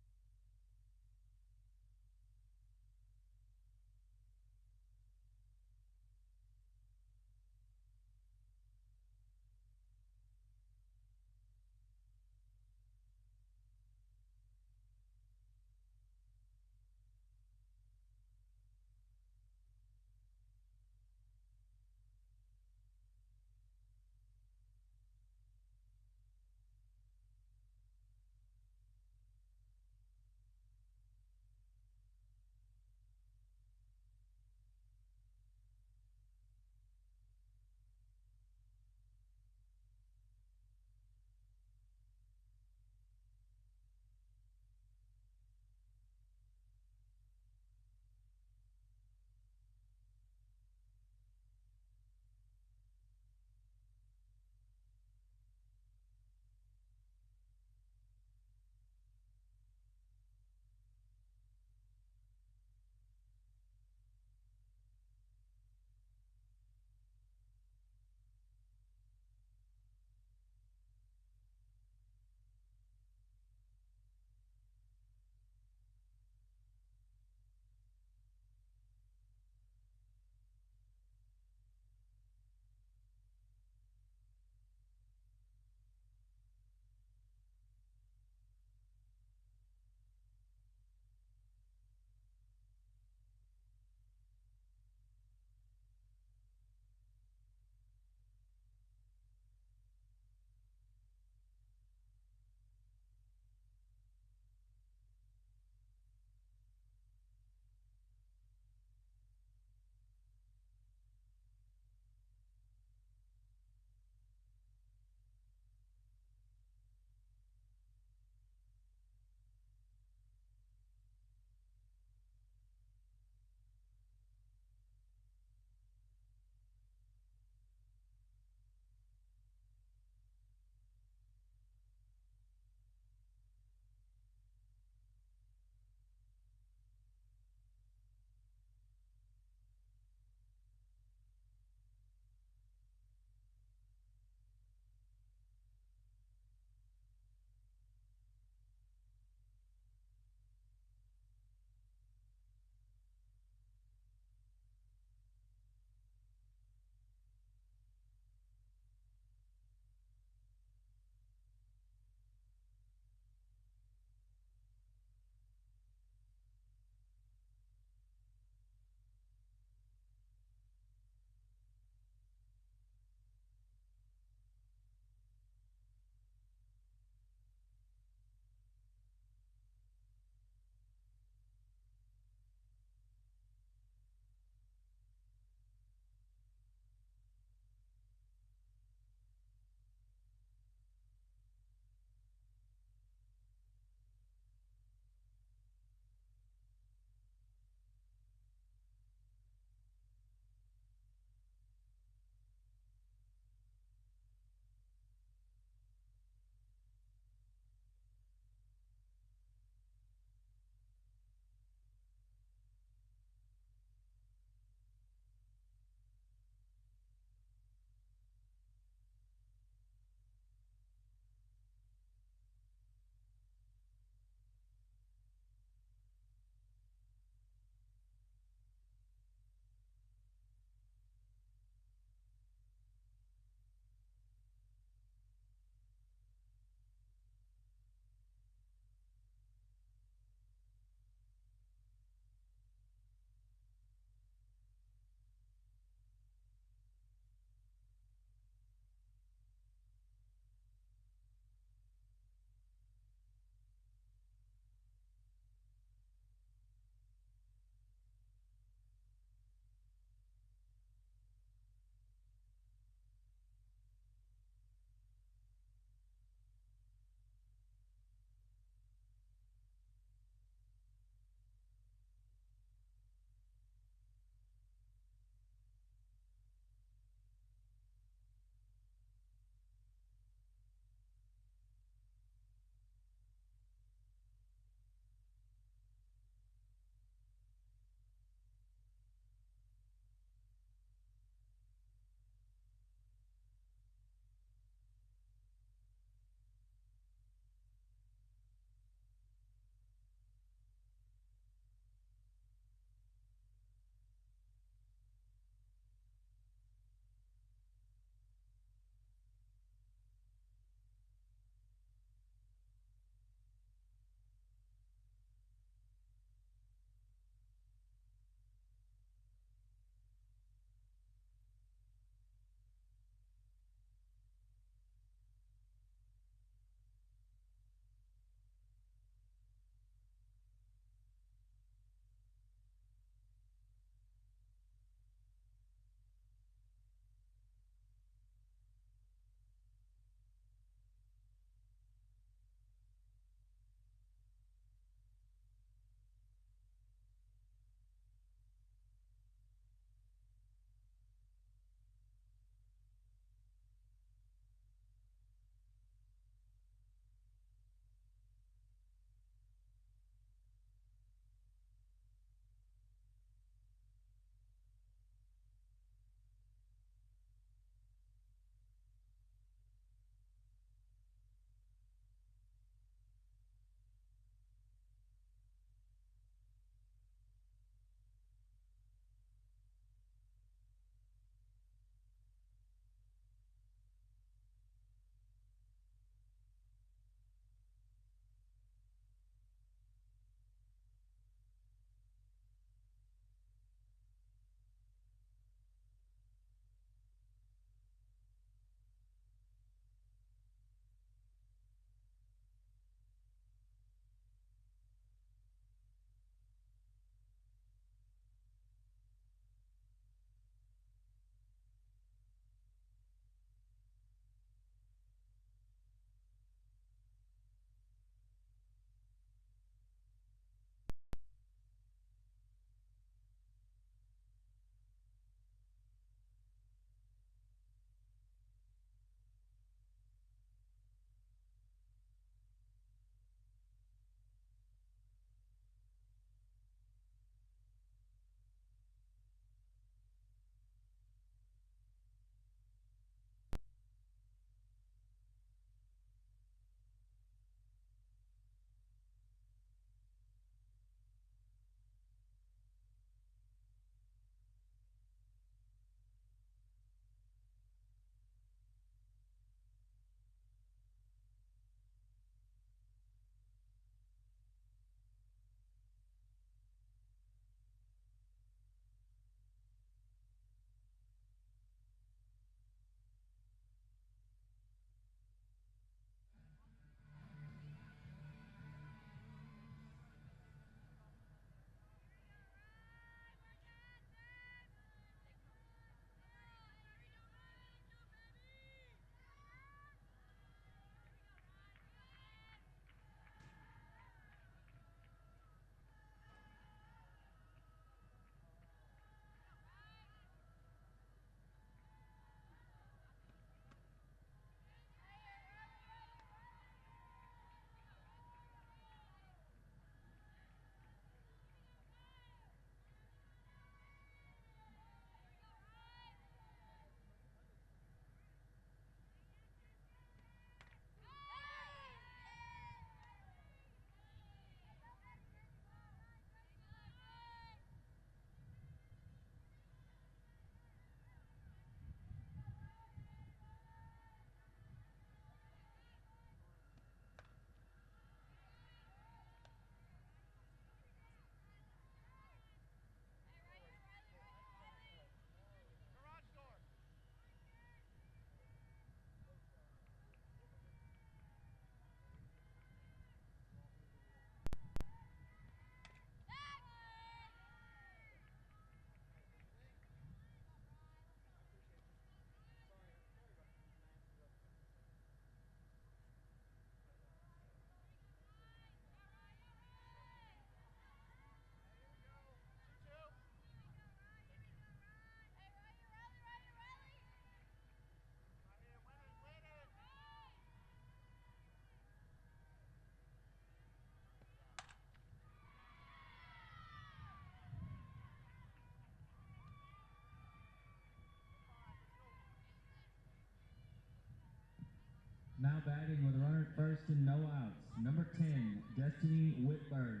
Now batting with a runner at first and no outs. Number 10, Destiny Whitburn.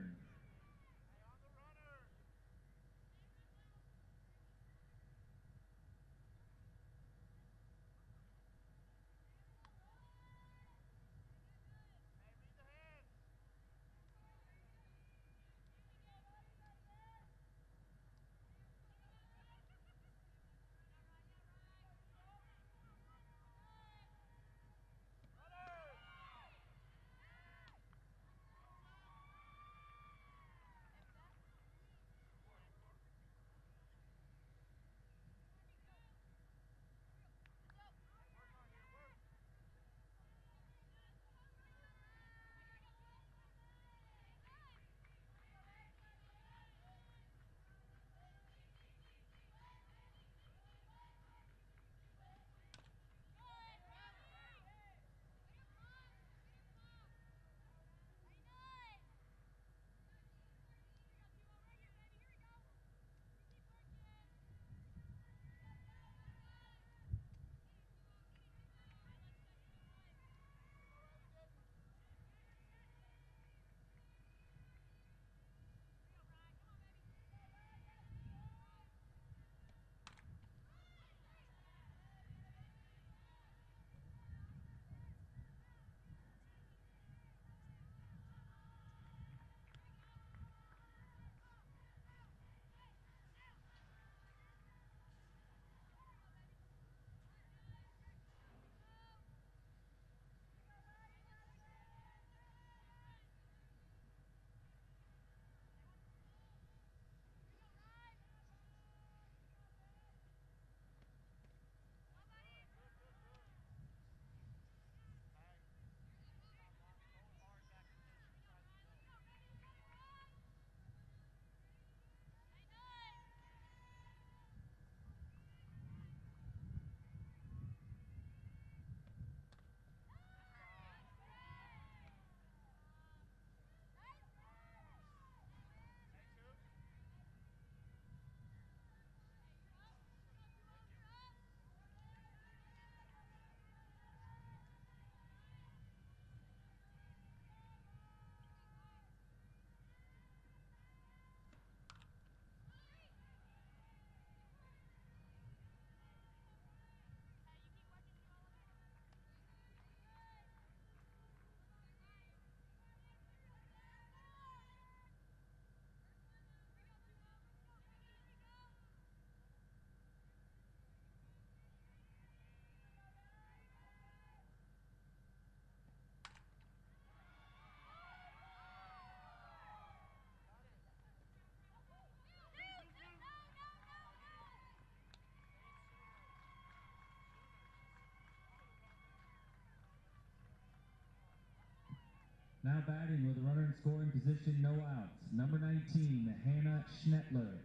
Now batting with a runner in scoring position, no outs. Number 19, Hannah Schnettler.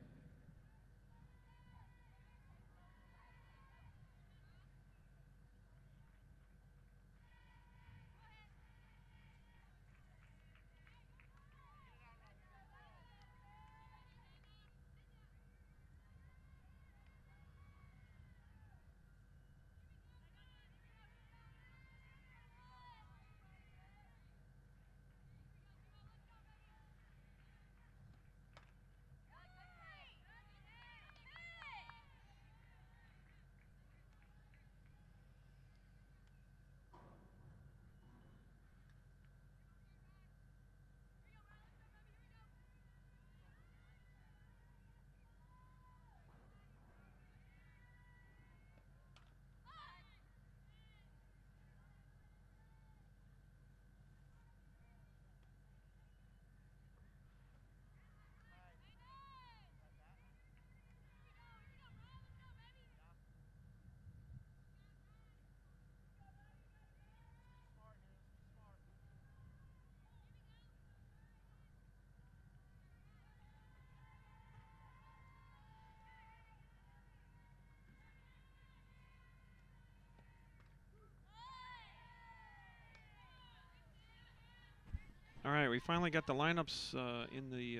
All right, we finally got the lineups in the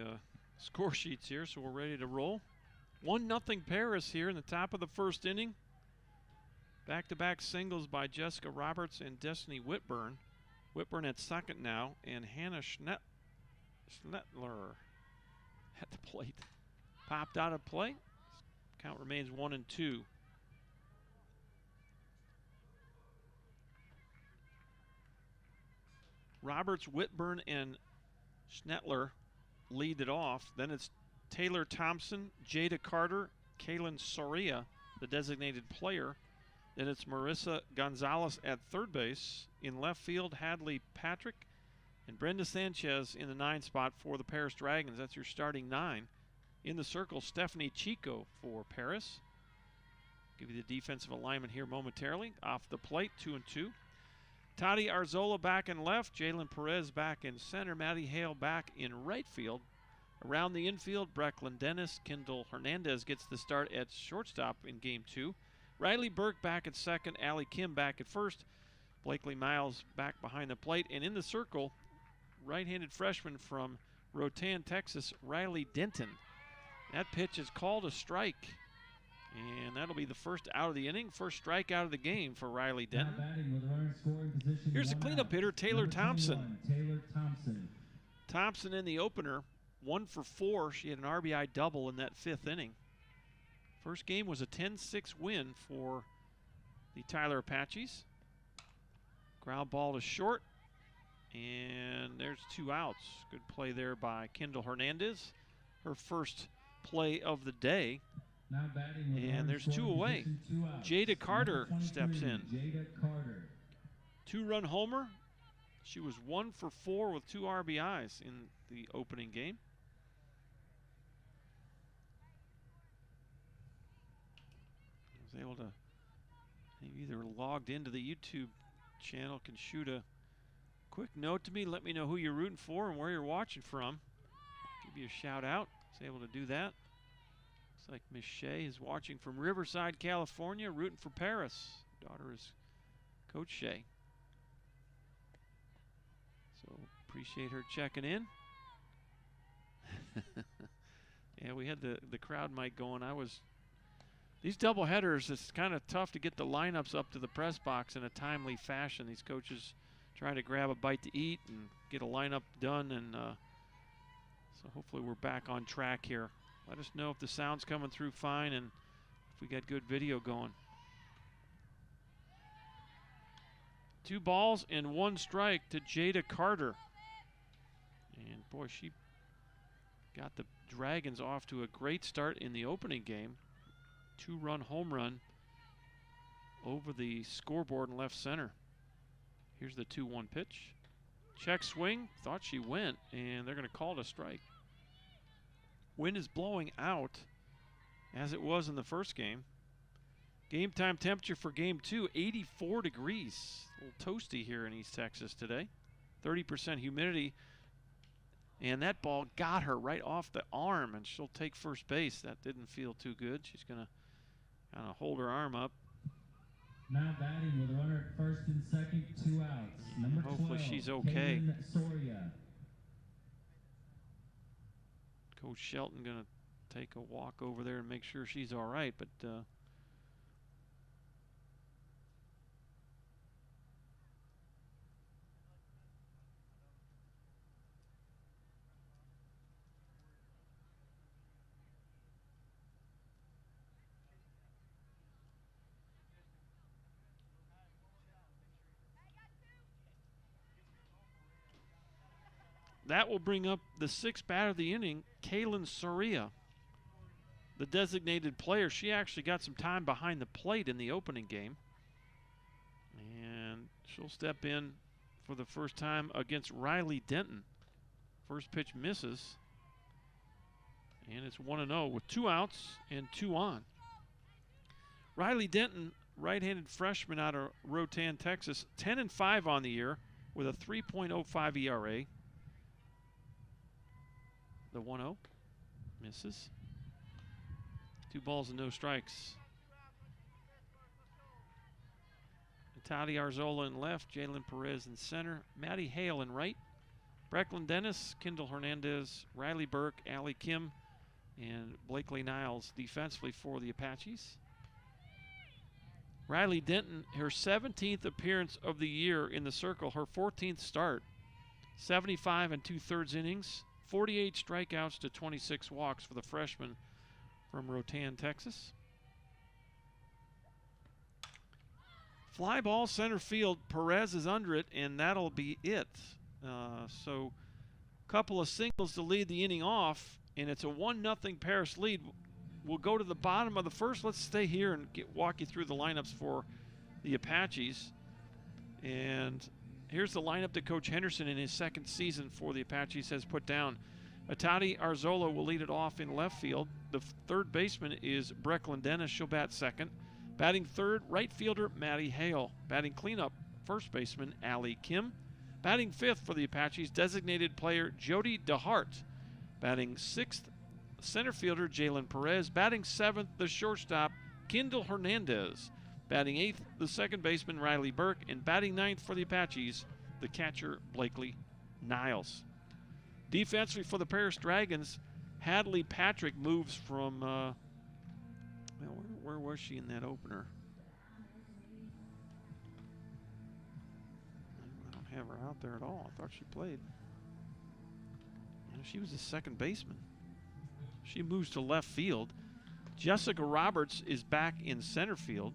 score sheets here, so we're ready to roll. 1-0 Paris here in the top of the first inning. Back-to-back singles by Jessica Roberts and Destiny Whitburn. Whitburn at second now, and Hannah Schnettler at the plate. Popped out of play. Count remains 1-2. Roberts, Whitburn, and Schnettler lead it off. Then it's Taylor Thompson, Jada Carter, Kaylin Soria, the designated player. Then it's Marissa Gonzalez at third base. In left field, Hadley Patrick and Brenda Sanchez in the 9 spot for the Paris Dragons. That's your starting 9. In the circle, Stephanie Chico for Paris. Give you the defensive alignment here momentarily. Off the plate, 2-2. Tati Arzola back in left. Jalen Perez back in center. Maddie Hale back in right field. Around the infield, Brecklin Dennis. Kendall Hernandez gets the start at shortstop in Game 2. Riley Burke back at second. Allie Kim back at first. Blakely Miles back behind the plate. And in the circle, right-handed freshman from Rotan, Texas, Riley Denton. That pitch is called a strike. And that'll be the first out of the inning, first strikeout of the game for Riley Denton. Here's the cleanup hitter, Taylor Thompson. Thompson in the opener, 1 for 4. She had an RBI double in that 5th inning. First game was a 10-6 win for the Tyler Apaches. Ground ball to short, and there's 2 outs. Good play there by Kendall Hernandez. Her first play of the day. And there's 2 away. Jada Carter steps in. 2-run homer. She was 1 for 4 with 2 RBIs in the opening game. Was able to, either logged into the YouTube channel, can shoot a quick note to me. Let me know who you're rooting for and where you're watching from. Give you a shout out. Was able to do that. Looks like Miss Shea is watching from Riverside, California, rooting for Paris. Daughter is Coach Shea. So appreciate her checking in. Yeah, we had the crowd mic going. These double headers, it's kind of tough to get the lineups up to the press box in a timely fashion. These coaches trying to grab a bite to eat and get a lineup done, and so hopefully we're back on track here. Let us know if the sound's coming through fine and if we got good video going. 2 balls and 1 strike to Jada Carter. And boy, she got the Dragons off to a great start in the opening game. 2-run home run over the scoreboard in left center. Here's the 2-1 pitch. Check swing, thought she went, and they're going to call it a strike. Wind is blowing out as it was in the first game. Game time temperature for Game 2, 84 degrees. A little toasty here in East Texas today. 30% humidity. And that ball got her right off the arm, and she'll take first base. That didn't feel too good. She's going to kind of hold her arm up. Now batting with a runner at first and second, 2 outs. Number 12, hopefully she's okay. Kaylin Soria. Coach Shelton going to take a walk over there and make sure she's all right, but that will bring up the 6th batter of the inning, Kaylin Soria, the designated player. She actually got some time behind the plate in the opening game. And she'll step in for the first time against Riley Denton. First pitch misses. And it's 1-0 with 2 outs and 2 on. Riley Denton, right-handed freshman out of Rotan, Texas, 10-5 on the year with a 3.05 ERA. The 1-0 misses. 2 balls and no strikes. Tati Arzola in left, Jalen Perez in center, Maddie Hale in right, Brecklin Dennis, Kendall Hernandez, Riley Burke, Allie Kim, and Blakely Niles defensively for the Apaches. Riley Denton, her 17th appearance of the year in the circle, her 14th start. 75 and 2/3 innings, 48 strikeouts to 26 walks for the freshman from Rotan, Texas. Fly ball center field. Perez is under it, and that'll be it. So a couple of singles to lead the inning off, and it's a 1-0 Paris lead. We'll go to the bottom of the first. Let's stay here and walk you through the lineups for the Apaches. And here's the lineup that Coach Henderson in his second season for the Apaches has put down. Atati Arzola will lead it off in left field. The third baseman is Brecklin Dennis. She'll bat second. Batting third, right fielder Maddie Hale. Batting cleanup, first baseman Allie Kim. Batting fifth for the Apaches, designated player Jody DeHart. Batting sixth, center fielder Jalen Perez. Batting seventh, the shortstop Kendall Hernandez. Batting eighth, the second baseman Riley Burke. And batting ninth for the Apaches, the catcher Blakely Niles. Defensively for the Paris Dragons, Hadley Patrick moves from, where was she in that opener? I don't have her out there at all. I thought she played. She was the second baseman. She moves to left field. Jessica Roberts is back in center field.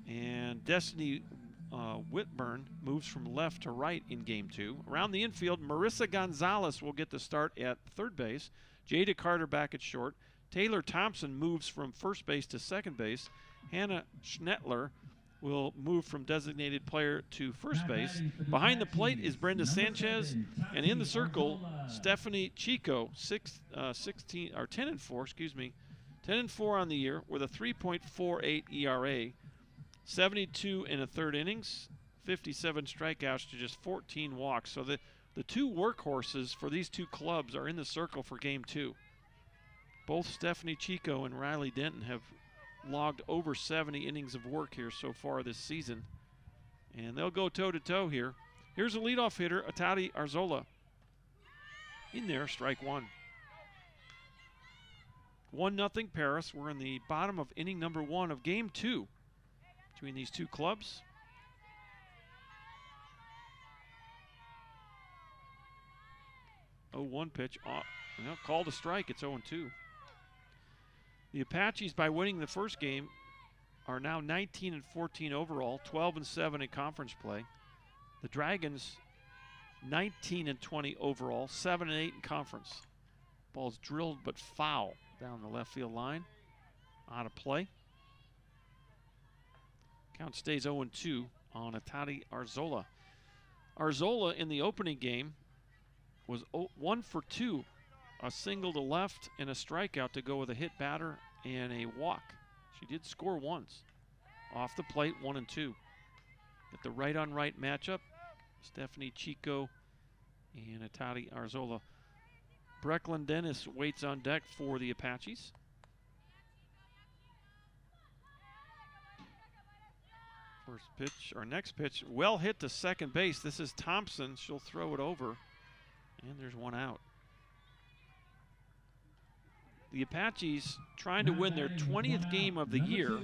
And Destiny Whitburn moves from left to right in game 2. Around the infield, Marissa Gonzalez will get the start at third base. Jada Carter back at short. Taylor Thompson moves from first base to second base. Hannah Schnettler will move from designated player to first base. Behind the plate is Brenda Sanchez, and in the circle, Stephanie Chico, 10-4, 10-4 on the year with a 3.48 ERA, 72 and a third innings, 57 strikeouts to just 14 walks. So the two workhorses for these two clubs are in the circle for game 2. Both Stephanie Chico and Riley Denton have logged over 70 innings of work here so far this season. And they'll go toe-to-toe here. Here's a leadoff hitter, Atati Arzola. In there, strike one. 1-0 Paris. We're in the bottom of inning number 1 of game 2 between these two clubs. Oh, 1 pitch. Called a strike. It's 0-2. The Apaches, by winning the first game, are now 19-14 overall, 12-7 in conference play. The Dragons, 19-20 overall, 7-8 in conference. Ball's drilled but foul down the left field line. Out of play. Count stays 0-2 on Atati Arzola. Arzola in the opening game was 1 for 2. A single to left and a strikeout to go with a hit batter and a walk. She did score once. Off the plate, 1-2. At the right-on-right matchup, Stephanie Chico and Atati Arzola. Brecklin Dennis waits on deck for the Apaches. First pitch, or next pitch, well hit to second base. This is Thompson. She'll throw it over, and there's one out. The Apaches trying to win their 20th game of the year.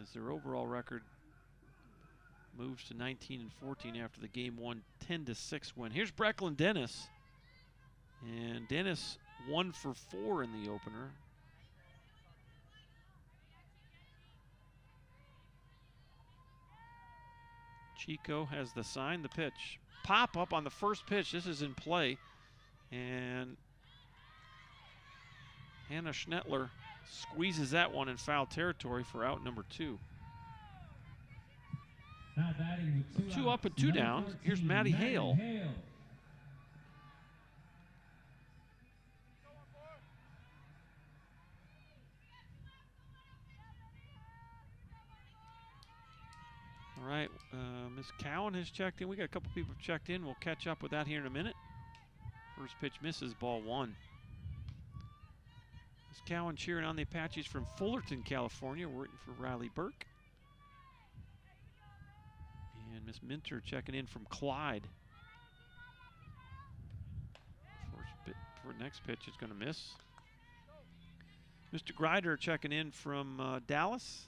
As their overall record moves to 19-14 after the game 1 10-6 win. Here's Brecklin Dennis. And Dennis 1 for 4 in the opener. Chico has the sign, the pitch. Pop up on the first pitch. This is in play. And Hannah Schnettler squeezes that one in foul territory for out number 2. 2 up and 2 down. Here's Maddie Hale. All right, Ms. Cowan has checked in. We got a couple people checked in. We'll catch up with that here in a minute. First pitch misses, ball 1. Ms. Cowan cheering on the Apaches from Fullerton, California, waiting for Riley Burke. And Ms. Minter checking in from Clyde. For next pitch is going to miss. Mr. Grider checking in from Dallas.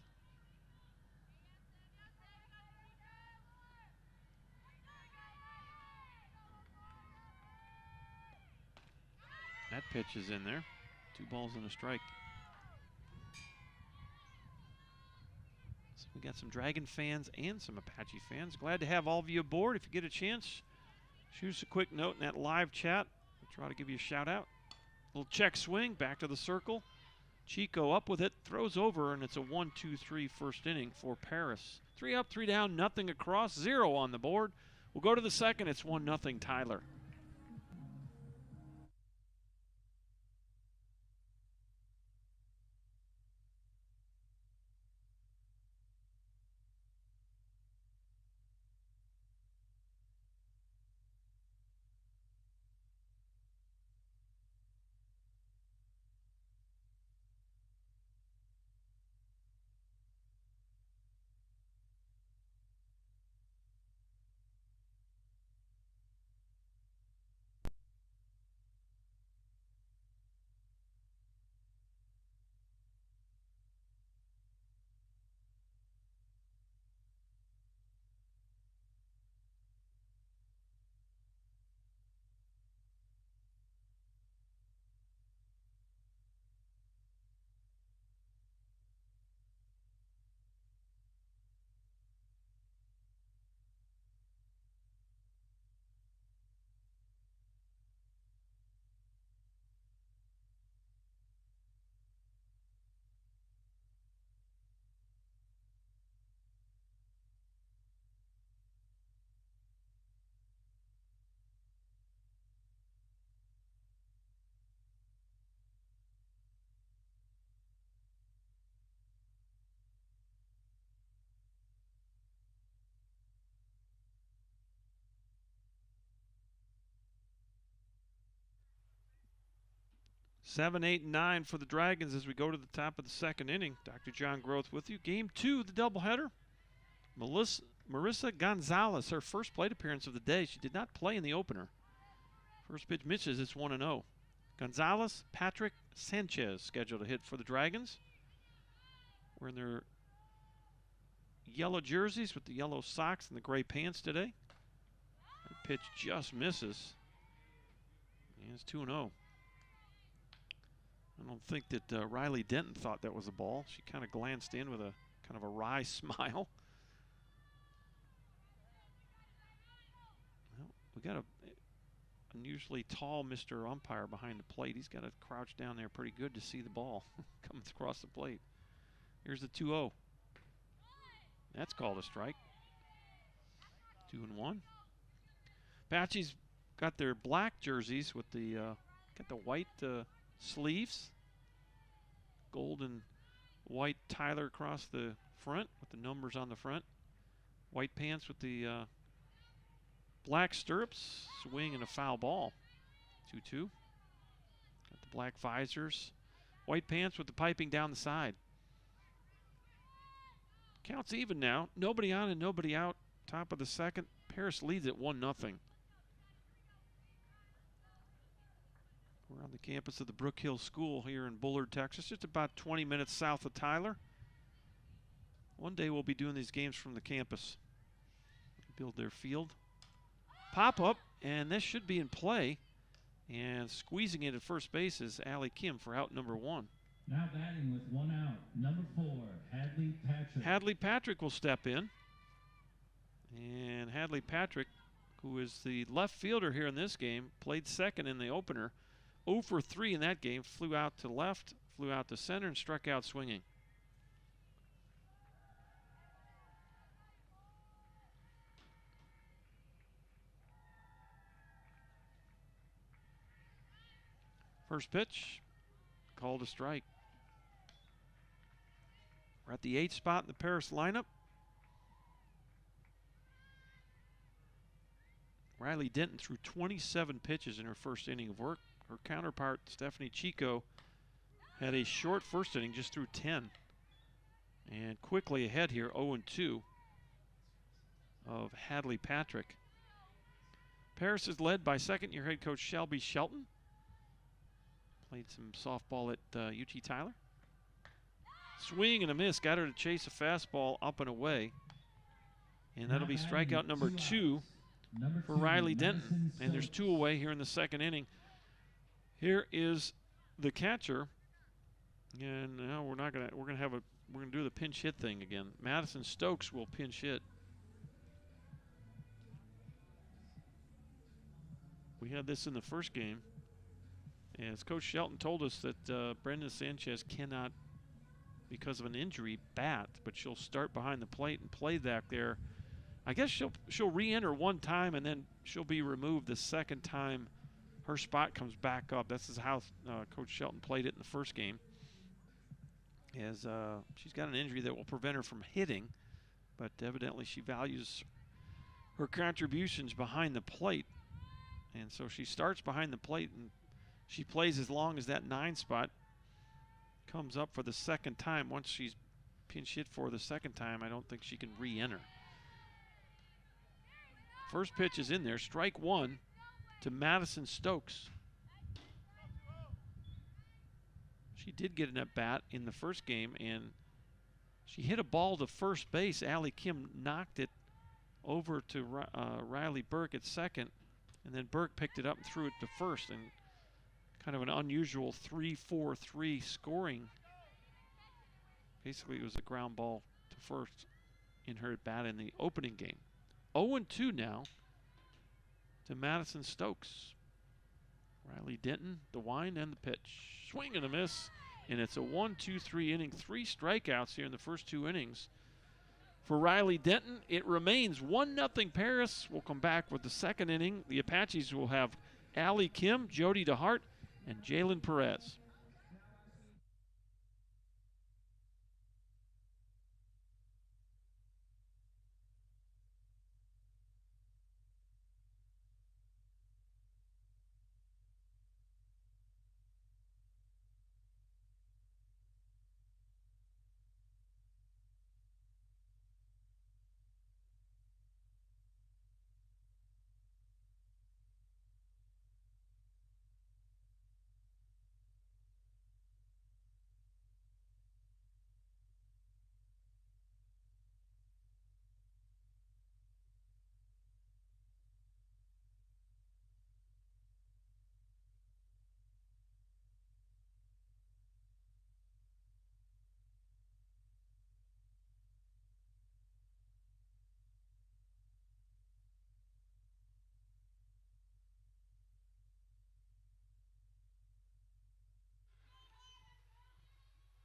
That pitch is in there. 2 balls and a strike. So we got some Dragon fans and some Apache fans. Glad to have all of you aboard. If you get a chance, shoot us a quick note in that live chat. We'll try to give you a shout out. Little check swing, back to the circle. Chico up with it, throws over, and it's a 1-2-3 first inning for Paris. 3 up, 3 down, nothing across, 0 on the board. We'll go to the second. It's 1-0 Tyler. Seven, 8, and 9 for the Dragons as we go to the top of the second inning. Dr. John Groth with you. Game 2, the doubleheader. Marissa Gonzalez, her first plate appearance of the day. She did not play in the opener. First pitch misses, it's 1-0. Gonzalez, Patrick Sanchez scheduled to hit for the Dragons. Wearing their yellow jerseys with the yellow socks and the gray pants today. That pitch just misses. And it's 2-0. I don't think that Riley Denton thought that was a ball. She kind of glanced in with a kind of a wry smile. Well, we got a unusually tall Mr. Umpire behind the plate. He's got to crouch down there pretty good to see the ball coming across the plate. Here's the 2-0. That's called a strike. 2-1. Apache's got their black jerseys with the got the white sleeves, gold and white Tyler across the front with the numbers on the front. White pants with the black stirrups, swing and a foul ball. 2-2. Got the black visors. White pants with the piping down the side. Counts even now. Nobody on and nobody out. Top of the second. Paris leads at 1-0. We're on the campus of the Brook Hill School here in Bullard, Texas, just about 20 minutes south of Tyler. One day we'll be doing these games from the campus. Build their field. Pop up, and this should be in play. And squeezing it at first base is Allie Kim for out number 1. Now batting with 1 out, number 4, Hadley Patrick. Hadley Patrick will step in. And Hadley Patrick, who is the left fielder here in this game, played second in the opener. 0 for 3 in that game, flew out to left, flew out to center, and struck out swinging. First pitch, called a strike. We're at the 8th spot in the Paris lineup. Riley Denton threw 27 pitches in her first inning of work. Her counterpart, Stephanie Chico, had a short first inning, just threw 10. And quickly ahead here, 0-2 of Hadley Patrick. Paris is led by second-year head coach Shelby Shelton. Played some softball at UT Tyler. Swing and a miss. Got her to chase a fastball up and away. And that'll be strikeout number 2 for Riley Denton. And there's 2 away here in the second inning. Here is the catcher. And now we're gonna do the pinch hit thing again. Madison Stokes will pinch hit. We had this in the first game. As Coach Shelton told us that Brenda Sanchez cannot, because of an injury, bat, but she'll start behind the plate and play back there. I guess she'll re-enter one time and then she'll be removed the second time her spot comes back up. This is how Coach Shelton played it in the first game. As she's got an injury that will prevent her from hitting, but evidently she values her contributions behind the plate. And so she starts behind the plate and she plays as long as that 9 spot comes up for the second time. Once she's pinch hit for the second time, I don't think she can re-enter. First pitch is in there, strike 1 to Madison Stokes. She did get an at-bat in the first game, and she hit a ball to first base. Allie Kim knocked it over to Riley Burke at second, and then Burke picked it up and threw it to first, and kind of an unusual 3-4-3 scoring. Basically, it was a ground ball to first in her at-bat in the opening game. 0-2 now to Madison Stokes. Riley Denton, the wind and the pitch. Swing and a miss, and it's a 1-2-3 inning. 3 strikeouts here in the first 2 innings. For Riley Denton, it remains 1-0 Paris. We'll come back with the second inning. The Apaches will have Allie Kim, Jody DeHart, and Jalen Perez.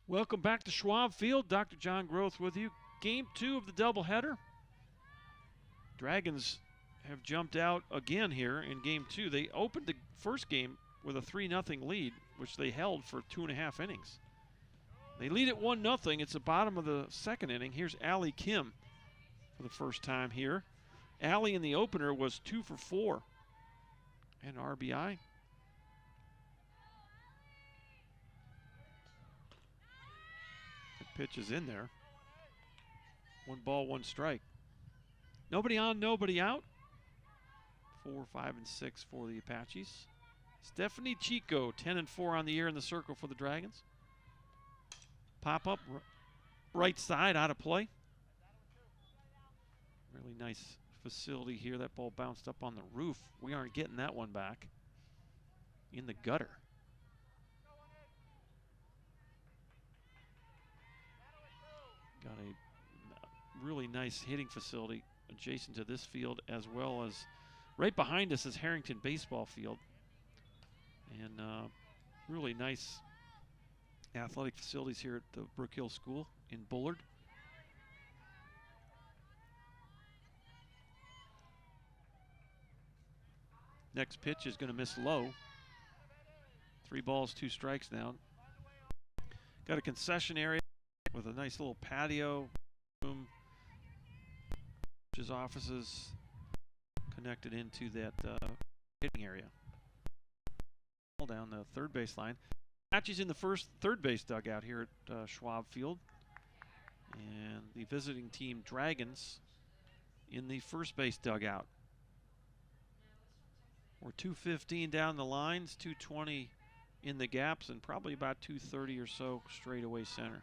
Welcome back to Schwab Field. Dr. John Groth with you. Game 2 of the doubleheader. Dragons have jumped out again here in Game 2. They opened the first game with a 3-0 lead, which they held for 2.5 innings. They lead at 1-0. It's the bottom of the second inning. Here's Allie Kim for the first time here. Allie in the opener was 2 for 4 and RBI. Pitch is in there. 1 ball, 1 strike. Nobody on, nobody out. 4, 5, and 6 for the Apaches. Stephanie Chico, 10 and 4 on the year in the circle for the Dragons. Pop up right side, out of play. Really nice facility here. That ball bounced up on the roof. We aren't getting that one back. In the gutter. Got a really nice hitting facility adjacent to this field, as well as right behind us is Harrington Baseball Field. And really nice athletic facilities here at the Brook Hill School in Bullard. Next pitch is going to miss low. 3 balls, 2 strikes now. Got a concession area with a nice little patio room, offices connected into that hitting area. Down the third base line. Apaches in the third base dugout here at Schwab Field. And the visiting team Dragons in the first base dugout. We're 215 down the lines, 220 in the gaps, and probably about 230 or so straightaway center.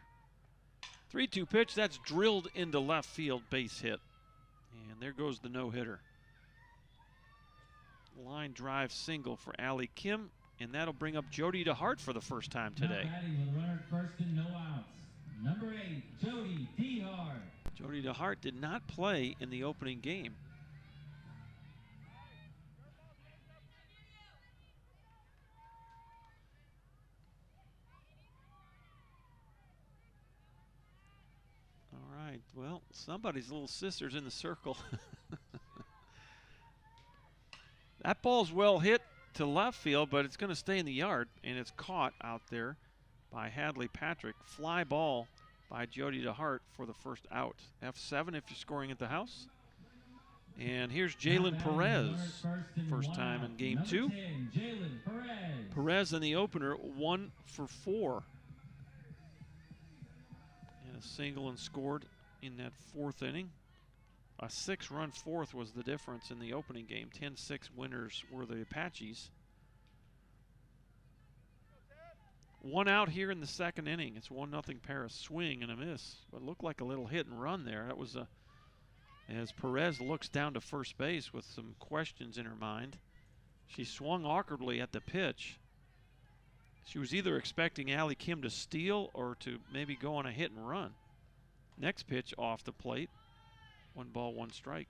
3-2 pitch, that's drilled into left field, base hit. And there goes the no-hitter. Line drive single for Allie Kim, and that'll bring up Jody DeHart for the first time today. Now batting with a runner at first and no outs. Number 8, Jody DeHart. Jody DeHart did not play in the opening game. All right, well, somebody's little sister's in the circle. That ball's well hit to left field, but it's going to stay in the yard, and it's caught out there by Hadley Patrick. Fly ball by Jody DeHart for the first out. F7 if you're scoring at the house. And here's Jalen Perez, first time in game 2. Perez in the opener, 1 for 4. And a single and scored in that 4th inning. A 6-run 4th was the difference in the opening game. 10-6 winners were the Apaches. 1 out here in the 2nd inning. It's 1-0 Paris. Swing and a miss. But looked like a little hit and run there. That was as Perez looks down to first base with some questions in her mind. She swung awkwardly at the pitch. She was either expecting Allie Kim to steal or to maybe go on a hit and run. Next pitch off the plate. 1 ball, 1 strike.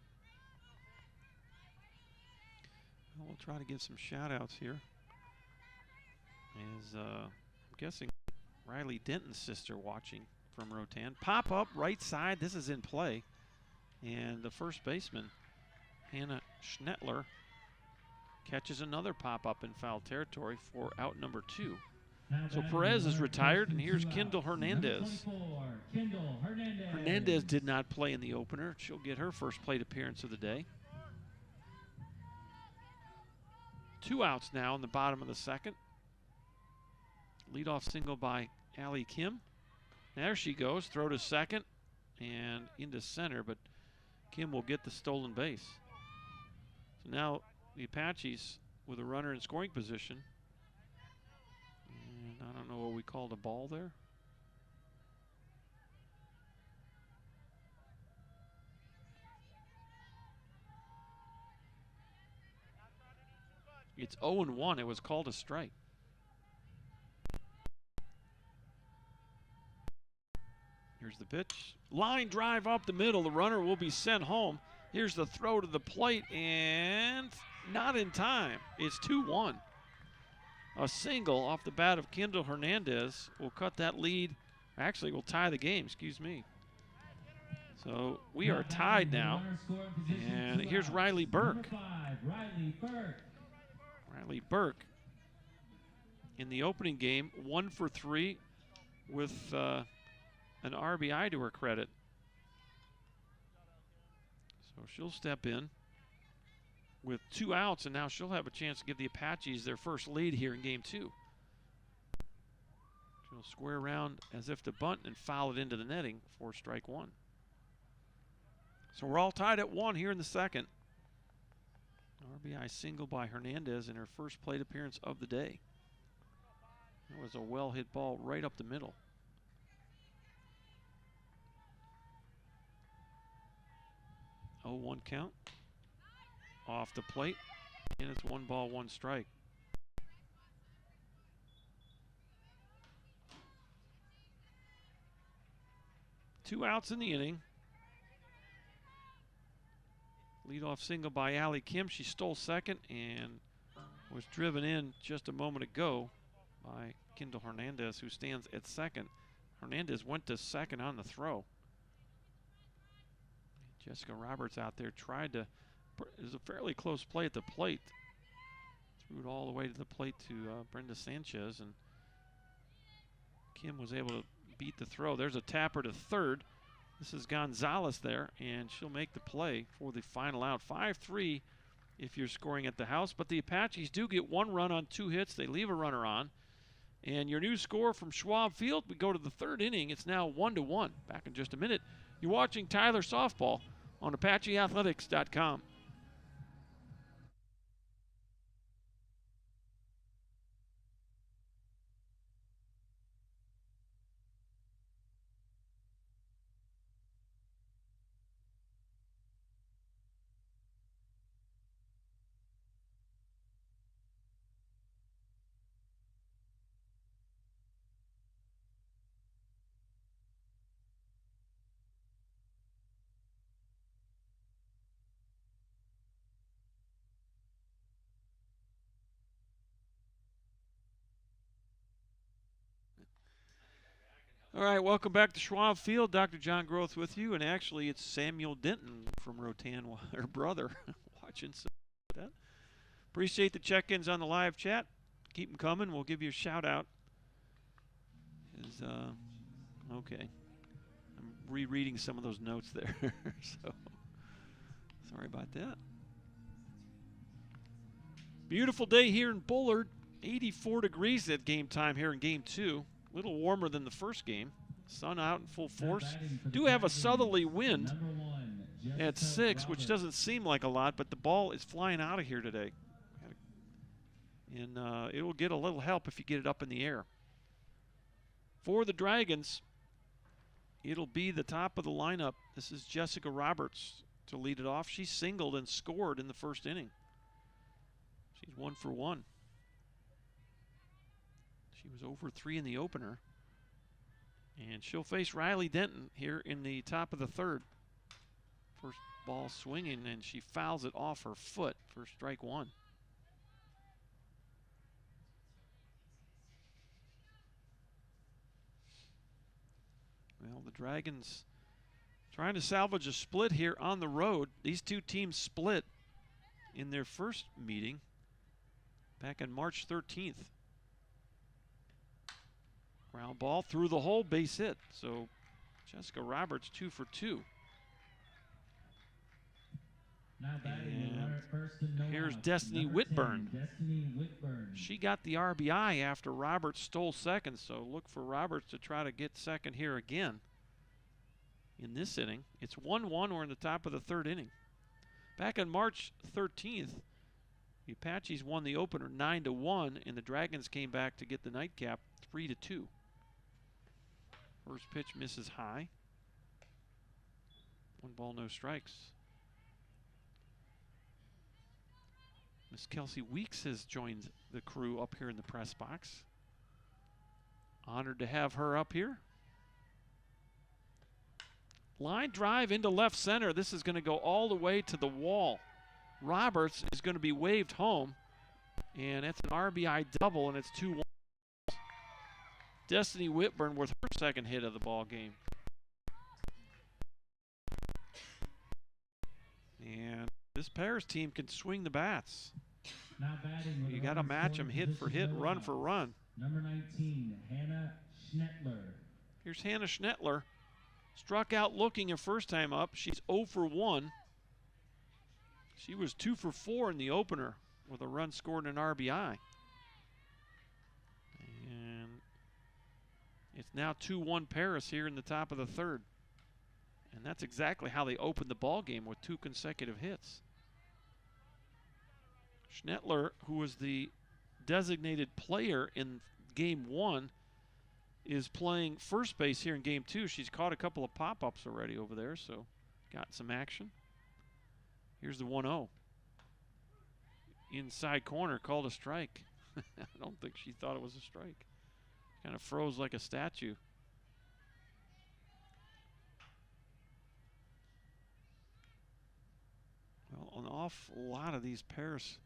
Well, we'll try to give some shout-outs here. As I'm guessing Riley Denton's sister watching from Rotan. Pop up right side. This is in play. And the first baseman, Hannah Schnettler, catches another pop-up in foul territory for out number 2. So Perez is retired, and here's Kendall Hernandez. Hernandez did not play in the opener. She'll get her first plate appearance of the day. 2 outs now in the bottom of the 2nd. Leadoff single by Allie Kim. There she goes, throw to second and into center, but Kim will get the stolen base. So now the Apaches with a runner in scoring position. I don't know what we called a ball there. It's 0-1. It was called a strike. Here's the pitch. Line drive up the middle. The runner will be sent home. Here's the throw to the plate, and not in time. It's 2-1. A single off the bat of Kendall Hernandez will cut that lead. Actually, will tie the game, excuse me. So we are tied now. And here's Riley Burke. Riley Burke in the opening game, 1 for 3 with an RBI to her credit. So she'll step in with 2 outs, and now she'll have a chance to give the Apaches their first lead here in game 2. She'll square around as if to bunt and foul it into the netting for strike 1. So we're all tied at 1 here in the 2nd. RBI single by Hernandez in her first plate appearance of the day. That was a well-hit ball right up the middle. Oh, 1 count. Off the plate, and it's 1 ball, 1 strike. Two outs in the inning. Leadoff single by Allie Kim. She stole second and was driven in just a moment ago by Kendall Hernandez, who stands at second. Hernandez went to second on the throw. Jessica Roberts out there tried to. It was a fairly close play at the plate. Threw it all the way to the plate to Brenda Sanchez, and Kim was able to beat the throw. There's a tapper to third. This is Gonzalez there, and she'll make the play for the final out. 5-3 if you're scoring at the house, but the Apaches do get 1 run on 2 hits. They leave a runner on. And your new score from Schwab Field, we go to the 3rd inning. It's now 1-1. Back in just a minute. You're watching Tyler Softball on ApacheAthletics.com. All right, welcome back to Schwab Field. Dr. John Groth with you, and actually it's Samuel Denton from Rotan, her brother, watching. So that. Appreciate the check-ins on the live chat. Keep them coming. We'll give you a shout-out. Okay. I'm rereading some of those notes there, so sorry about that. Beautiful day here in Bullard. 84 degrees at game time here in game 2. A little warmer than the first game. Sun out in full force. Do have a southerly wind at 6, which doesn't seem like a lot, but the ball is flying out of here today. And it will get a little help if you get it up in the air. For the Dragons, it'll be the top of the lineup. This is Jessica Roberts to lead it off. She singled and scored in the first inning. She's 1 for 1. She was over 3 in the opener. And she'll face Riley Denton here in the top of the third. First ball swinging, and she fouls it off her foot for strike 1. Well, the Dragons trying to salvage a split here on the road. These two teams split in their first meeting back on March 13th. Ground ball through the hole, base hit. So Jessica Roberts 2 for 2. And here's Destiny Whitburn. She got the RBI after Roberts stole second, so look for Roberts to try to get second here again in this inning. It's 1-1. We're in the top of the third inning. Back on March 13th, the Apaches won the opener 9-1, and the Dragons came back to get the nightcap 3-2. First pitch misses high. 1 ball, no strikes. Miss Kelsey Weeks has joined the crew up here in the press box. Honored to have her up here. Line drive into left center. This is going to go all the way to the wall. Roberts is going to be waved home, and it's an RBI double, and it's 2-1. Destiny Whitburn with her second hit of the ball game. And this Paris team can swing the bats. You got to match them hit for hit, run for run. Number 19, Hannah Schnettler. Here's Hannah Schnettler. Struck out looking her first time up. She's 0 for 1. She was 2 for 4 in the opener with a run scored and an RBI. And it's now 2-1 Paris here in the top of the third. And that's exactly how they opened the ball game, with 2 consecutive hits. Schnettler, who was the designated player in game 1, is playing first base here in game 2. She's caught a couple of pop-ups already over there, so got some action. Here's the 1-0. Inside corner, called a strike. I don't think she thought it was a strike. Kind of froze like a statue. Well, an awful lot of these Paris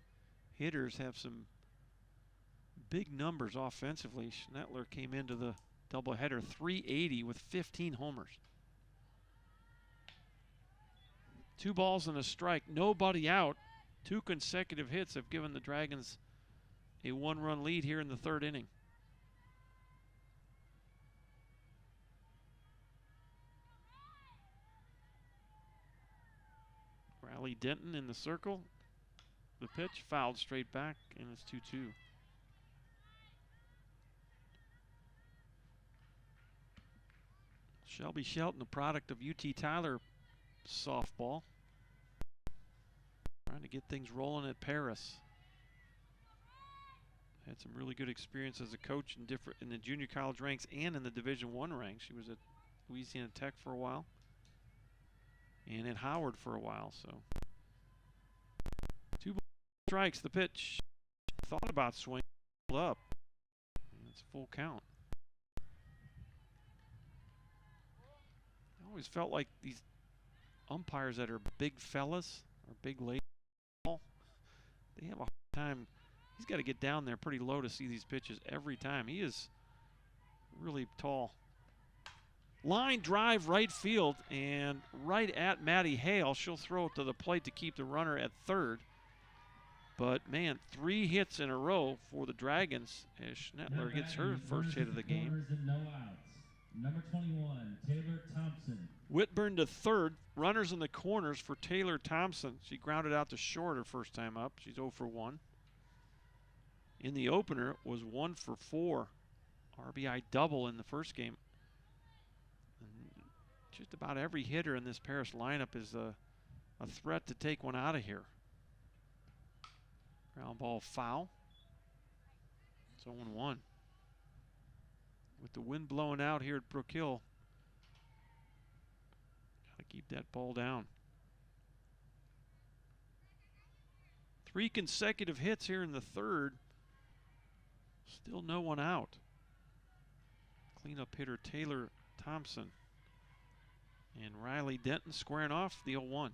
hitters have some big numbers offensively. Schnettler came into the doubleheader 380 with 15 homers. 2 balls and a strike, nobody out. 2 consecutive hits have given the Dragons a 1-run lead here in the third inning. Riley Denton in the circle. The pitch fouled straight back, and it's 2-2. Shelby Shelton, the product of UT Tyler softball. Trying to get things rolling at Paris. Had some really good experience as a coach in the junior college ranks and in the Division I ranks. She was at Louisiana Tech for a while and at Howard for a while. So 2 strikes. The pitch, thought about swinging, up. And it's full count. I always felt like these umpires that are big fellas or big ladies, they have a hard time. He's got to get down there pretty low to see these pitches every time. He is really tall. Line drive right field and right at Maddie Hale. She'll throw it to the plate to keep the runner at third. But, man, 3 hits in a row for the Dragons as Schnettler gets her first hit of the game. No outs. Number 21, Taylor Thompson. Whitburn to third. Runners in the corners for Taylor Thompson. She grounded out to short her first time up. She's 0 for 1. In the opener was 1 for 4. RBI double in the first game. And just about every hitter in this Paris lineup is a threat to take one out of here. Ground ball foul. It's 0-1. With the wind blowing out here at Brook Hill, got to keep that ball down. 3 consecutive hits here in the third. Still no one out. Cleanup hitter Taylor Thompson. And Riley Denton squaring off the 0-1.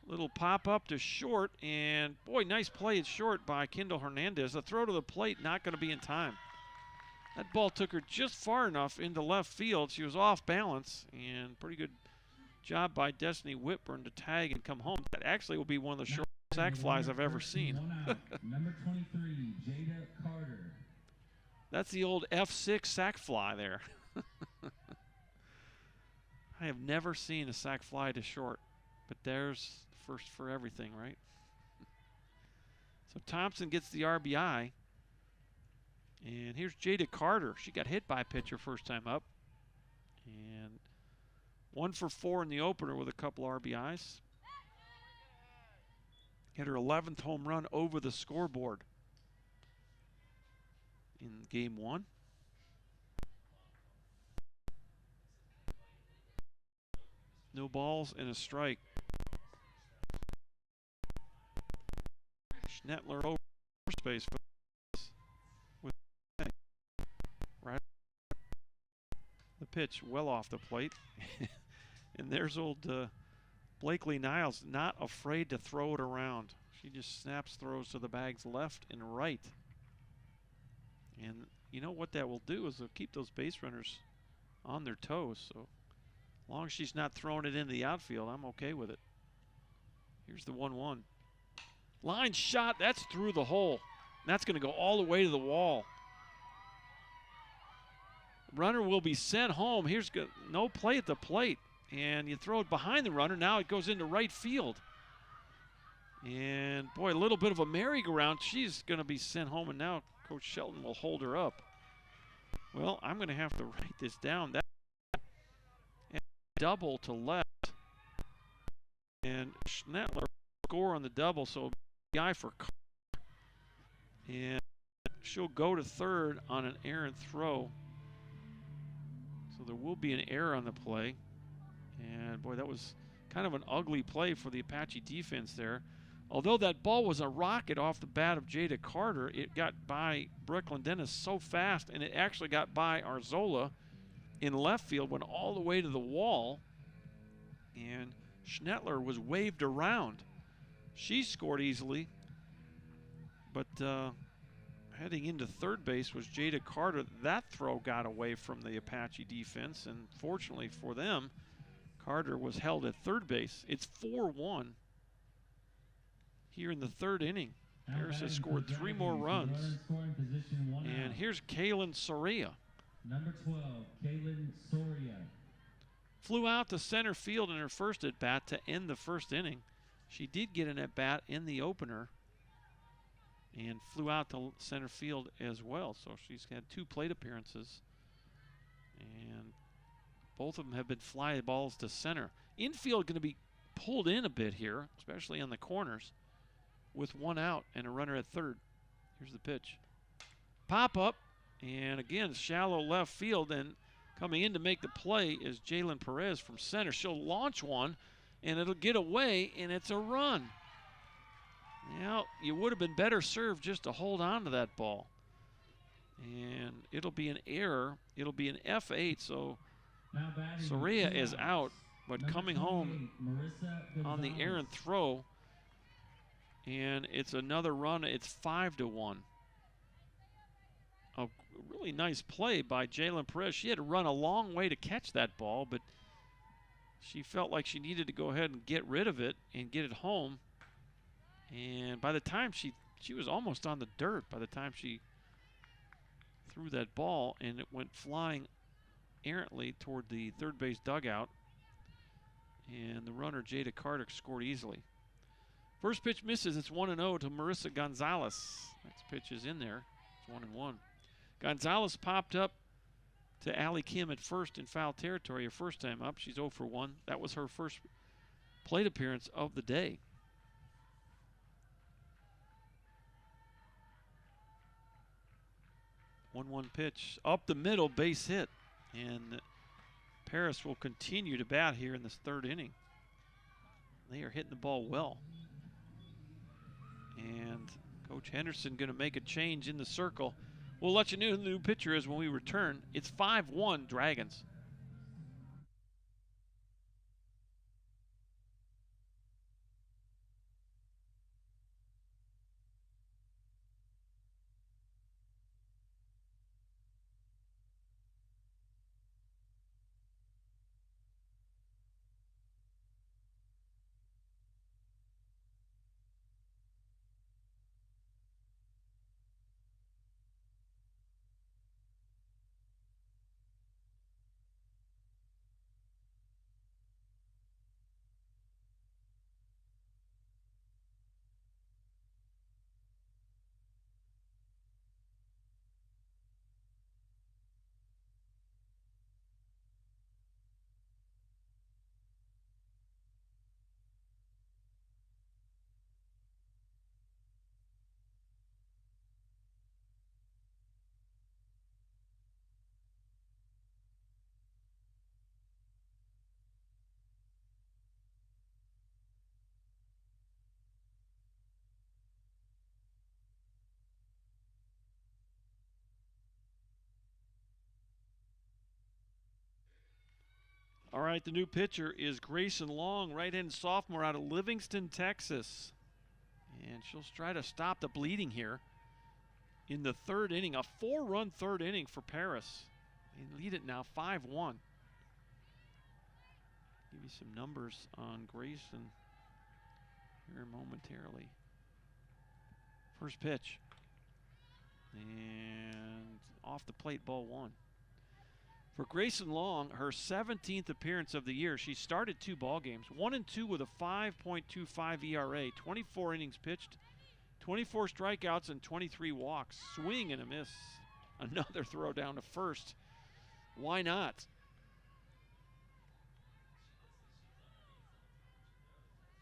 Little pop up to short, and boy, nice play at short by Kendall Hernandez. The throw to the plate not going to be in time. That ball took her just far enough into left field. She was off balance, and pretty good job by Destiny Whitburn to tag and come home. That actually will be one of the short sac flies I've ever seen. Number 23, Jada Carter. That's the old F6 sac fly there. I have never seen a sac fly to short, but there's first for everything, right? So Thompson gets the RBI. And here's Jada Carter. She got hit by a pitcher first time up. And 1 for 4 in the opener with a couple RBIs. Hit her 11th home run over the scoreboard in game 1. No balls and a strike. Schnettler over first base with right. The pitch well off the plate. And there's old Blakely Niles, not afraid to throw it around. She just snaps throws to the bags left and right. And you know what that will do is it'll keep those base runners on their toes. So as long as she's not throwing it into the outfield, I'm okay with it. Here's the 1-1. Line shot, that's through the hole. That's going to go all the way to the wall. Runner will be sent home. Here's no play at the plate. And you throw it behind the runner. Now it goes into right field. And, boy, a little bit of a merry-go-round. She's going to be sent home, and now Coach Shelton will hold her up. Well, I'm going to have to write this down. That double to left. And Schnettler score on the double, so guy for Carter. And she'll go to third on an errant throw. So there will be an error on the play. And, boy, that was kind of an ugly play for the Apache defense there. Although that ball was a rocket off the bat of Jada Carter, it got by Brooklyn Dennis so fast, and it actually got by Arzola in left field, went all the way to the wall, and Schnettler was waved around. She scored easily, but heading into third base was Jada Carter. That throw got away from the Apache defense, and fortunately for them, Carter was held at third base. It's 4-1 here in the third inning. Harris has scored 3 more runs. And here's Kaylin Soria. Number 12, Kaylin Soria. Flew out to center field in her first at-bat to end the first inning. She did get an at-bat in the opener and flew out to center field as well. So she's had 2 plate appearances. And both of them have been fly balls to center. Infield going to be pulled in a bit here, especially on the corners, with 1 out and a runner at third. Here's the pitch. Pop up, and again, shallow left field, and coming in to make the play is Jalen Perez from center. She'll launch one, and it'll get away, and it's a run. Now, you would have been better served just to hold on to that ball. And it'll be an error. It'll be an F8, so Soria is out, but coming home on the errant throw, and it's another run. It's 5-1. a really nice play by Jalen Perez. She had to run a long way to catch that ball, but she felt like she needed to go ahead and get rid of it and get it home. And by the time she was almost on the dirt by the time she threw that ball, and it went flying errantly toward the third base dugout. And the runner, Jada Carter, scored easily. First pitch misses. It's 1-0 to Marissa Gonzalez. Next pitch is in there. It's 1-1. Gonzalez popped up to Allie Kim at first in foul territory her first time up. She's 0 for 1. That was her first plate appearance of the day. One pitch up the middle, base hit, and Paris will continue to bat here in this third inning. They are hitting the ball well. And Coach Henderson going to make a change in the circle. We'll let you know who the new pitcher is when we return. It's 5-1 Dragons. All right, the new pitcher is Grayson Long, right-handed sophomore out of Livingston, Texas. And she'll try to stop the bleeding here in the third inning. A 4-run third inning for Paris. They lead it now 5-1. Give you some numbers on Grayson here momentarily. First pitch. And off the plate, ball one. For Grayson Long, her 17th appearance of the year. She started 2 ball games, 1-2 with a 5.25 ERA, 24 innings pitched, 24 strikeouts, and 23 walks. Swing and a miss. Another throw down to first. Why not?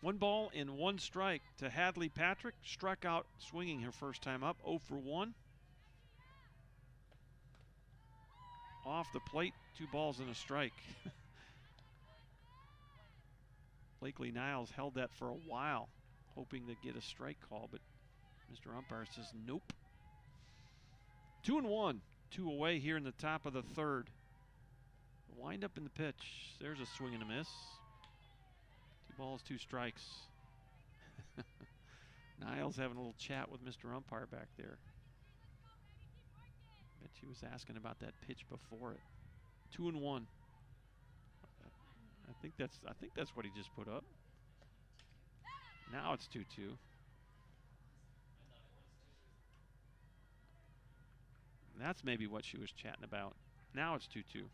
One ball and 1 strike to Hadley Patrick. Struck out swinging her first time up, 0 for 1. Off the plate, 2 balls and a strike. Blakely Niles held that for a while, hoping to get a strike call, but Mr. Umpire says nope. 2-1, 2 away here in the top of the third. Wind up in the pitch. There's a swing and a miss. 2 balls, 2 strikes. Niles having a little chat with Mr. Umpire back there. Bet she was asking about that pitch before it. 2-1. I think that's what he just put up. Now it's 2-2. That's maybe what she was chatting about. Now it's 2-2.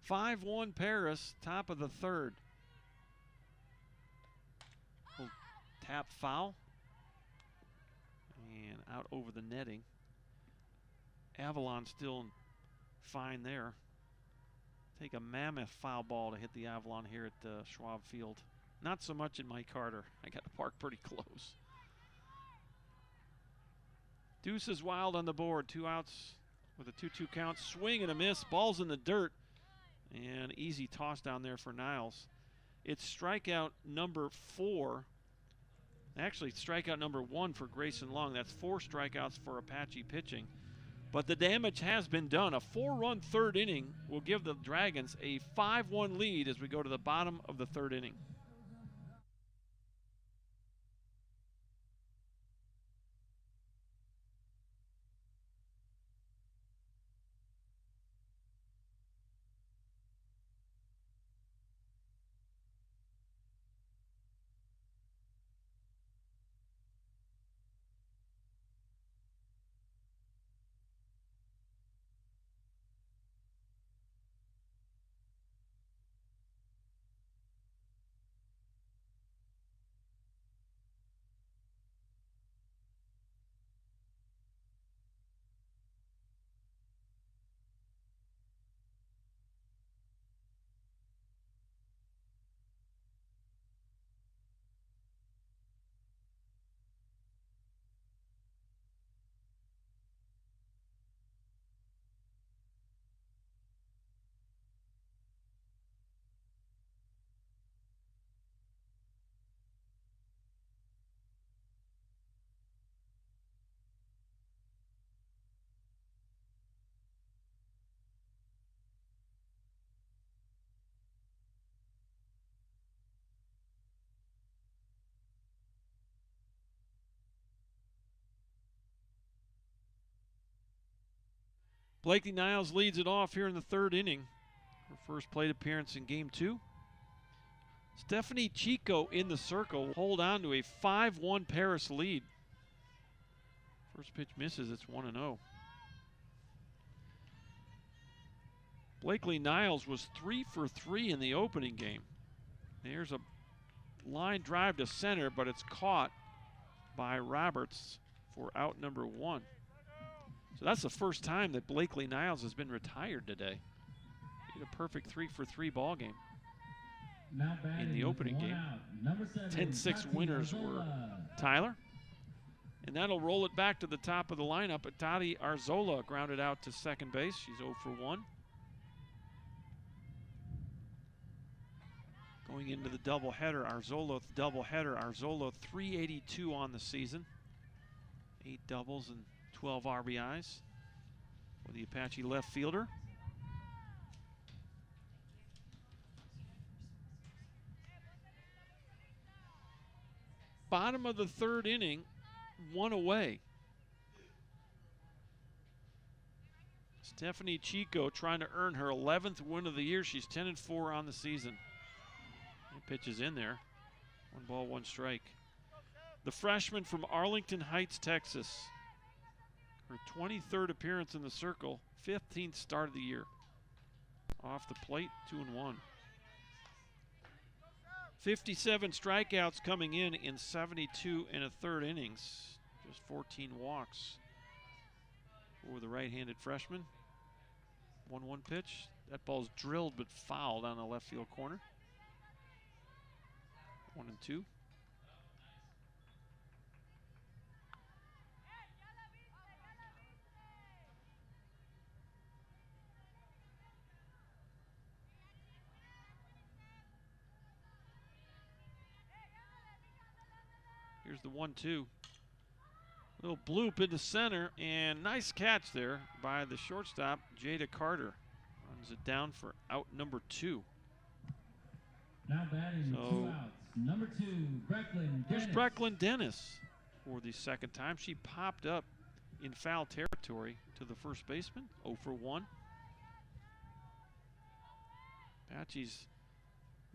(5-1) Paris, top of the third. Little tap foul. And out over the netting. Avalon still fine there. Take a mammoth foul ball to hit the Avalon here at Schwab Field. Not so much in Mike Carter. I got to park pretty close. Deuce is wild on the board. 2 outs with a 2-2 count. Swing and a miss. Ball's in the dirt. And easy toss down there for Niles. It's strikeout number 4. Actually, strikeout number 1 for Grayson Long. That's 4 strikeouts for Apache pitching. But the damage has been done. A 4-run third inning will give the Dragons a 5-1 lead as we go to the bottom of the third inning. Blakely Niles leads it off here in the third inning. Her first plate appearance in game 2. Stephanie Chico in the circle, hold on to a 5-1 Paris lead. First pitch misses, it's 1-0. Blakely Niles was 3 for 3 in the opening game. There's a line drive to center, but it's caught by Roberts for out number 1. So that's the first time that Blakely Niles has been retired today. He had a perfect 3 for 3 ball game in the opening game. 10-6 winners were Tyler. And that'll roll it back to the top of the lineup. Tati Arzola grounded out to second base. She's 0 for 1. Going into the doubleheader, Arzola 382 on the season. 8 doubles and 12 RBIs for the Apache left fielder. Bottom of the third inning, 1 away. Stephanie Chico trying to earn her 11th win of the year. She's 10-4 on the season. And pitches in there. 1 ball, 1 strike. The freshman from Arlington Heights, Texas. Her 23rd appearance in the circle, 15th start of the year. Off the plate, 2-1. 57 strikeouts coming in 72 1/3 innings. Just 14 walks for the right-handed freshman. 1-1 pitch. That ball's drilled but fouled on the left field corner. 1-2. Here's the 1-2. Little bloop into center, and nice catch there by the shortstop, Jada Carter. Runs it down for out number 2. Now batting 2 outs. Number 2, Brecklin Dennis. Here's Brecklin Dennis for the second time. She popped up in foul territory to the first baseman, 0 for 1. Apaches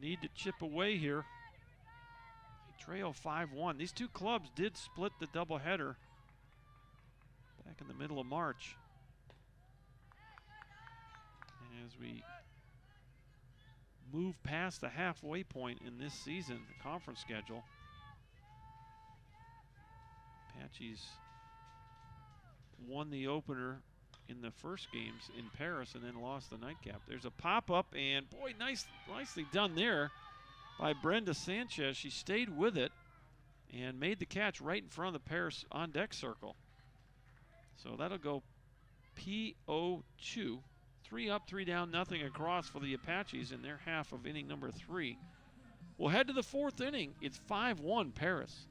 need to chip away here. Trail 5-1. These two clubs did split the doubleheader back in the middle of March. As we move past the halfway point in this season, the conference schedule, Apaches won the opener in the first games in Paris and then lost the nightcap. There's a pop-up, and boy, nicely done there by Brenda Sanchez. She stayed with it and made the catch right in front of the Paris on-deck circle. So that'll go PO2. 3 up, 3 down, nothing across for the Apaches in their half of inning number 3. We'll head to the 4th inning. It's 5-1 Paris.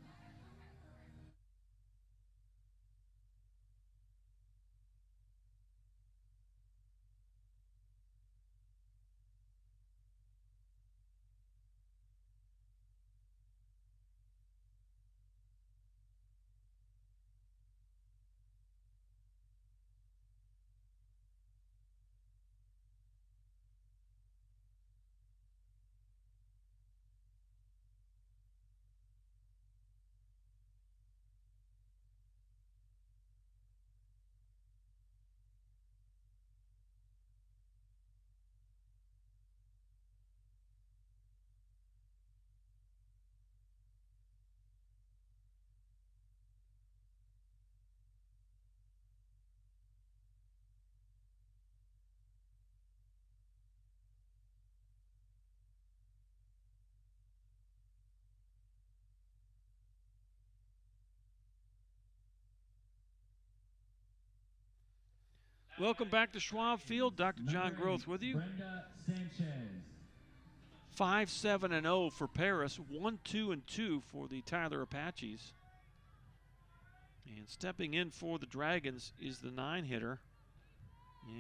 Welcome back to Schwab Field. Dr. John Groth with you. Brenda Sanchez. 5-7-0 for Paris. 1-2-2 for the Tyler Apaches. And stepping in for the Dragons is the 9-hitter.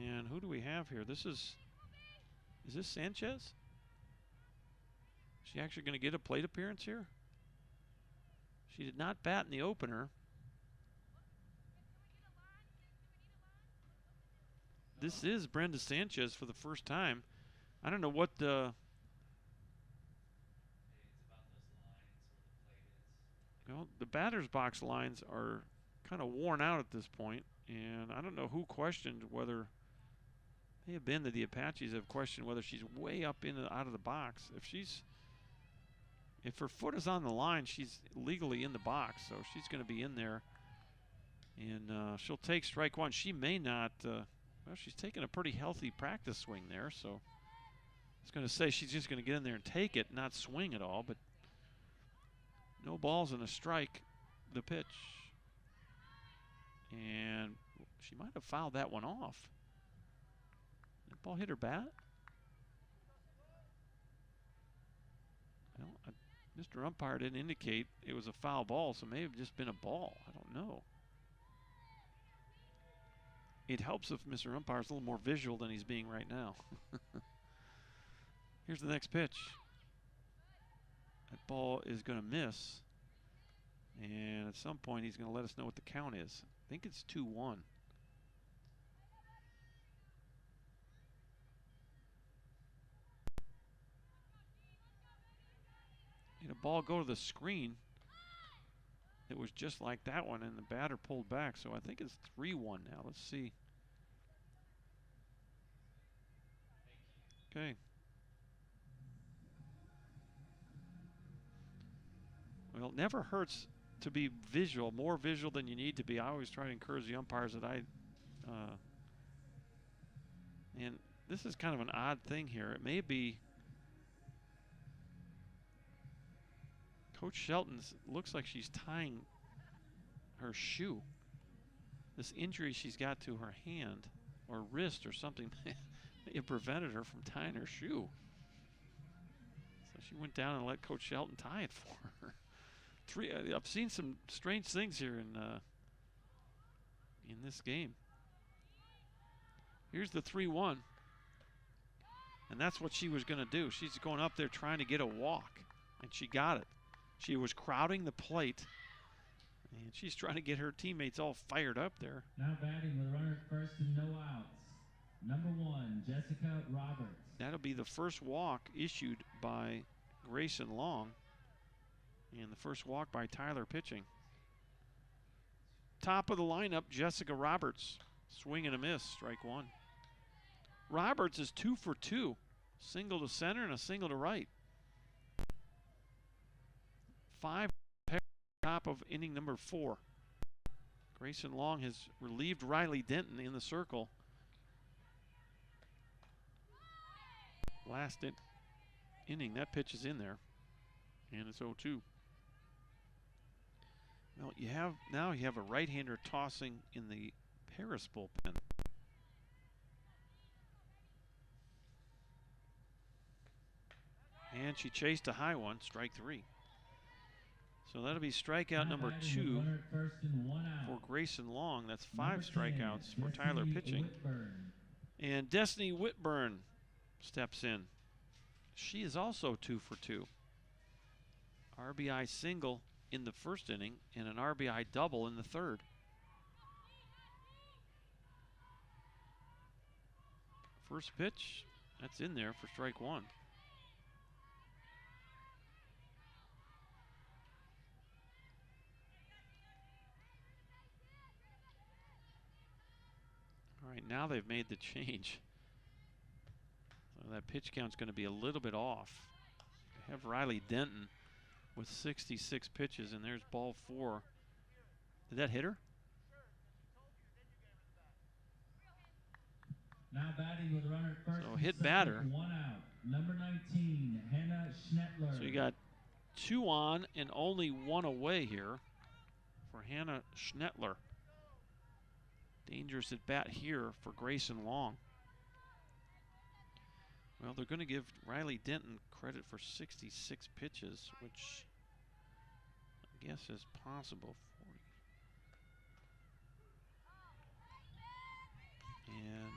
And who do we have here? Is this Sanchez? Is she actually going to get a plate appearance here? She did not bat in the opener. This is Brenda Sanchez for the first time. I don't know what the... Well, the batter's box lines are kind of worn out at this point, and I don't know who questioned whether... May have been that the Apaches have questioned whether she's way up in and out of the box. If her foot is on the line, she's legally in the box, so she's going to be in there. And she'll take strike one. She may not... well, she's taking a pretty healthy practice swing there, so I was going to say she's just going to get in there and take it, not swing at all, but no balls and a strike, the pitch. And she might have fouled that one off. That ball hit her bat? Well, Mr. Umpire didn't indicate it was a foul ball, so it may have just been a ball. I don't know. It helps if Mr. Umpire's a little more visual than he's being right now. Here's the next pitch. That ball is going to miss. And at some point, he's going to let us know what the count is. I think it's 2-1. And a ball go to the screen. It was just like that one, and the batter pulled back. So I think it's 3-1 now. Let's see. Okay. Well, it never hurts to be visual, more visual than you need to be. I always try to encourage the umpires that and this is kind of an odd thing here. It may be Coach Shelton's looks like she's tying her shoe. This injury she's got to her hand or wrist or something may have prevented her from tying her shoe. So she went down and let Coach Shelton tie it for her. I've seen some strange things here in this game. Here's the 3-1. And that's what she was going to do. She's going up there trying to get a walk, and she got it. She was crowding the plate, and she's trying to get her teammates all fired up there. Now batting with a runner at first and no outs. Number 1, Jessica Roberts. That'll be the first walk issued by Grayson Long, and the first walk by Tyler pitching. Top of the lineup, Jessica Roberts. Swing and a miss, strike one. Roberts is 2 for 2. Single to center and a single to right. 5 top of inning number 4. Grayson Long has relieved Riley Denton in the circle. Last inning, that pitch is in there, and it's 0-2. Well, you have a right-hander tossing in the Paris bullpen. And she chased a high one, strike 3. So that'll be strikeout number 2 for Grayson Long. That's 5 strikeouts for Tyler pitching. And Destiny Whitburn steps in. She is also 2 for 2. RBI single in the first inning and an RBI double in the third. First pitch, that's in there for strike 1. All right, now they've made the change. So that pitch count's going to be a little bit off. They have Riley Denton with 66 pitches, and there's ball 4. Did that hit her? Now batting with a runner at first. So hit batter. 1 out. Number 19, Hannah Schnettler. So you got 2 on and only 1 away here for Hannah Schnettler. Dangerous at bat here for Grayson Long. Well, they're going to give Riley Denton credit for 66 pitches, which I guess is possible. 40. And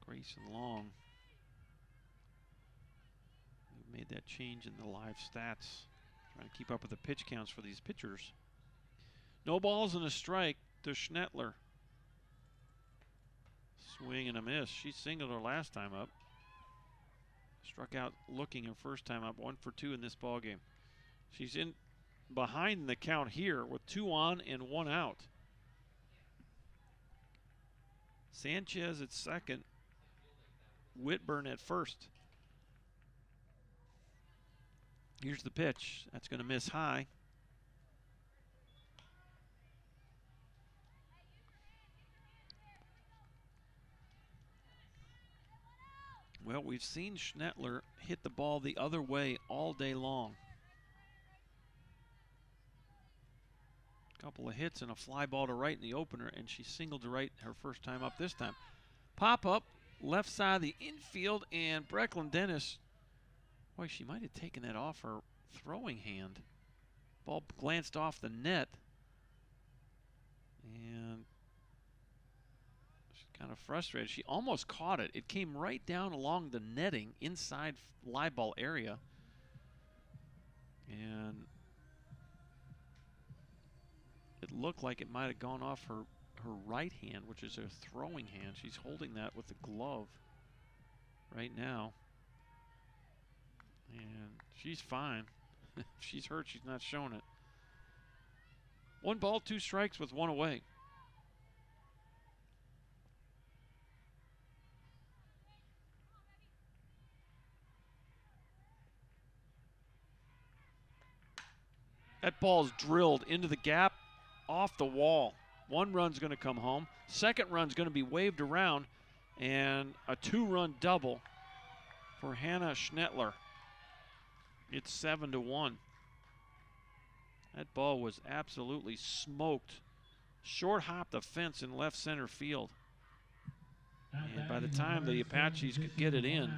Grayson Long, we've made that change in the live stats, trying to keep up with the pitch counts for these pitchers. No balls and a strike to Schnettler. Swing and a miss. She singled her last time up. Struck out looking her first time up. 1 for 2 in this ball game. She's in behind the count here with 2 on and 1 out. Sanchez at second. Whitburn at first. Here's the pitch. That's going to miss high. Well, we've seen Schnettler hit the ball the other way all day long. Couple of hits and a fly ball to right in the opener, and she singled to right her first time up this time. Pop up, left side of the infield, and Brecklin Dennis, boy, she might have taken that off her throwing hand. Ball glanced off the net, and kind of frustrated. She almost caught it. It came right down along the netting inside live ball area. And it looked like it might have gone off her right hand, which is her throwing hand. She's holding that with the glove right now. And she's fine. If she's hurt, she's not showing it. 1 ball, 2 strikes with 1 away. That ball's drilled into the gap, off the wall. 1 run's going to come home. 2nd run's going to be waved around, and a 2-run double for Hannah Schnettler. It's 7-1. That ball was absolutely smoked. Short hopped the fence in left center field. And by the time the Apaches could get it in,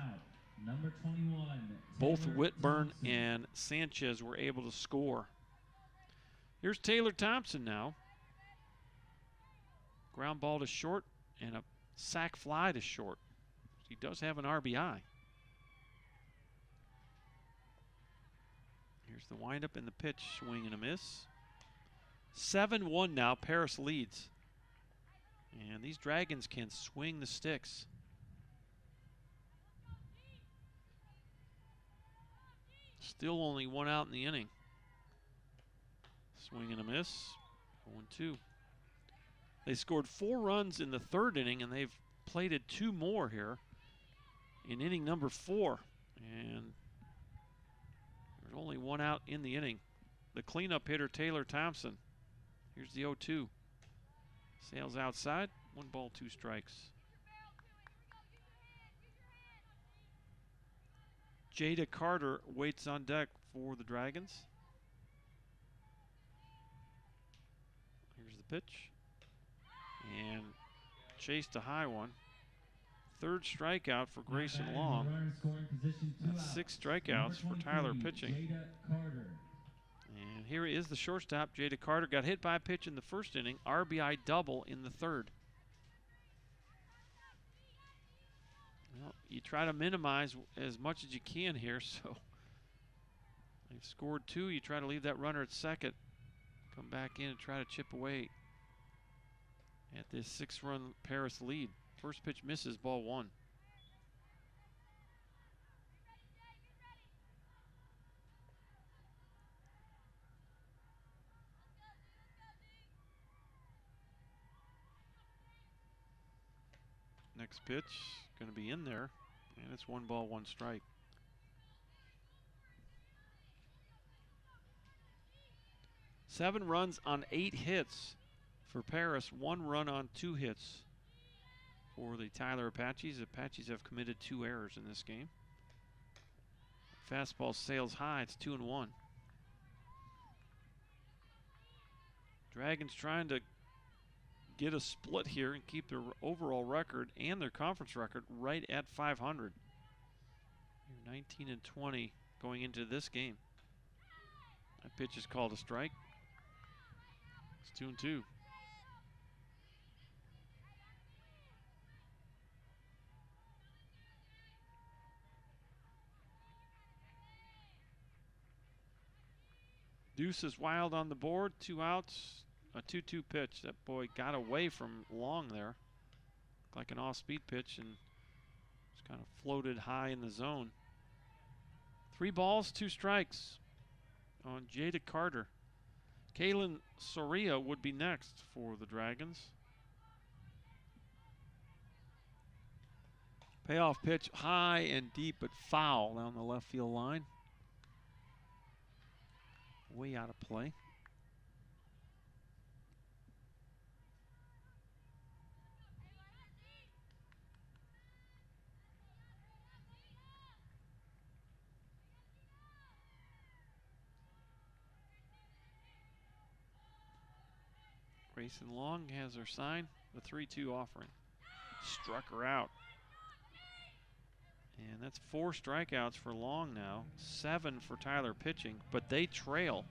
Number 21, both Taylor Whitburn Thompson. and Sanchez were able to score. Here's Taylor Thompson now. Ground ball to short and a sac fly to short. He does have an RBI. Here's the windup and the pitch, swing and a miss. 7-1 now, Paris leads. And these Dragons can swing the sticks. Still only 1 out in the inning. Swing and a miss, 0-2. They scored 4 runs in the 3rd inning, and they've plated 2 more here in inning number 4. And there's only 1 out in the inning. The cleanup hitter, Taylor Thompson. Here's the 0-2. Sails outside, 1 ball, 2 strikes. Jada Carter waits on deck for the Dragons. Here's the pitch. And chased a high one. 3rd strikeout for Grayson Long. That's 6 strikeouts for Tyler pitching. And here is the shortstop, Jada Carter. Got hit by a pitch in the 1st inning. RBI double in the 3rd. Well, you try to minimize as much as you can here, so they've scored 2. You try to leave that runner at second. Come back in and try to chip away at this 6-run Paris lead. First pitch misses, ball 1. Next pitch, going to be in there, and it's 1 ball, 1 strike. Seven runs on 8 hits for Paris, 1 run on 2 hits for the Tyler Apaches. The Apaches have committed 2 errors in this game. Fastball sails high, it's 2-1. Dragons trying to get a split here and keep their overall record and their conference record right at 500. You're 19-20 going into this game. That pitch is called a strike. It's 2-2. Deuce is wild on the board. 2 outs. A 2-2 pitch. That boy got away from Long there. Like an off-speed pitch and just kind of floated high in the zone. 3 balls, 2 strikes on Jada Carter. Kaylin Soria would be next for the Dragons. Payoff pitch high and deep but foul down the left field line. Way out of play. Grayson Long has her sign, the 3-2 offering. Struck her out. And that's 4 strikeouts for Long now, 7 for Tyler pitching, but they trail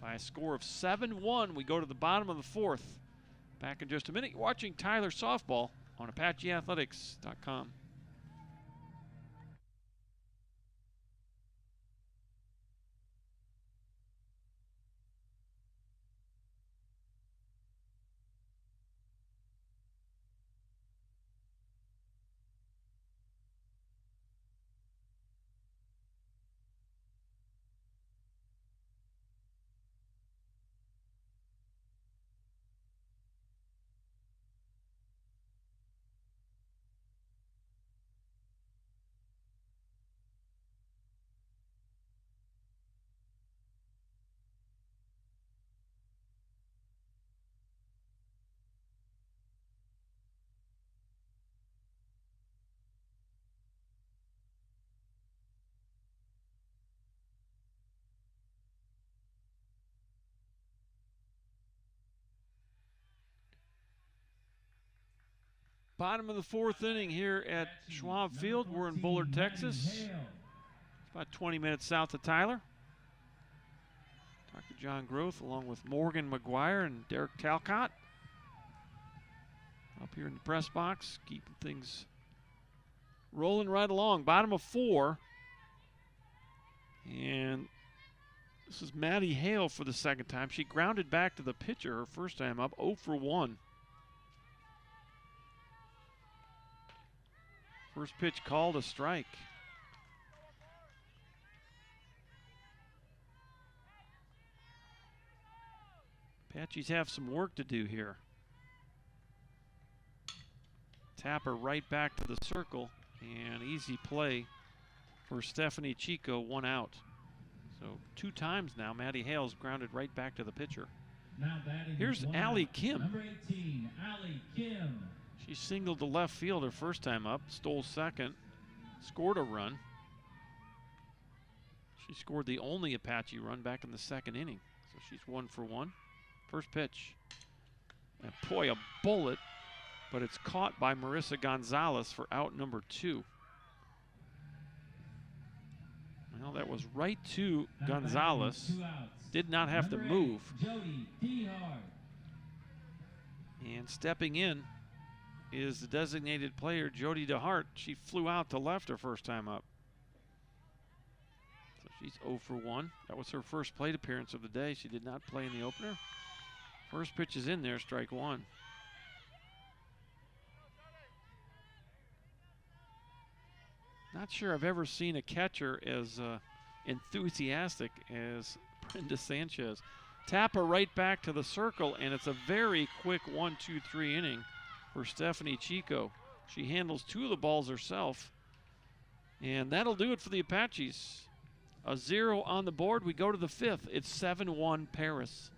by a score of 7-1. We go to the bottom of the 4th. Back in just a minute. You're watching Tyler Softball on ApacheAthletics.com. Bottom of the 4th inning here at Schwab Field. We're in Bullard, Texas. It's about 20 minutes south of Tyler. Dr. John Groth along with Morgan McGuire and Derek Talcott up here in the press box, keeping things rolling right along. Bottom of 4. And this is Maddie Hale for the second time. She grounded back to the pitcher her first time up, 0 for 1. First pitch called a strike. Apaches have some work to do here. Tapper right back to the circle, and easy play for Stephanie Chico, 1 out. So 2 times now, Maddie Hale's grounded right back to the pitcher. Here's Allie Kim. Number 18, Allie Kim. She singled to left field her first time up, stole second, scored a run. She scored the only Apache run back in the 2nd inning. So she's 1 for 1. First pitch. And boy, a bullet, but it's caught by Marissa Gonzalez for out number 2. Well, that was right to Gonzalez. Did not have to move. And stepping in is the designated player, Jody DeHart. She flew out to left her first time up. So she's 0 for 1. That was her first plate appearance of the day. She did not play in the opener. First pitch is in there, strike 1. Not sure I've ever seen a catcher as enthusiastic as Brenda Sanchez. Tapper right back to the circle, and it's a very quick 1-2-3 inning for Stephanie Chico. She handles 2 of the balls herself. And that'll do it for the Apaches. A 0 on the board. We go to the 5th. It's 7-1 Paris.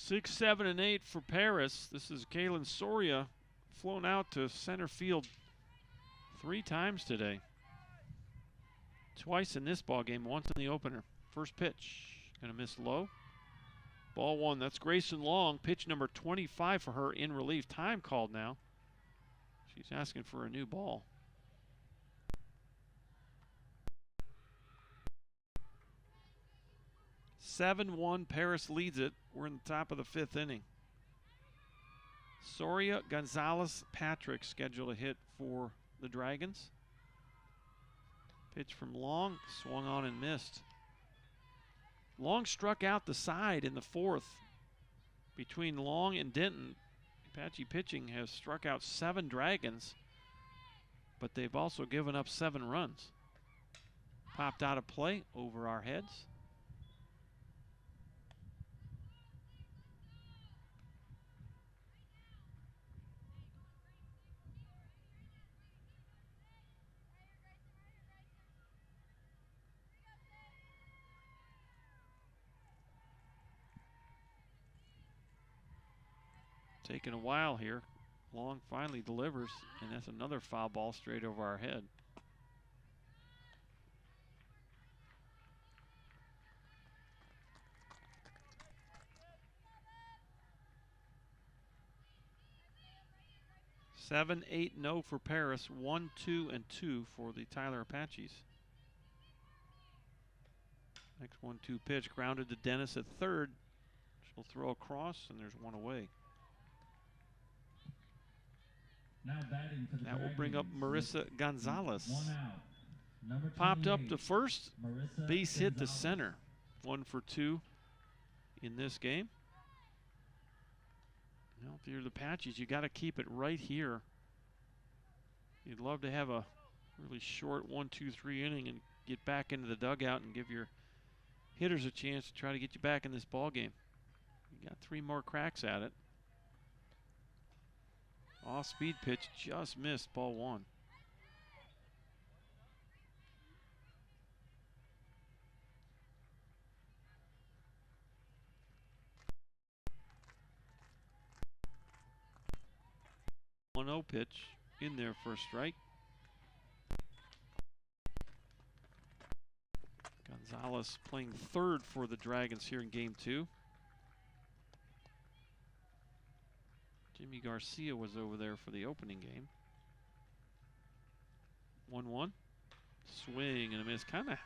6, 7, and 8 for Paris. This is Kalen Soria, flown out to center field 3 times today. Twice in this ball game, once in the opener. First pitch, gonna miss low. Ball 1, that's Grayson Long. Pitch number 25 for her in relief. Time called now. She's asking for a new ball. (7-1), Paris leads it. We're in the top of the 5th inning. Soria, Gonzalez, Patrick scheduled a hit for the Dragons. Pitch from Long, swung on and missed. Long struck out the side in the 4th. Between Long and Denton, Apache pitching has struck out 7 Dragons, but they've also given up 7 runs. Popped out of play over our heads. Taking a while here. Long finally delivers, and that's another foul ball straight over our head. Seven, 8, no for Paris. 1, 2, and 2 for the Tyler Apaches. Next 1-2 pitch grounded to Dennis at third. She'll throw across, and there's one away. Now batting for the That will bring up Marissa Gonzalez. 1 out. Number Popped up 28, to first, Marissa base hit to Gonzalez. center. 1 for 2 in this game. Well, if you're the Apaches, you got to keep it right here. You'd love to have a really short 1, 2, 3 inning and get back into the dugout and give your hitters a chance to try to get you back in this ball game. You got 3 more cracks at it. Off-speed pitch just missed, ball 1. One-0 pitch in there for a strike. Gonzalez playing third for the Dragons here in game 2. Jimmy Garcia was over there for the opening game. 1-1. Swing and a miss. Kind of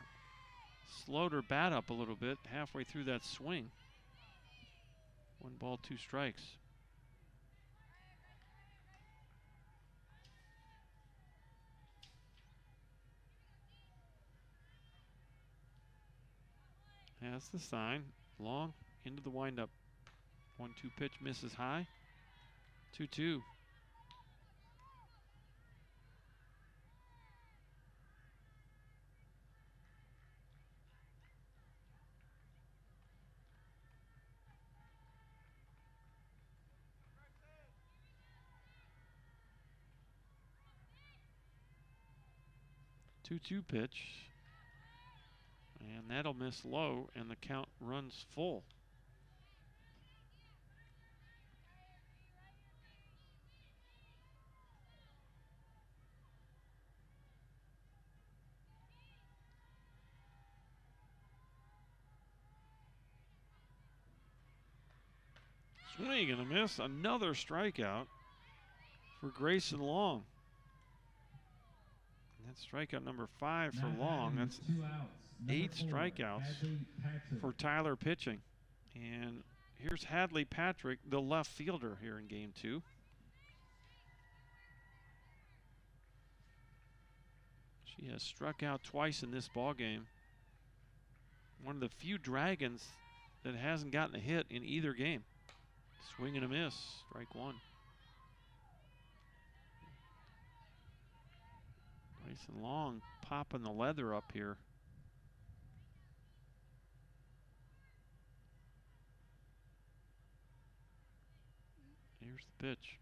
slowed her bat up a little bit halfway through that swing. 1 ball, 2 strikes. That's the sign. Long into the windup. 1-2 pitch misses high. 2-2. Two-two pitch. And that'll miss low, and the count runs full. Swing and a miss. Another strikeout for Grayson Long. And that's strikeout number 5 for Long. That's 2 outs. Number 8 4, strikeouts Hadley Patrick. for Tyler pitching. And here's Hadley Patrick, the left fielder here in game 2. She has struck out twice in this ball game. One of the few Dragons that hasn't gotten a hit in either game. Swing and a miss, strike 1. Grayson Long popping the leather up here. Here's the pitch.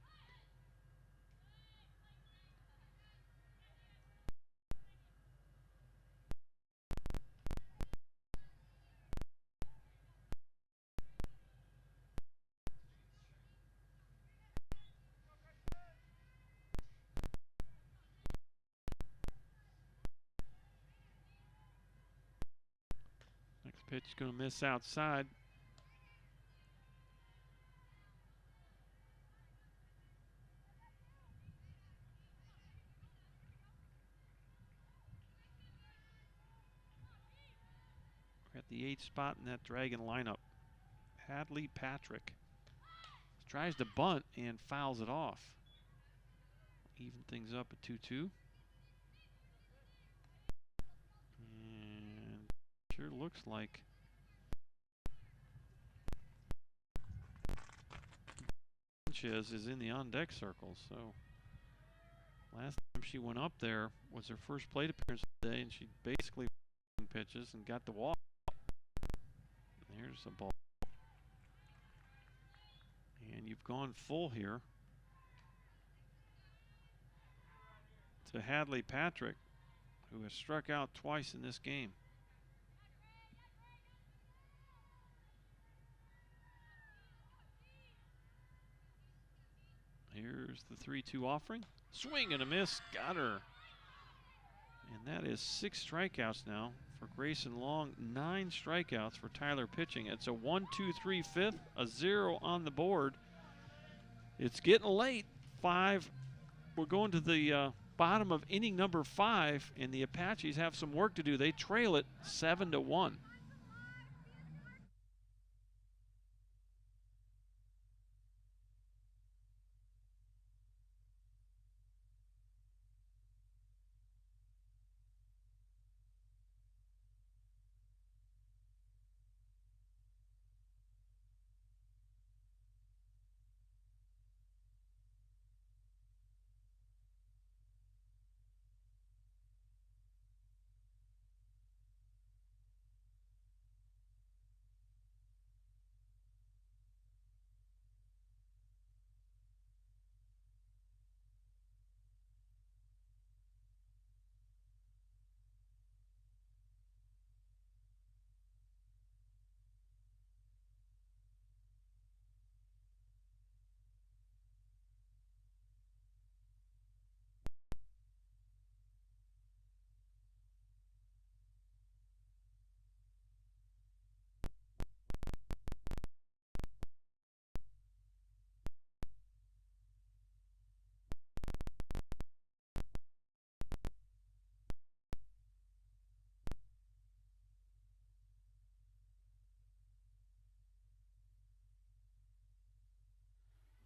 Pitch going to miss outside. We're at the 8th spot in that Dragon lineup. Hadley Patrick tries to bunt and fouls it off. Even things up at 2-2. And sure looks like Sanchez is in the on-deck circle. So last time she went up there was her first plate appearance today, and she basically pitches and got the walk. There's the ball. And you've gone full here to Hadley Patrick, who has struck out twice in this game. Here's the 3-2 offering. Swing and a miss. Got her. And that is 6 strikeouts now for Grayson Long. 9 strikeouts for Tyler pitching. It's a 1-2-3 fifth, a 0 on the board. It's getting late. 5. We're going to the bottom of inning number 5, and the Apaches have some work to do. They trail it 7-1.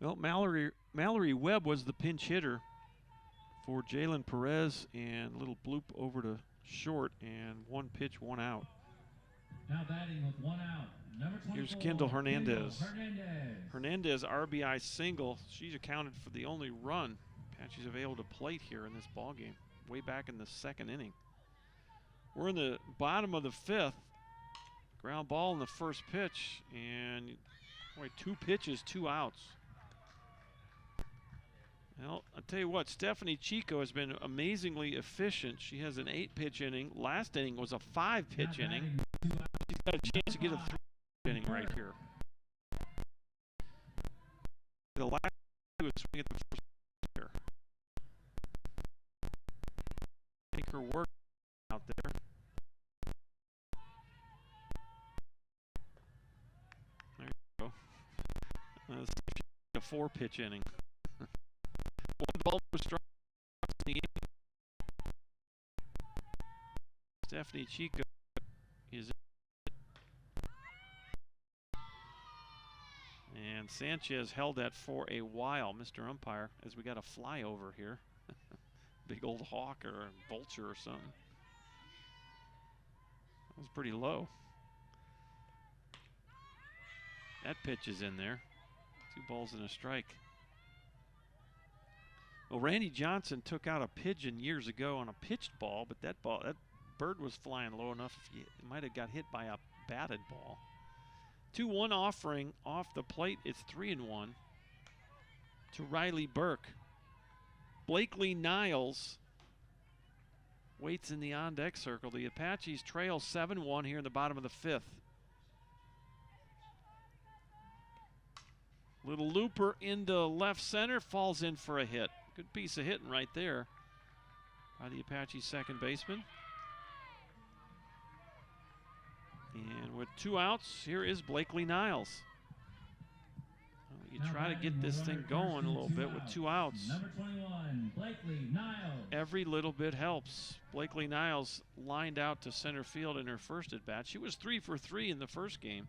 Well, Mallory Webb was the pinch hitter for Jalen Perez, and a little bloop over to short, and 1 pitch, 1 out. Now batting with 1 out, number 24. Here's Kendall Hernandez. Hernandez RBI single. She's accounted for the only run Apaches have able to plate here in this ball game, way back in the 2nd inning. We're in the bottom of the 5th. Ground ball in the first pitch, and boy, 2 pitches, 2 outs. Well, I'll tell you what, Stephanie Chico has been amazingly efficient. She has an 8-pitch inning. Last inning was a 5-pitch inning. She's got a chance to get a 3-pitch inning right here. The last two was swing at the first here. Make her work out there. There you go. A 4-pitch inning. 1 ball per strike in the inning. Stephanie Chico is in. And Sanchez held that for a while, Mr. Umpire, as we got a flyover here. Big old hawk or a vulture or something. That was pretty low. That pitch is in there. 2 balls and a strike. Well, Randy Johnson took out a pigeon years ago on a pitched ball, but that bird was flying low enough it might have got hit by a batted ball. 2-1 offering off the plate. It's 3-1 to Riley Burke. Blakely Niles waits in the on-deck circle. The Apaches trail 7-1 here in the bottom of the 5th. Little looper into left center, falls in for a hit. Good piece of hitting right there by the Apache second baseman. And with 2 outs, here is Blakely Niles. Well, you try to get this thing going a little bit with 2 outs. Number 21, Blakely Niles. Every little bit helps. Blakely Niles lined out to center field in her first at bat. She was 3 for 3 in the first game.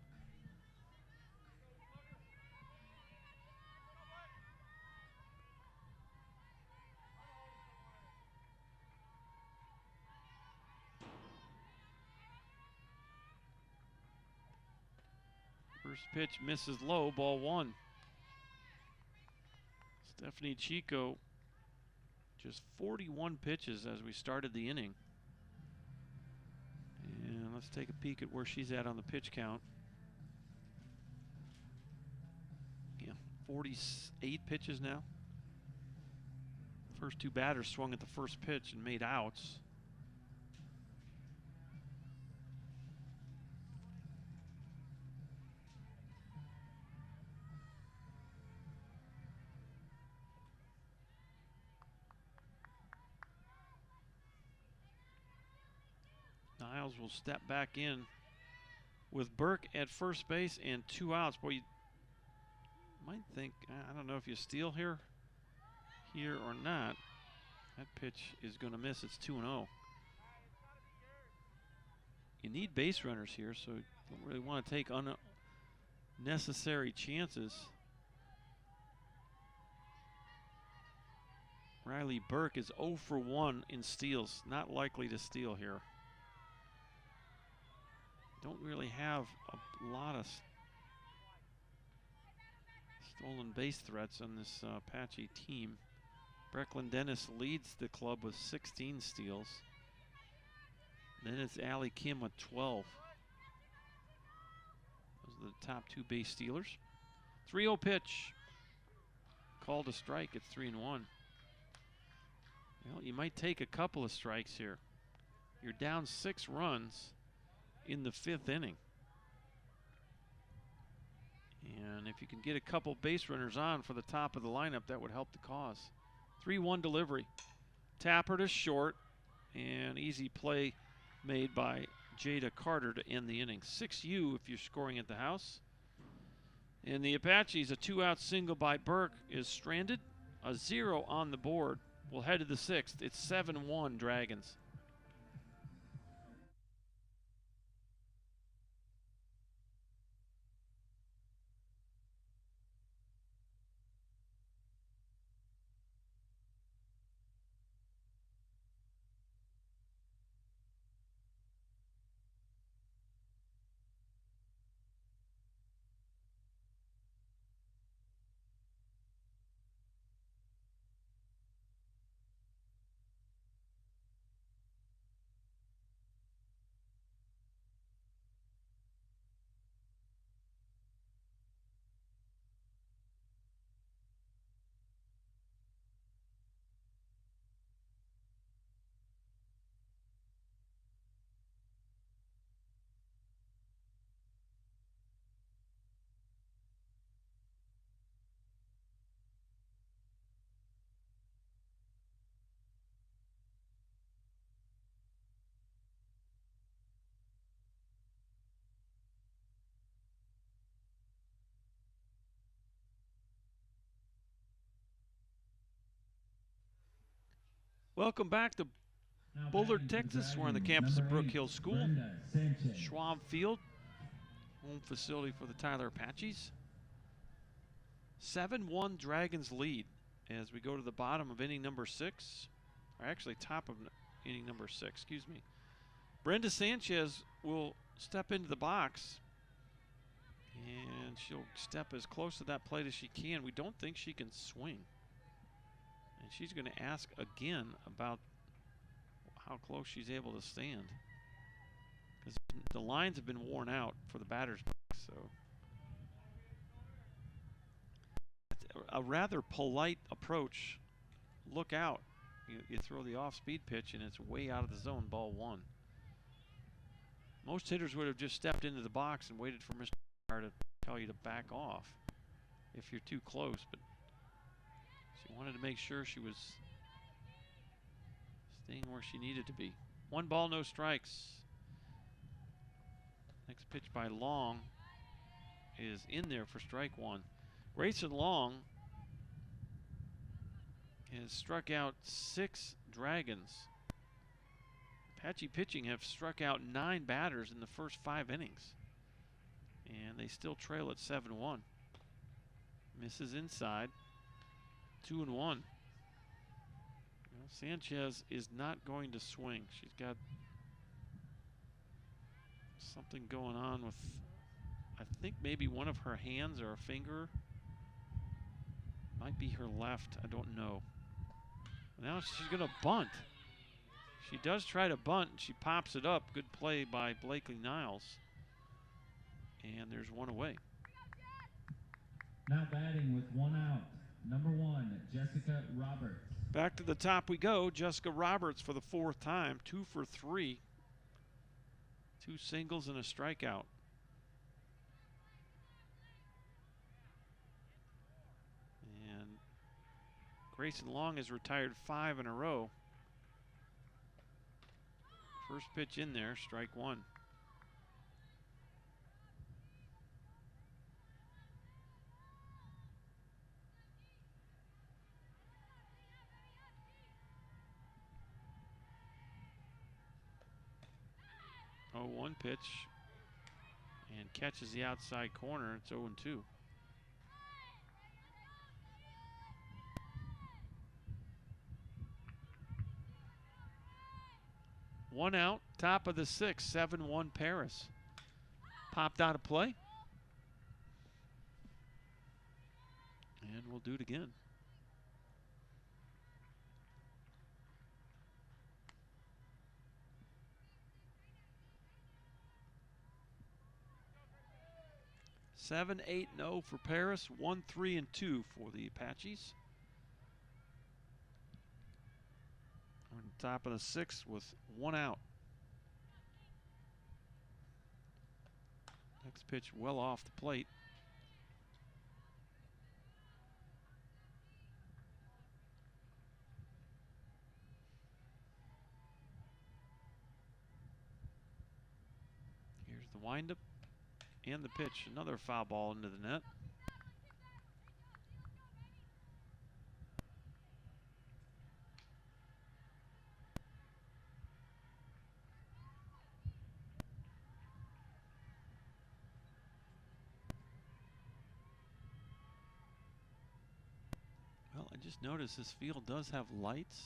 First pitch misses low, ball 1. Stephanie Chico, just 41 pitches as we started the inning. And let's take a peek at where she's at on the pitch count. Yeah, 48 pitches now. First 2 batters swung at the first pitch and made outs. Niles will step back in with Burke at first base and 2 outs. Boy, you might think, I don't know if you steal here or not. That pitch is going to miss. It's 2-0. You need base runners here, so you don't really want to take unnecessary chances. Riley Burke is 0 for 1 in steals. Not likely to steal here. Don't really have a lot of stolen base threats on this Apache team. Brecklin Dennis leads the club with 16 steals. Then it's Allie Kim with 12. Those are the top 2 base stealers. 3-0 pitch. Called a strike. It's 3-1. Well, you might take a couple of strikes here. You're down 6 runs in the 5th inning. And if you can get a couple base runners on for the top of the lineup, that would help the cause. 3-1 delivery. Tapper to short, and easy play made by Jada Carter to end the inning. 6U if you're scoring at the house. And the Apaches, a 2-out single by Burke is stranded. A 0 on the board. We'll head to the 6th. It's 7-1 Dragons. Welcome back to Bullard, Texas. We're on the campus of Brook Hill School. Schwab Field, home facility for the Tyler Apaches. 7-1 Dragons lead as we go to the bottom of inning number 6. Or actually top of inning number 6, excuse me. Brenda Sanchez will step into the box. And she'll step as close to that plate as she can. We don't think she can swing. And she's going to ask again about how close she's able to stand. Because the lines have been worn out for the batter's box. So a rather polite approach. Look out. You throw the off-speed pitch and it's way out of the zone, ball 1. Most hitters would have just stepped into the box and waited for Mr. to tell you to back off if you're too close. But she wanted to make sure she was staying where she needed to be. 1 ball, no strikes. Next pitch by Long is in there for strike one. Grayson Long has struck out 6 Dragons. Apache pitching have struck out 9 batters in the first 5 innings. And they still trail at 7-1. Misses inside. 2-1. Well, Sanchez is not going to swing. She's got something going on with, I think maybe one of her hands or a finger. Might be her left. I don't know. Now she's going to bunt. She does try to bunt. She pops it up. Good play by Blakely Niles. And there's one away. Now batting with 1 out, number 1, Jessica Roberts. Back to the top we go. Jessica Roberts for the 4th time. 2 for 3. 2 singles and a strikeout. And Grayson Long has retired 5 in a row. First pitch in there, strike 1. Oh, 1 pitch and catches the outside corner. It's 0-2. One out, top of the 6th, 7-1 Paris. Popped out of play. And we'll do it again. Seven, 8-0 for Paris, 1-3-2 for the Apaches. On top of the 6th with 1 out. Next pitch well off the plate. Here's the windup and the pitch. Another foul ball into the net. Well, I just noticed this field does have lights,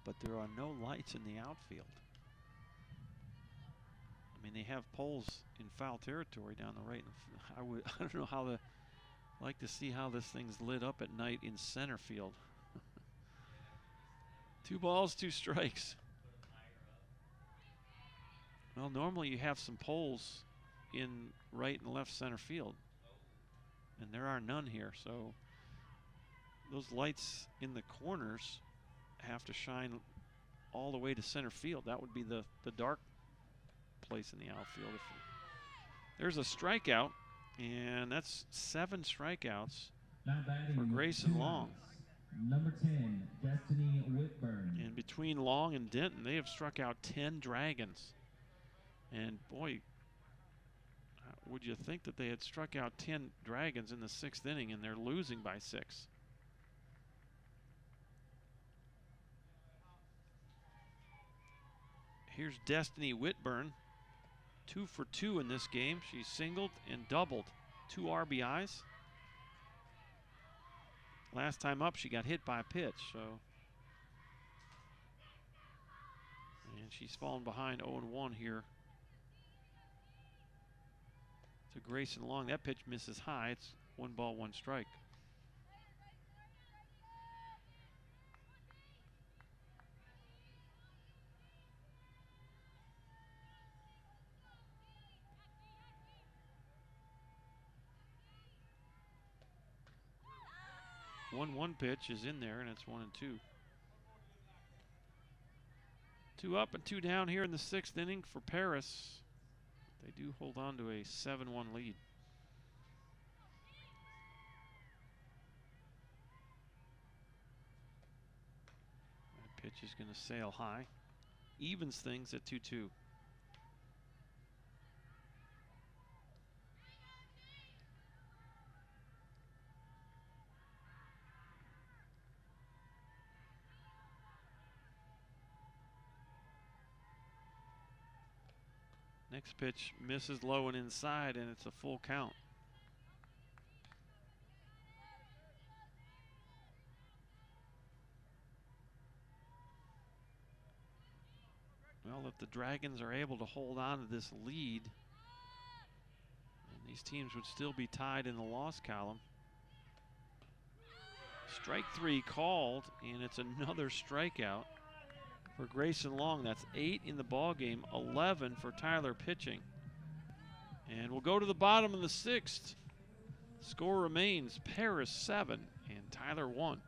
but there are no lights in the outfield. I mean, they have poles in foul territory down the right. I don't know how like to see how this thing's lit up at night in center field. 2 balls, 2 strikes. Well, normally you have some poles in right and left center field, and there are none here. So those lights in the corners have to shine all the way to center field. That would be the dark place in the outfield. There's a strikeout, and that's 7 strikeouts for Grayson Long. Number 10, Destiny Whitburn. And between Long and Denton, they have struck out 10 Dragons. And boy, would you think that they had struck out 10 Dragons in the 6th inning, and they're losing by 6. Here's Destiny Whitburn, 2 for 2 in this game. She singled and doubled, 2 RBIs. Last time up, she got hit by a pitch, so. And she's fallen behind 0-1 here to Grayson Long. That pitch misses high. It's 1 ball, 1 strike. One pitch is in there, and it's 1-2. 2 up and 2 down here in the 6th inning for Paris. They do hold on to a 7-1 lead. That pitch is going to sail high. Evens things at 2-2. Next pitch misses low and inside, and it's a full count. Well, if the Dragons are able to hold on to this lead, and these teams would still be tied in the loss column. Strike 3 called, and it's another strikeout for Grayson Long. That's 8 in the ball game, 11 for Tyler pitching. And we'll go to the bottom of the 6th. Score remains Paris 7 and Tyler 1.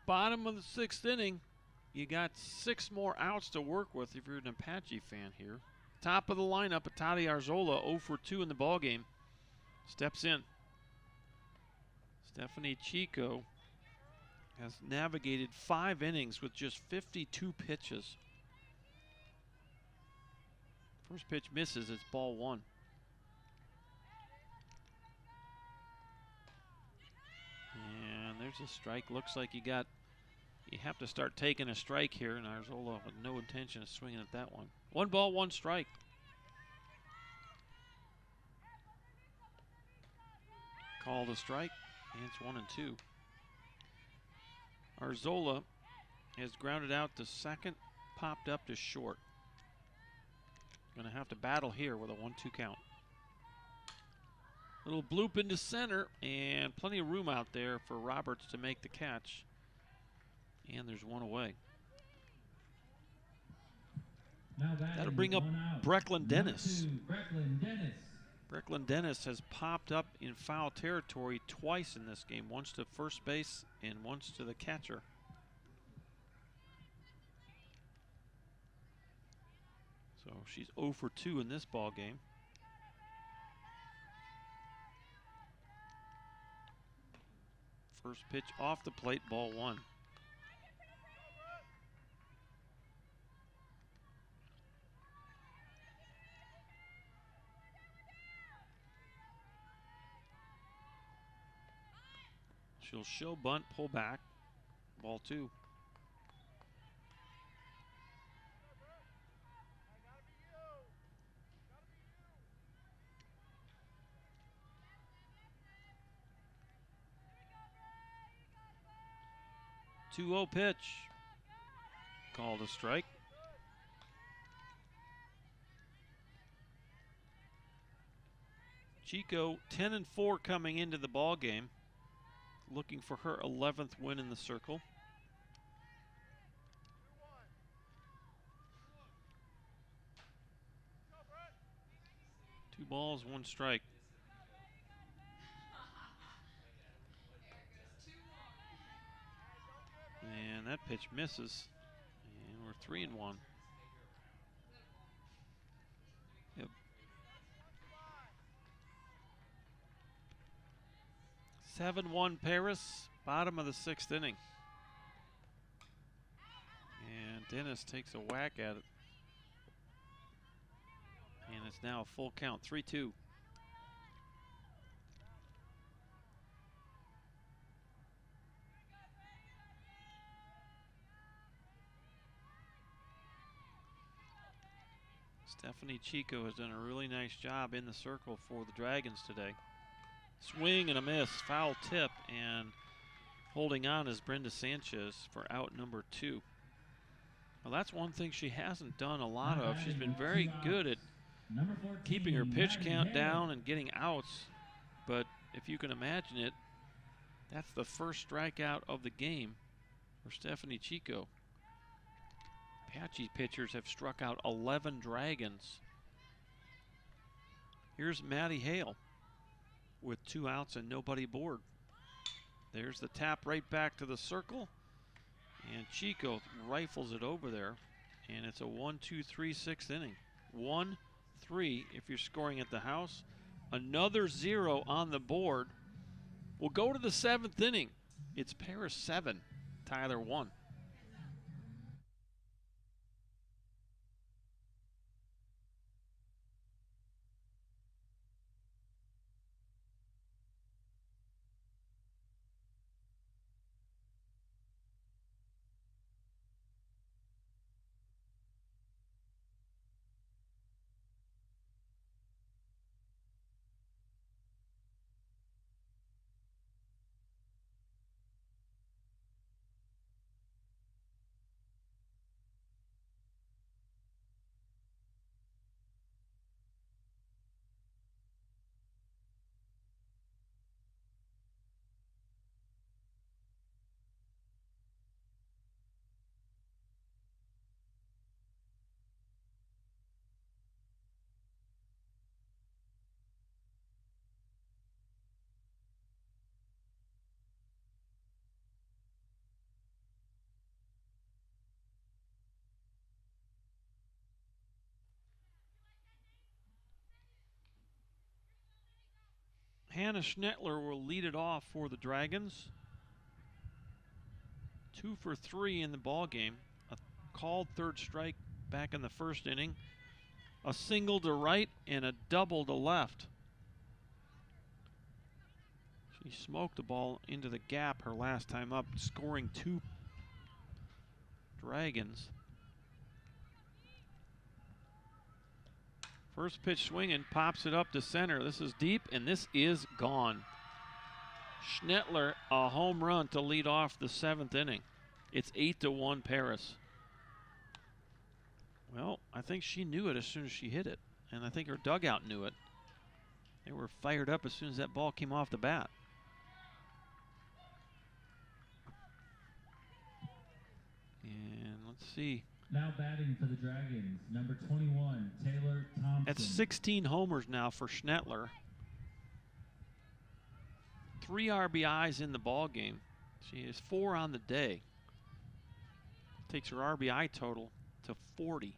Bottom of the 6th inning. You got 6 more outs to work with if you're an Apache fan here. Top of the lineup, Atati Arzola, 0 for 2 in the ballgame. Steps in. Stephanie Chico has navigated 5 innings with just 52 pitches. First pitch misses, it's ball 1. And there's a strike. Looks like you have to start taking a strike here, and Arzola with no intention of swinging at that one. 1 ball, 1 strike. Called a strike, and it's 1 and 2. Arzola has grounded out to second, popped up to short. Going to have to battle here with a 1-2 count. Little bloop into center, and plenty of room out there for Roberts to make the catch. And there's 1 away. That'll bring up Brecklin Dennis. Brecklin Dennis has popped up in foul territory twice in this game, once to first base and once to the catcher. So she's 0 for 2 in this ball game. First pitch off the plate, ball 1. She'll show bunt, pull back, ball 2. Two-0 pitch. Called a strike. Chico 10 and 4 coming into the ball game, looking for her 11th win in the circle. Two balls, 1 strike. And that pitch misses. And we're 3 and 1. Yep. 7-1 Paris, bottom of the 6th inning. And Dennis takes a whack at it. And it's now a full count, 3-2. Stephanie Chico has done a really nice job in the circle for the Dragons today. Swing and a miss, foul tip, and holding on is Brenda Sanchez for out number 2. Well, that's one thing she hasn't done a lot of. She's been very good at keeping her pitch count down and getting outs. But if you can imagine it, that's the first strikeout of the game for Stephanie Chico. Apache pitchers have struck out 11 Dragons. Here's Maddie Hale with 2 outs and nobody aboard. There's the tap right back to the circle, and Chico rifles it over there, and it's a 1-2-3 6th inning. 1-3 if you're scoring at the house. Another 0 on the board. We'll go to the 7th inning. It's Paris 7, Tyler 1. Hannah Schnettler will lead it off for the Dragons. 2 for 3 in the ball game. A called third strike back in the first inning. A single to right and a double to left. She smoked the ball into the gap her last time up, scoring 2 Dragons. First pitch swinging, pops it up to center. This is deep, and this is gone. Schnettler, a home run to lead off the 7th inning. It's 8-1 Paris. Well, I think she knew it as soon as she hit it, and I think her dugout knew it. They were fired up as soon as that ball came off the bat. And let's see. Now batting for the Dragons, number 21, Taylor Thompson. That's 16 homers now for Schnettler. 3 RBIs in the ball game. She has 4 on the day. Takes her RBI total to 40.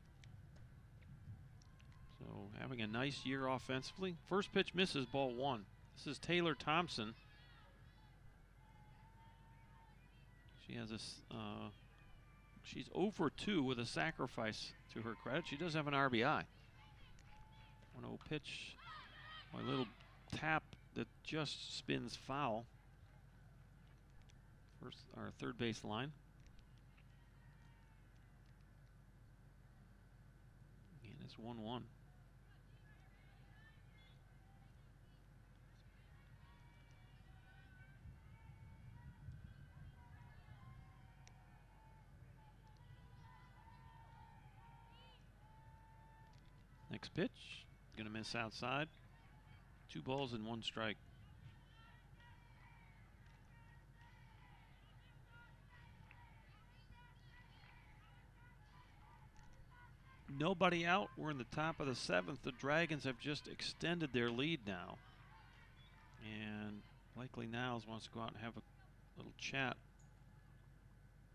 So having a nice year offensively. First pitch misses, ball 1. This is Taylor Thompson. She has a she's 0 for 2 with a sacrifice to her credit. She does have an RBI. 1-0 pitch. A little tap that just spins foul. First, our third base line. And it's 1-1. Next pitch, gonna miss outside. 2 balls and 1 strike. Nobody out. We're in the top of the 7th. The Dragons have just extended their lead now. And likely Niles wants to go out and have a little chat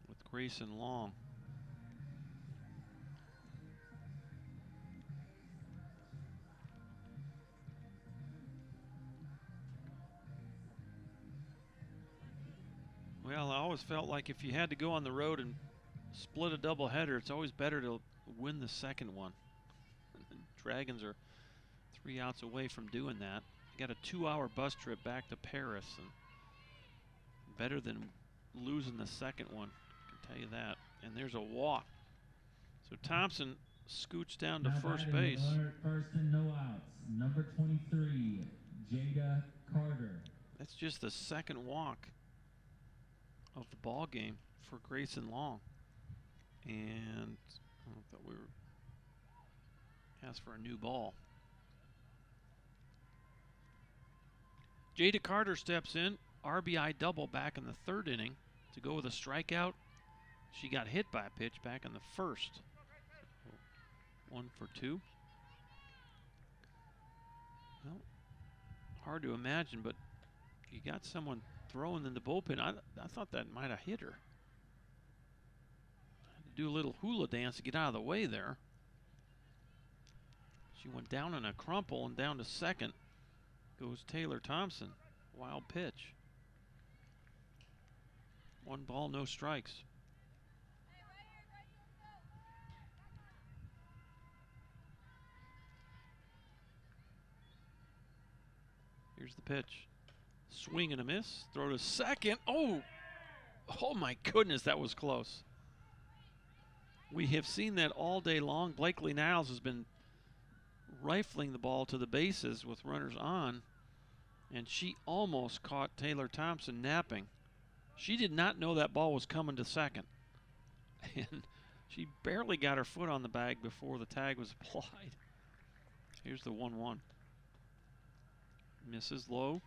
with Grayson Long. Well, I always felt like if you had to go on the road and split a doubleheader, it's always better to win the second one. The Dragons are 3 outs away from doing that. Got a 2-hour bus trip back to Paris, and better than losing the second one, I can tell you that. And there's a walk. So Thompson scooch down to Now first batting with base. runner at first and no outs, number 23, Jada Carter. That's just the second walk of the ball game for Grayson Long. And I thought we were asked for a new ball. Jada Carter steps in, RBI double back in the third inning to go with a strikeout. She got hit by a pitch back in the first. 1 for 2. Well, hard to imagine, but you got someone throwing in the bullpen. I thought that might have hit her. Had to do a little hula dance to get out of the way there. She went down in a crumple, and down to second goes Taylor Thompson. Wild pitch. 1 ball, no strikes. Here's the pitch. Swing and a miss. Throw to second. Oh my goodness, that was close. We have seen that all day long. Blakely Niles has been rifling the ball to the bases with runners on, and she almost caught Taylor Thompson napping. She did not know that ball was coming to second, and she barely got her foot on the bag before the tag was applied. Here's the 1-1. Misses low.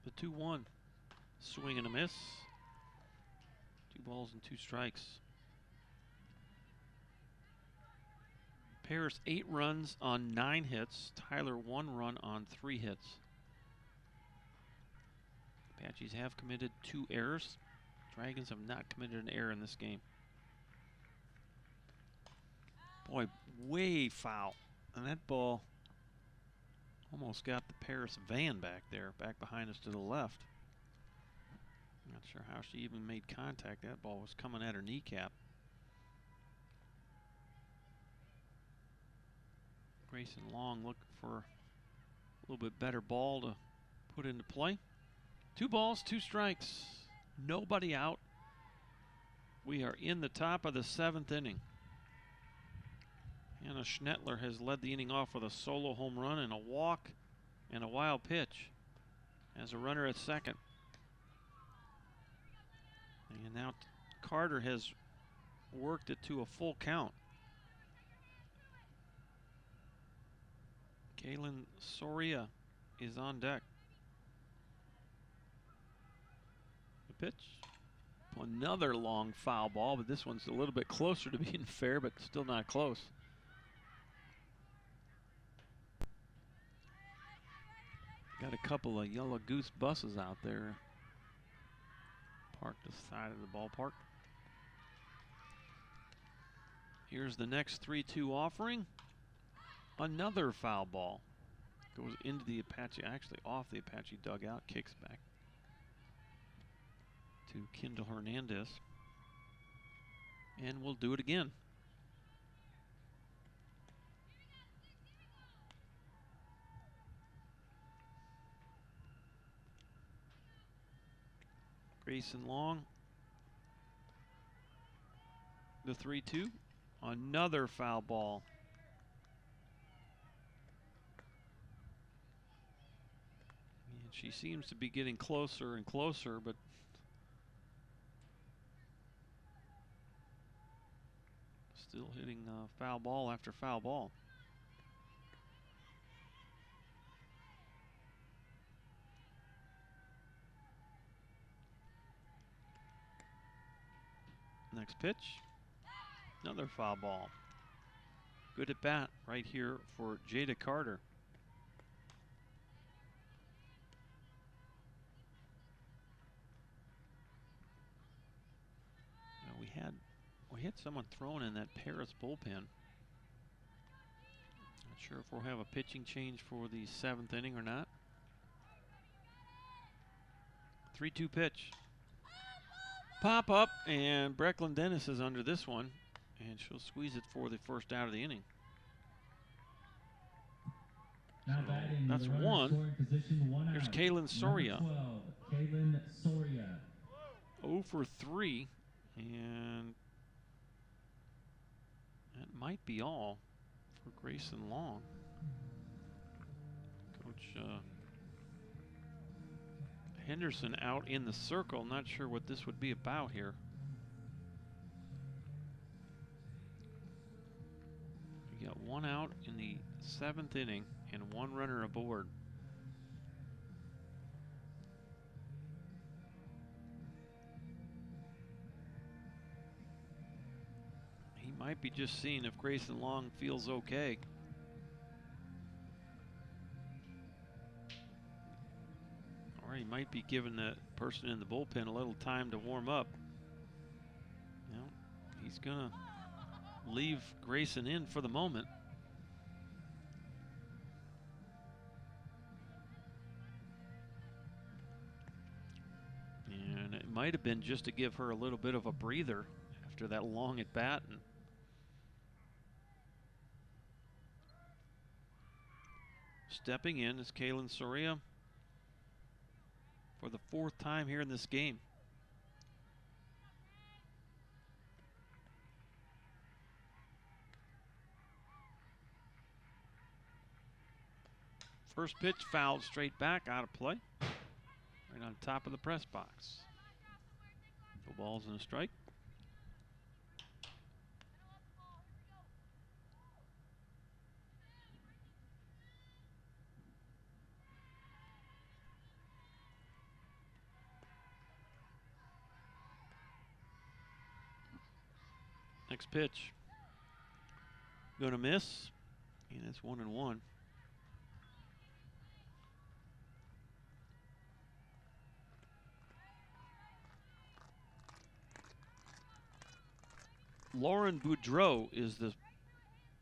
The 2-1. Swing and a miss. 2 balls and 2 strikes. Paris 8 runs on 9 hits. Tyler 1 run on 3 hits. Apaches have committed 2 errors. Dragons have not committed an error in this game. Boy, way foul. And that ball almost got the Paris van back there, back behind us to the left. I'm not sure how she even made contact. That ball was coming at her kneecap. Grayson Long looking for a little bit better ball to put into play. 2 balls, 2 strikes. Nobody out. We are in the top of the 7th inning. Hannah Schnettler has led the inning off with a solo home run and a walk and a wild pitch as a runner at second. And now Carter has worked it to a full count. Kaylin Soria is on deck. The pitch. Another long foul ball, but this one's a little bit closer to being fair, but still not close. Got a couple of Yellow Goose buses out there parked to the side of the ballpark. Here's the next 3-2 offering. Another foul ball. Goes into the Apache, actually off the Apache dugout, kicks back to Kendall Hernandez. And we'll do it again. Grayson Long. The 3-2. Another foul ball. And she seems to be getting closer and closer, but still hitting foul ball after foul ball. Next pitch, another foul ball. Good at bat right here for Jada Carter. Now we had someone thrown in that Paris bullpen. Not sure if we'll have a pitching change for the 7th inning or not. 3-2 pitch. Pop up, and Brecklin Dennis is under this one, and she'll squeeze it for the first out of the inning. Now So batting that's with a runner one. scoring position, 1 Here's out. Kaylin Soria. Number 12, Kaylin Soria. 0 for 3, and that might be all for Grayson Long. Coach Henderson out in the circle. Not sure what this would be about here. We got 1 out in the 7th inning and 1 runner aboard. He might be just seeing if Grayson Long feels okay. Or he might be giving that person in the bullpen a little time to warm up. You know, he's going to leave Grayson in for the moment. And it might have been just to give her a little bit of a breather after that long at bat. And stepping in is Kaylin Soria for the 4th time here in this game. First pitch fouled straight back, out of play. Right on top of the press box. No balls and a strike. Next pitch. Gonna miss. And it's 1-1. Lauren Boudreau is the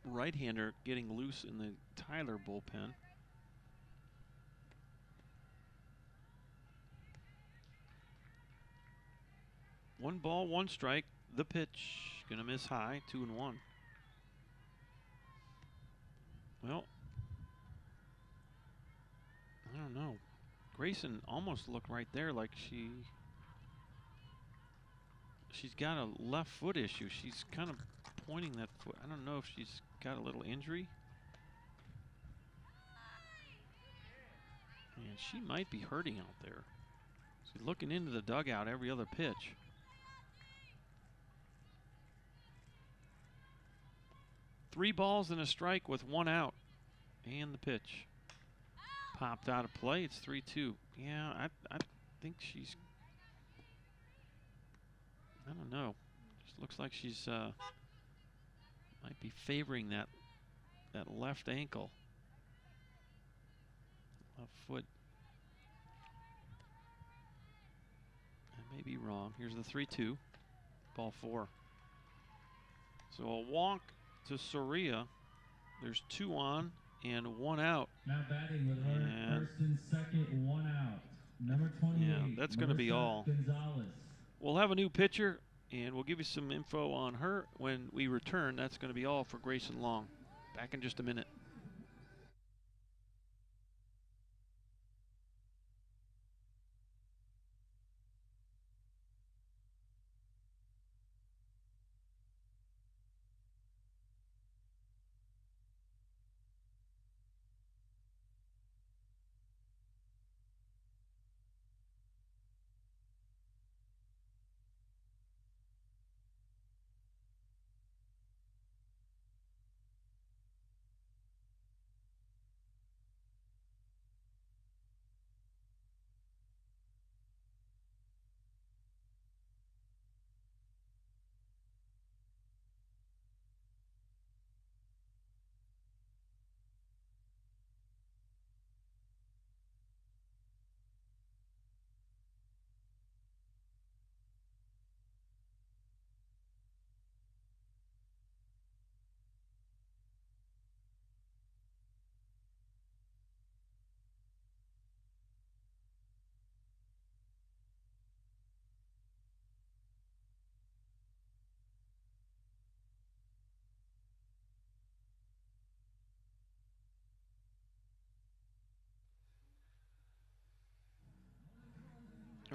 right-hander getting loose in the Tyler bullpen. One ball, one strike. The pitch gonna miss high, 2-1. Well, I don't know. Grayson almost looked right there like she's got a left foot issue. She's kind of pointing that foot. I don't know if she's got a little injury. And she might be hurting out there. She's looking into the dugout every other pitch. Three balls and a strike with 1 out. And the pitch popped out of play. It's 3-2. Yeah, I think she's, I don't know. Just looks like she's might be favoring that left ankle. Left foot. I may be wrong. Here's the 3-2. Ball 4. So a walk to Soria. There's 2 on and 1 out. Now batting with her first and second, 1 out. Number 28. Yeah, that's going to be all. Gonzalez. We'll have a new pitcher, and we'll give you some info on her when we return. That's going to be all for Grayson Long. Back in just a minute.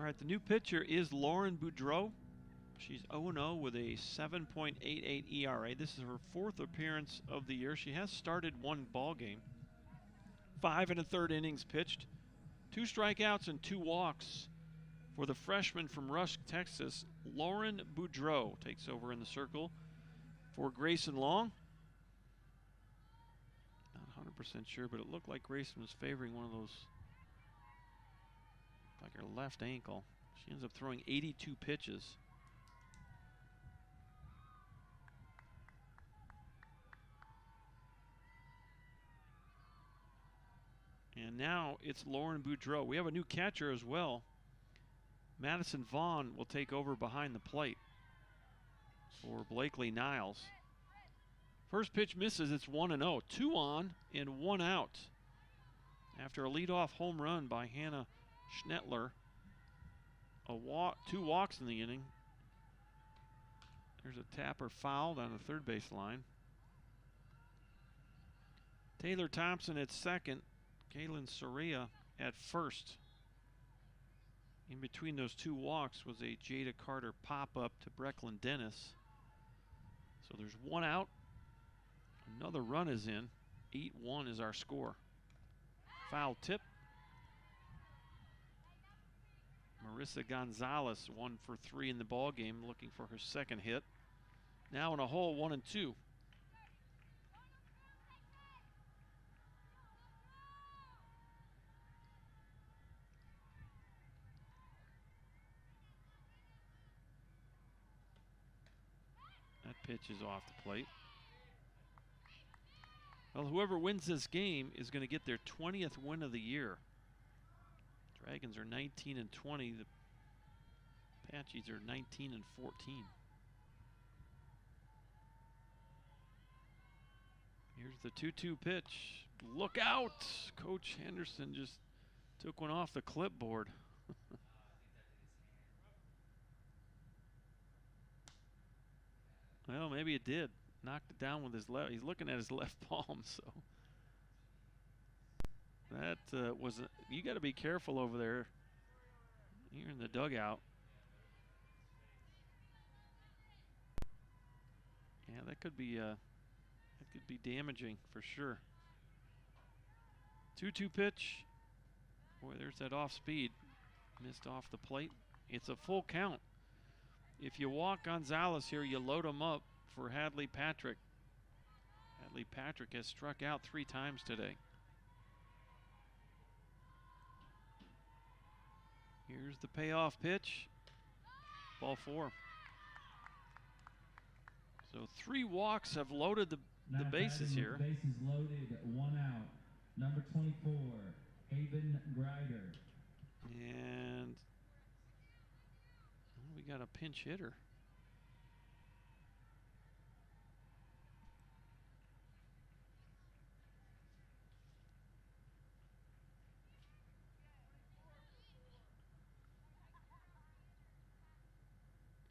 All right, the new pitcher is Lauren Boudreau. She's 0-0 with a 7.88 ERA. This is her 4th appearance of the year. She has started 1 ball game. 5 1/3 innings pitched. 2 strikeouts and 2 walks for the freshman from Rusk, Texas. Lauren Boudreau takes over in the circle for Grayson Long. Not 100% sure, but it looked like Grayson was favoring one of those, like her left ankle. She ends up throwing 82 pitches. And now it's Lauren Boudreau. We have a new catcher as well. Madison Vaughn will take over behind the plate for Blakely Niles. First pitch misses. It's 1-0. 2 on and 1 out. After a leadoff home run by Hannah Schnettler. 2 walks in the inning. There's a tapper foul down the third base line. Taylor Thompson at second. Kaylin Soria at first. In between those 2 walks was a Jada Carter pop-up to Brecklin Dennis. So there's 1 out. Another run is in. 8-1 is our score. Foul tip. Marissa Gonzalez 1 for 3 in the ball game, looking for her 2nd hit. Now in a hole, 1-2. That pitch is off the plate. Well, whoever wins this game is going to get their 20th win of the year. Dragons are 19-20. The Apaches are 19-14. Here's the 2-2 pitch. Look out! Coach Henderson just took one off the clipboard. Well, maybe it did. Knocked it down with his left. He's looking at his left palm, so that was. You got to be careful over there. You're in the dugout. Yeah, that could be damaging for sure. 2-2 pitch. Boy, there's that off speed. Missed off the plate. It's a full count. If you walk Gonzalez here, you load him up for Hadley Patrick. Hadley Patrick has struck out 3 times today. Here's the payoff pitch. Ball 4. So 3 walks have loaded the bases here. Bases loaded, 1 out. Number 24, Haven Grider. And we got a pinch hitter.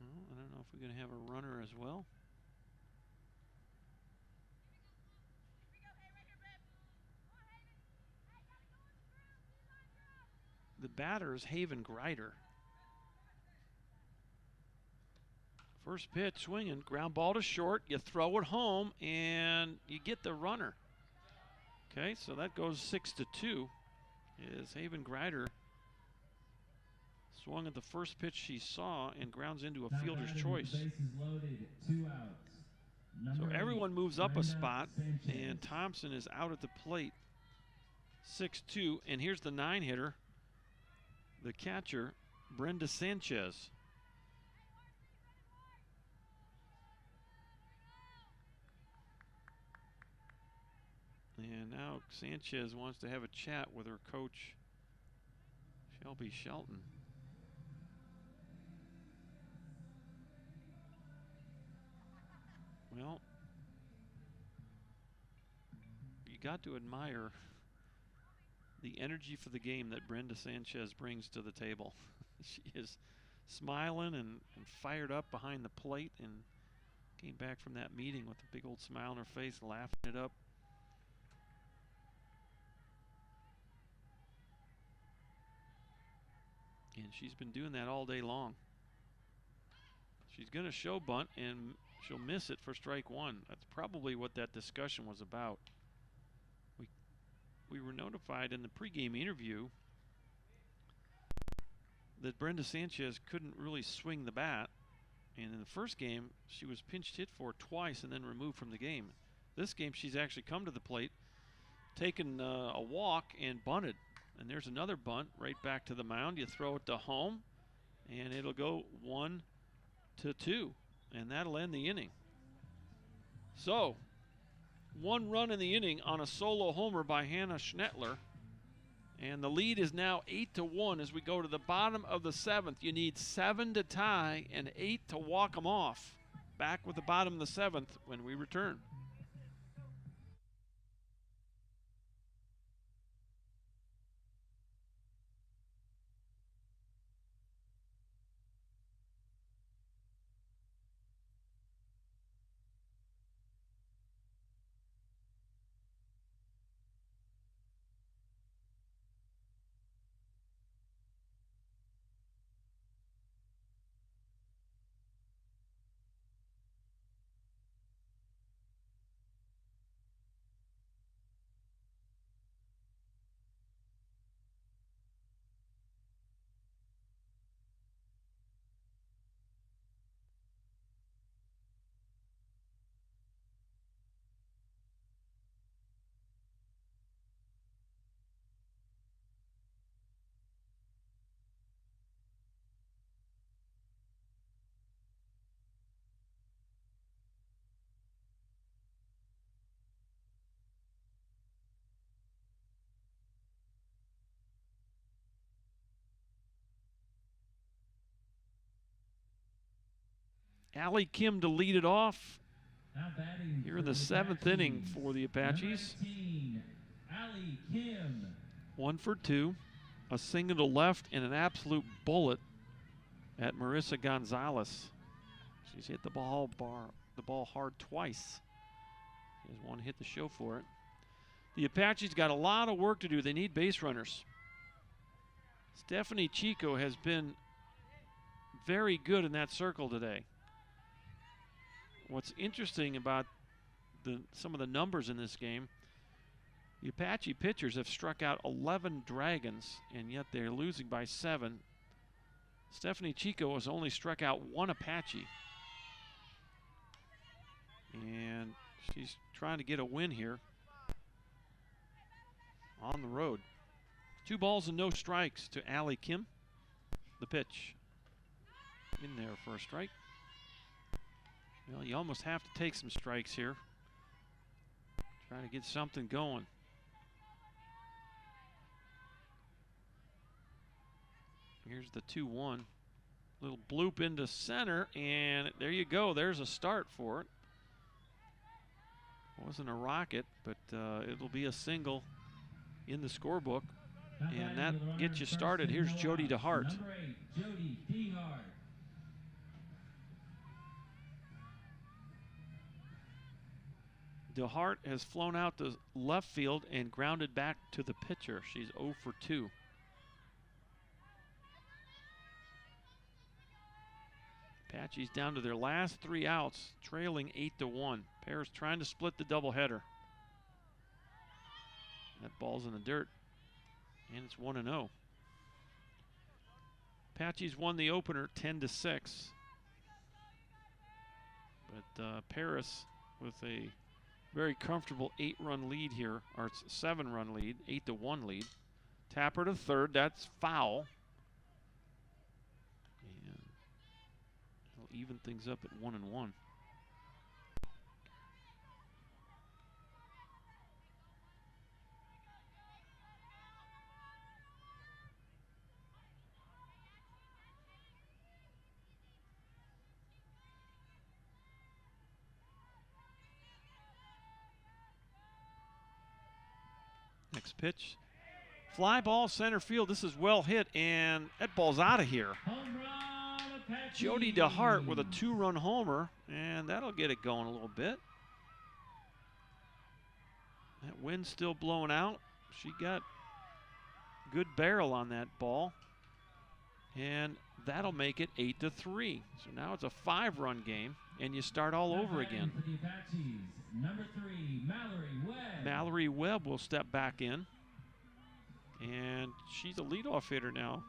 Well, I don't know if we're going to have a runner as well. The batter is Haven Grider. First pitch swinging, ground ball to short. You throw it home, and you get the runner. Okay, so that goes 6-2. Is Haven Grider swung at the first pitch she saw and grounds into a fielder's choice. Bases loaded, 2 outs. So everyone moves up a spot, Sanchez. and Thompson is out at the plate. 6-2, and here's the 9-hitter, the catcher, Brenda Sanchez. And now Sanchez wants to have a chat with her coach, Shelby Shelton. Well, you got to admire the energy for the game that Brenda Sanchez brings to the table. She is smiling and fired up behind the plate, and came back from that meeting with a big old smile on her face, laughing it up. And she's been doing that all day long. She's going to show bunt, and she'll miss it for strike one. That's probably what that discussion was about. We were notified in the pregame interview that Brenda Sanchez couldn't really swing the bat. And in the first game, she was pinch hit for twice and then removed from the game. This game, she's actually come to the plate, taken a walk, and bunted. And there's another bunt right back to the mound. You throw it to home, and it'll go 1-2, and that'll end the inning. So, 1 run in the inning on a solo homer by Hannah Schnettler. And the lead is now 8-1 as we go to the bottom of the 7th. You need 7 to tie and 8 to walk them off. Back with the bottom of the 7th when we return. Allie Kim to lead it off here in the 7th inning for the Apaches. 18, Allie Kim. 1 for 2, a single to left, and an absolute bullet at Marissa Gonzalez. She's hit the ball hard twice. She has one hit to show for it. The Apaches got a lot of work to do. They need base runners. Stephanie Chico has been very good in that circle today. What's interesting about some of the numbers in this game, the Apache pitchers have struck out 11 Dragons, and yet they're losing by 7. Stephanie Chico has only struck out 1 Apache. And she's trying to get a win here on the road. 2 balls and no strikes to Allie Kim. The pitch in there for a strike. Well, you almost have to take some strikes here. Trying to get something going. Here's the 2-1. Little bloop into center, and there you go. There's a start for it. Wasn't a rocket, but it'll be a single in the scorebook. And that gets you started. Here's Jody DeHart. Number 8, Jody DeHart. DeHart has flown out to left field and grounded back to the pitcher. She's 0 for 2. Apaches down to their last 3 outs, trailing 8-1. Paris trying to split the doubleheader. That ball's in the dirt, and it's 1-0. Apaches won the opener 10-6. But Paris with a very comfortable 8-run lead here, or it's 7-run lead, 8-1 lead. Tapper to third, that's foul. And it'll even things up at 1-1. Next pitch. Fly ball center field. This is well hit, and that ball's out of here. Home run, Apache. Jody DeHart with a 2-run homer, and that'll get it going a little bit. That wind's still blowing out. She got good barrel on that ball. And that'll make it 8-3. So now it's a 5-run game, and you start all over again. For the Apaches, number 3, Mallory Webb. Mallory Webb will step back in, and she's a leadoff hitter now.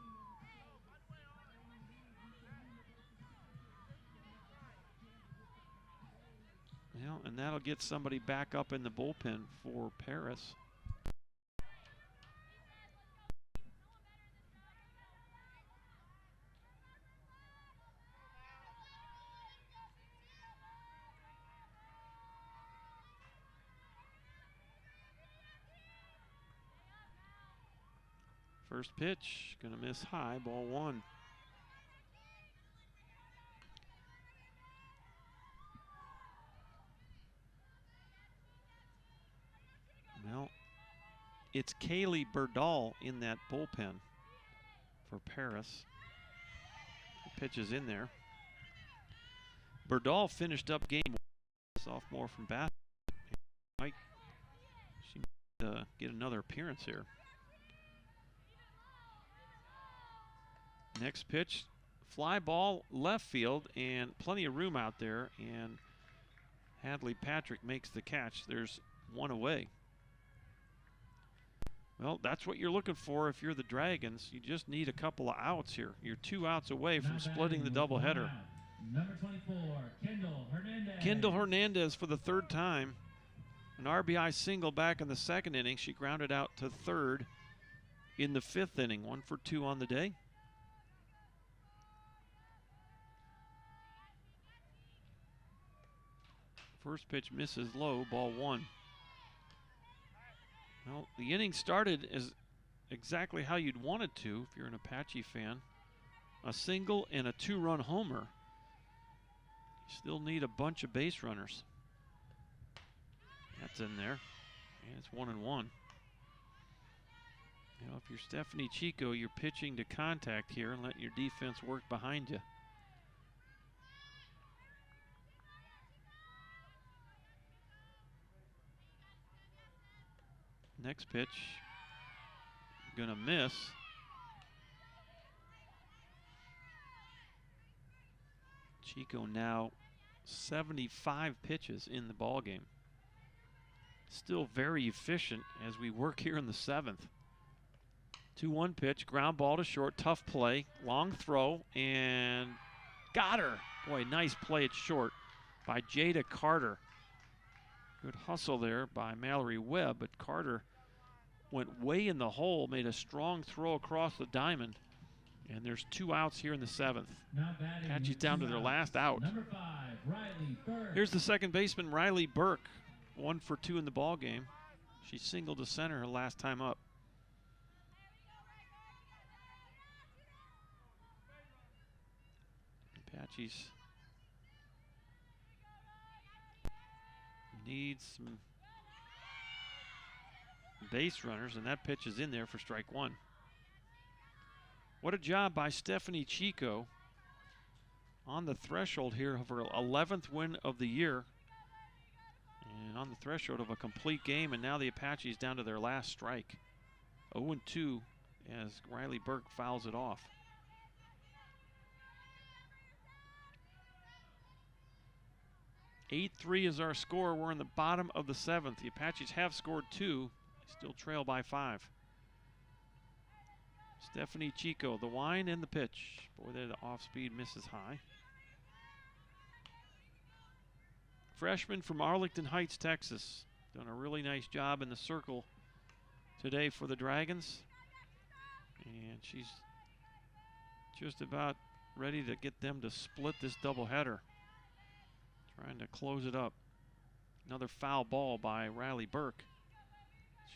Well, and that'll get somebody back up in the bullpen for Paris. First pitch, gonna miss high, ball 1. Well, it's Kaylee Burdall in that bullpen for Paris. The pitch is in there. Burdall finished up game 1, sophomore from Bath. She might get another appearance here. Next pitch, fly ball left field, and plenty of room out there, and Hadley Patrick makes the catch. There's one away. Well, that's what you're looking for if you're the Dragons. You just need a couple of outs here. You're 2 outs away from splitting the doubleheader. Number 24, Kendall Hernandez. Kendall Hernandez for the 3rd time. An RBI single back in the 2nd inning. She grounded out to 3rd in the 5th inning. 1 for 2 on the day. First pitch misses low, ball 1. Well, the inning started as exactly how you'd want it to if you're an Apache fan. A single and a 2-run homer. You still need a bunch of base runners. That's in there. And it's 1-1. You know, if you're Stephanie Chico, you're pitching to contact here and let your defense work behind you. Next pitch, gonna miss. Chico now 75 pitches in the ball game. Still very efficient as we work here in the 7th. 2-1 pitch, ground ball to short, tough play, long throw, and got her. Boy, nice play at short by Jada Carter. Good hustle there by Mallory Webb, but Carter went way in the hole, made a strong throw across the diamond, and there's 2 outs here in the 7th. Apache's down to their last out. Number 5, Riley Burke. Here's the second baseman, Riley Burke, 1 for 2 in the ball game. She singled to center her last time up. Apache's needs some base runners, and that pitch is in there for strike 1. What a job by Stephanie Chico on the threshold here of her 11th win of the year and on the threshold of a complete game, and now the Apaches down to their last strike. 0-2 as Riley Burke fouls it off. (8-3) is our score. We're in the bottom of the 7th. The Apaches have scored 2. Still trail by 5. Stephanie Chico, the wind and the pitch. Boy, there the off-speed misses high. Freshman from Arlington Heights, Texas. Done a really nice job in the circle today for the Dragons. And she's just about ready to get them to split this doubleheader. Trying to close it up. Another foul ball by Riley Burke.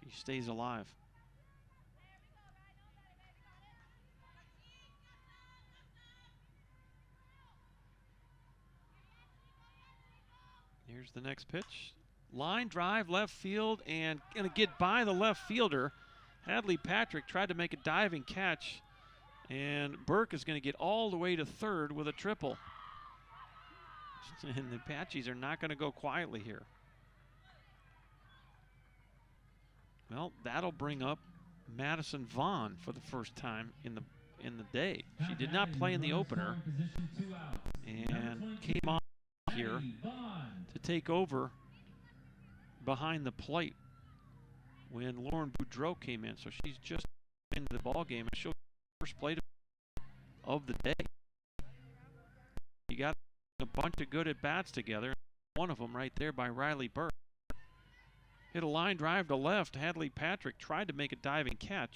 She stays alive. Here's the next pitch. Line drive left field and gonna get by the left fielder. Hadley Patrick tried to make a diving catch, and Burke is gonna get all the way to 3rd with a triple. And the Apaches are not going to go quietly here. Well, that'll bring up Madison Vaughn for the first time in the in the day. She did not play in the opener and came on here to take over behind the plate when Lauren Boudreau came in. So she's just into the ball game, and she'll get the first plate of the day. You got a bunch of good at-bats together. One of them right there by Riley Burke. Hit a line drive to left. Hadley Patrick tried to make a diving catch.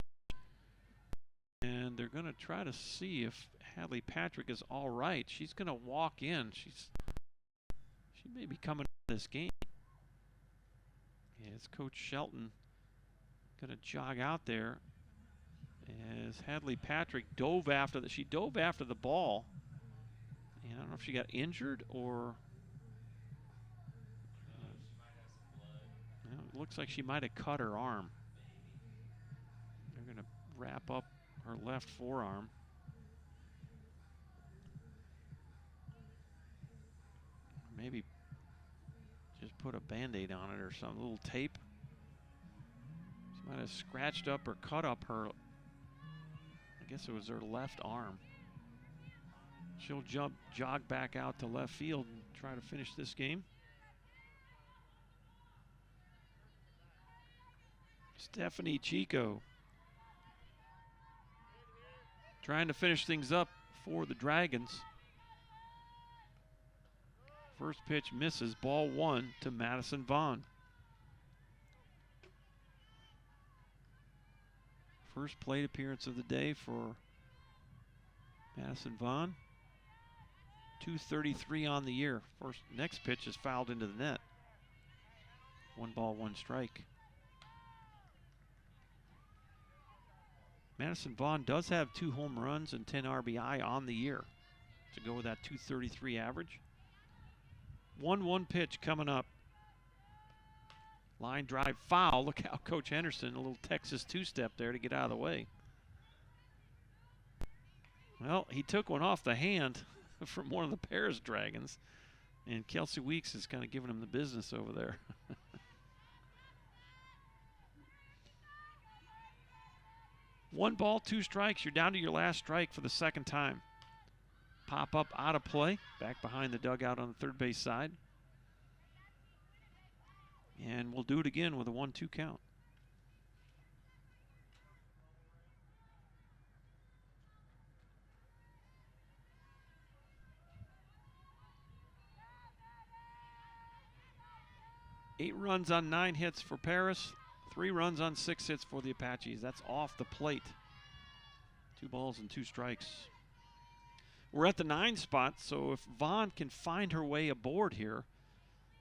And they're going to try to see if Hadley Patrick is all right. She's going to walk in. She may be coming to this game. As Coach Shelton going to jog out there as Hadley Patrick dove after the ball. And I don't know if she got injured or it looks like she might have cut her arm. They're going to wrap up her left forearm. Maybe just put a Band-Aid on it or some little tape. She might have scratched up or cut up her, I guess it was her left arm. She'll jog back out to left field and try to finish this game. Stephanie Chico trying to finish things up for the Dragons. First pitch misses, ball one to Madison Vaughn. First plate appearance of the day for Madison Vaughn. 233 on the year. Next pitch is fouled into the net. 1-1 Madison Vaughn does have 2 home runs and 10 RBI on the year to go with that 233 average. 1-1 pitch coming up. Line drive foul. Look how Coach Henderson, a little Texas two-step there to get out of the way. Well, he took one off the hand from one of the Paris Dragons, and Kelsey Weeks is kind of giving him the business over there. 1 ball, 2 strikes. You're down to your last strike for the second time. Pop up out of play, back behind the dugout on the third base side. And we'll do it again with a 1-2 count. Eight runs on 9 hits for Paris. 3 runs on 6 hits for the Apaches. That's off the plate. 2 balls and 2 strikes. We're at the 9 spot, so if Vaughn can find her way aboard here,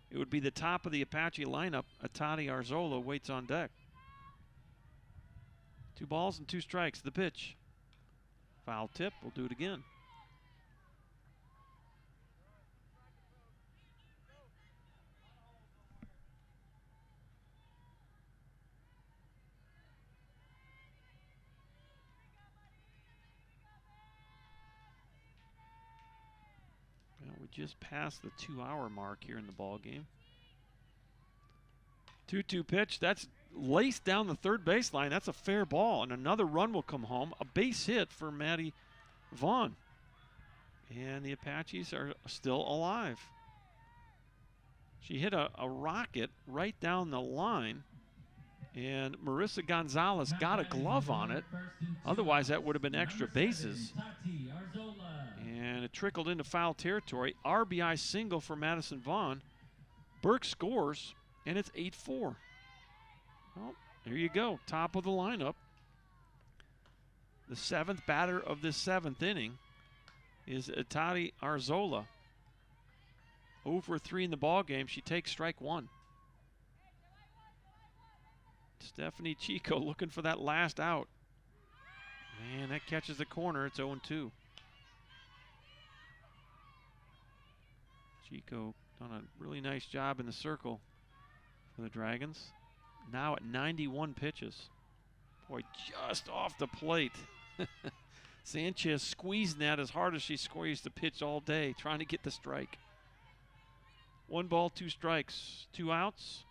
it would be the top of the Apache lineup. Atati Arzola waits on deck. 2 balls and 2 strikes. The pitch. Foul tip. We'll do it again. We just passed the 2-hour mark here in the ball game. 2-2 pitch. That's laced down the third baseline. That's a fair ball, and another run will come home. A base hit for Maddie Vaughn. And the Apaches are still alive. She hit a rocket right down the line, and Marissa Gonzalez got a glove on it. Otherwise, that would have been extra bases. And it trickled into foul territory. RBI single for Madison Vaughn. Burke scores, and it's 8-4. Well, there you go. Top of the lineup. The 7th batter of this 7th inning is Atati Arzola. 0 for 3 in the ball game. She takes strike 1. Stephanie Chico looking for that last out. Man, that catches the corner. It's 0-2. Chico done a really nice job in the circle for the Dragons. Now at 91 pitches. Boy, just off the plate. Sanchez squeezing that as hard as she squeezed the pitch all day, trying to get the strike. 1 ball, 2 strikes, 2 outs.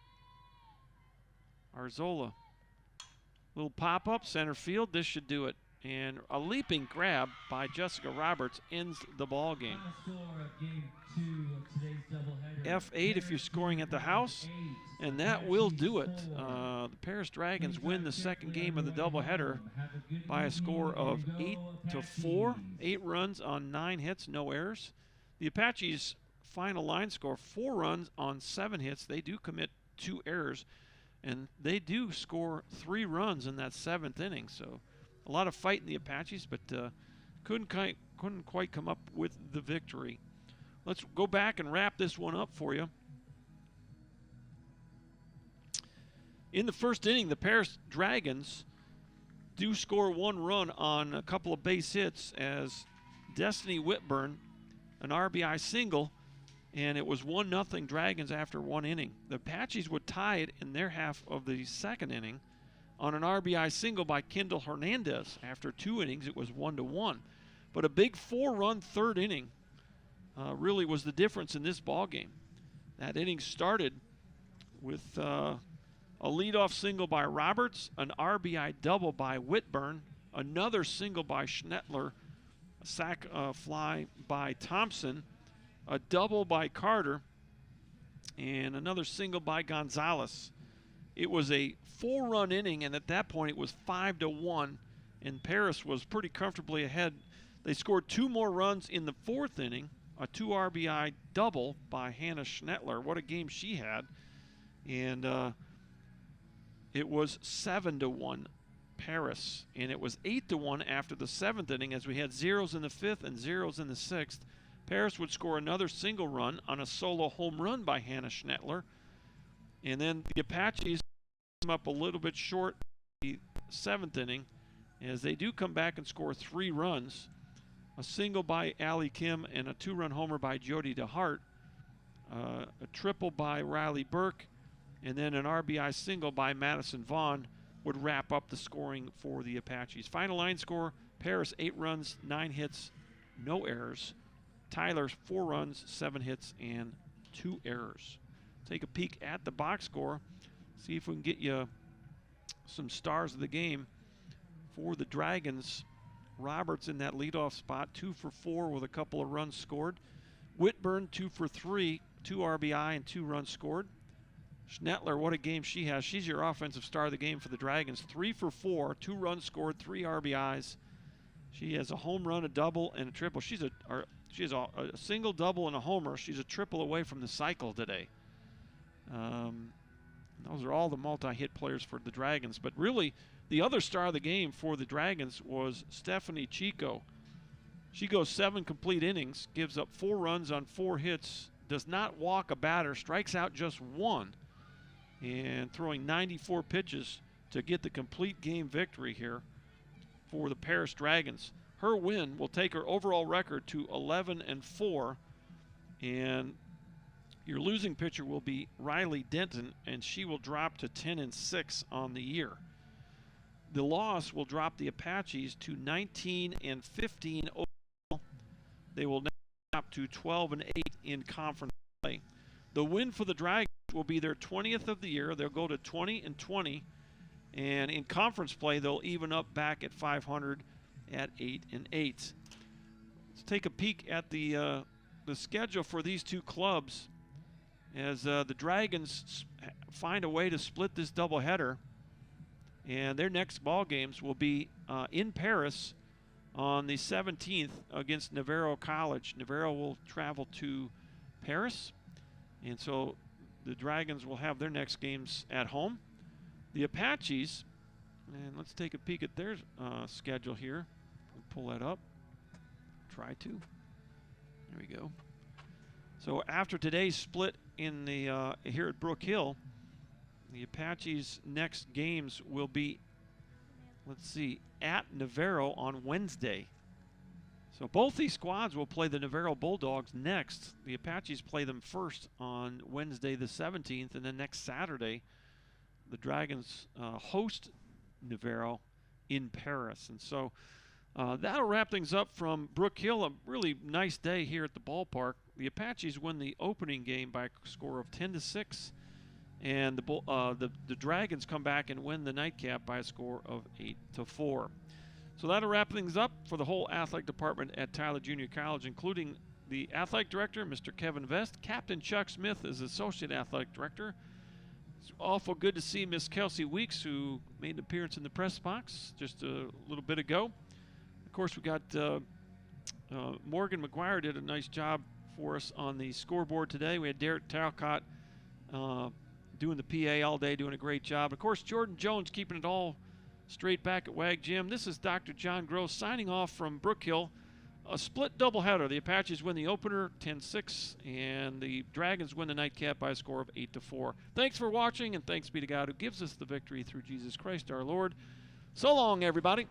Arzola. Little pop-up, center field. This should do it. and a leaping grab by Jessica Roberts ends the ball game. Final score of game 2 of today's doubleheader. F8 if you're scoring at the house, and that will do it. The Paris Dragons win the second game of the doubleheader by a score of 8-4. 8 runs on 9 hits, no errors. The Apaches' final line score, 4 runs on 7 hits. They do commit 2 errors, and they do score 3 runs in that 7th inning. So a lot of fight in the Apaches, but couldn't quite come up with the victory. Let's go back and wrap this one up for you. In the first inning, the Paris Dragons do score 1 run on a couple of base hits as Destiny Whitburn, an RBI single, and it was 1-0 Dragons after 1 inning. The Apaches would tie it in their half of the second inning on an RBI single by Kendall Hernandez. After 2 innings, it was 1-1. But a big 4-run third inning really was the difference in this ball game. That inning started with a leadoff single by Roberts, an RBI double by Whitburn, another single by Schnettler, a sac fly by Thompson, a double by Carter, and another single by Gonzalez. It was a 4-run inning, and at that point it was 5-1, and Paris was pretty comfortably ahead. They scored 2 more runs in the 4th inning, a 2 RBI double by Hannah Schnettler. What a game she had. And it was 7-1 Paris, and it was 8-1 after the 7th inning as we had zeros in the 5th and zeros in the 6th. Paris would score another single run on a solo home run by Hannah Schnettler. And then the Apaches come up a little bit short in the 7th inning as they do come back and score 3 runs. A single by Allie Kim and a 2-run homer by Jody DeHart. A triple by Riley Burke, and then an RBI single by Madison Vaughn would wrap up the scoring for the Apaches. Final line score, Paris 8 runs, 9 hits, no errors. Tyler 4 runs, 7 hits, and 2 errors. Take a peek at the box score, see if we can get you some stars of the game. For the Dragons, Roberts in that leadoff spot, 2 for 4 with a couple of runs scored. Whitburn 2 for 3, 2 RBI and 2 runs scored. Schnettler, what a game she has. She's your offensive star of the game for the Dragons. 3 for 4, 2 runs scored, 3 RBIs. She has a home run, a double, and a triple. She has a single, double, and a homer. She's a triple away from the cycle today. Those are all the multi-hit players for the Dragons. But really, the other star of the game for the Dragons was Stephanie Chico. She goes 7 complete innings, gives up 4 runs on 4 hits, does not walk a batter, strikes out just 1, and throwing 94 pitches to get the complete game victory here for the Paris Dragons. Her win will take her overall record to 11-4, and your losing pitcher will be Riley Denton, and she will drop to 10-6 on the year. The loss will drop the Apaches to 19-15 overall. They will now drop to 12-8 in conference play. The win for the Dragons will be their 20th of the year. They'll go to 20-20, and in conference play they'll even up back at 500 at 8-8. Let's take a peek at the schedule for these two clubs as the Dragons find a way to split this doubleheader, and their next ball games will be in Paris on the 17th against Navarro College. Navarro will travel to Paris, and so the Dragons will have their next games at home. The Apaches, and let's take a peek at their schedule here. We'll pull that up. Try to. There we go. So after today's split in the here at Brook Hill, the Apaches' next games will be, let's see, at Navarro on Wednesday. So both these squads will play the Navarro Bulldogs next. The Apaches play them first on Wednesday the 17th, and then next Saturday, the Dragons host Navarro in Paris. And so that'll wrap things up from Brook Hill. A really nice day here at the ballpark. The Apaches win the opening game by a score of 10-6, and the Dragons come back and win the nightcap by a score of 8-4. So that'll wrap things up for the whole athletic department at Tyler Junior College, including the athletic director, Mr. Kevin Vest. Captain Chuck Smith is associate athletic director. It's awful good to see Miss Kelsey Weeks, who made an appearance in the press box just a little bit ago. Of course, we got Morgan McGuire did a nice job for us on the scoreboard today. We had Derek Talcott doing the PA all day, doing a great job. Of course, Jordan Jones keeping it all straight back at WAG Gym. This is Dr. John Gross signing off from Brook Hill. A split doubleheader. The Apaches win the opener 10-6, and the Dragons win the nightcap by a score of 8-4. Thanks for watching, and thanks be to God who gives us the victory through Jesus Christ our Lord. So long, everybody.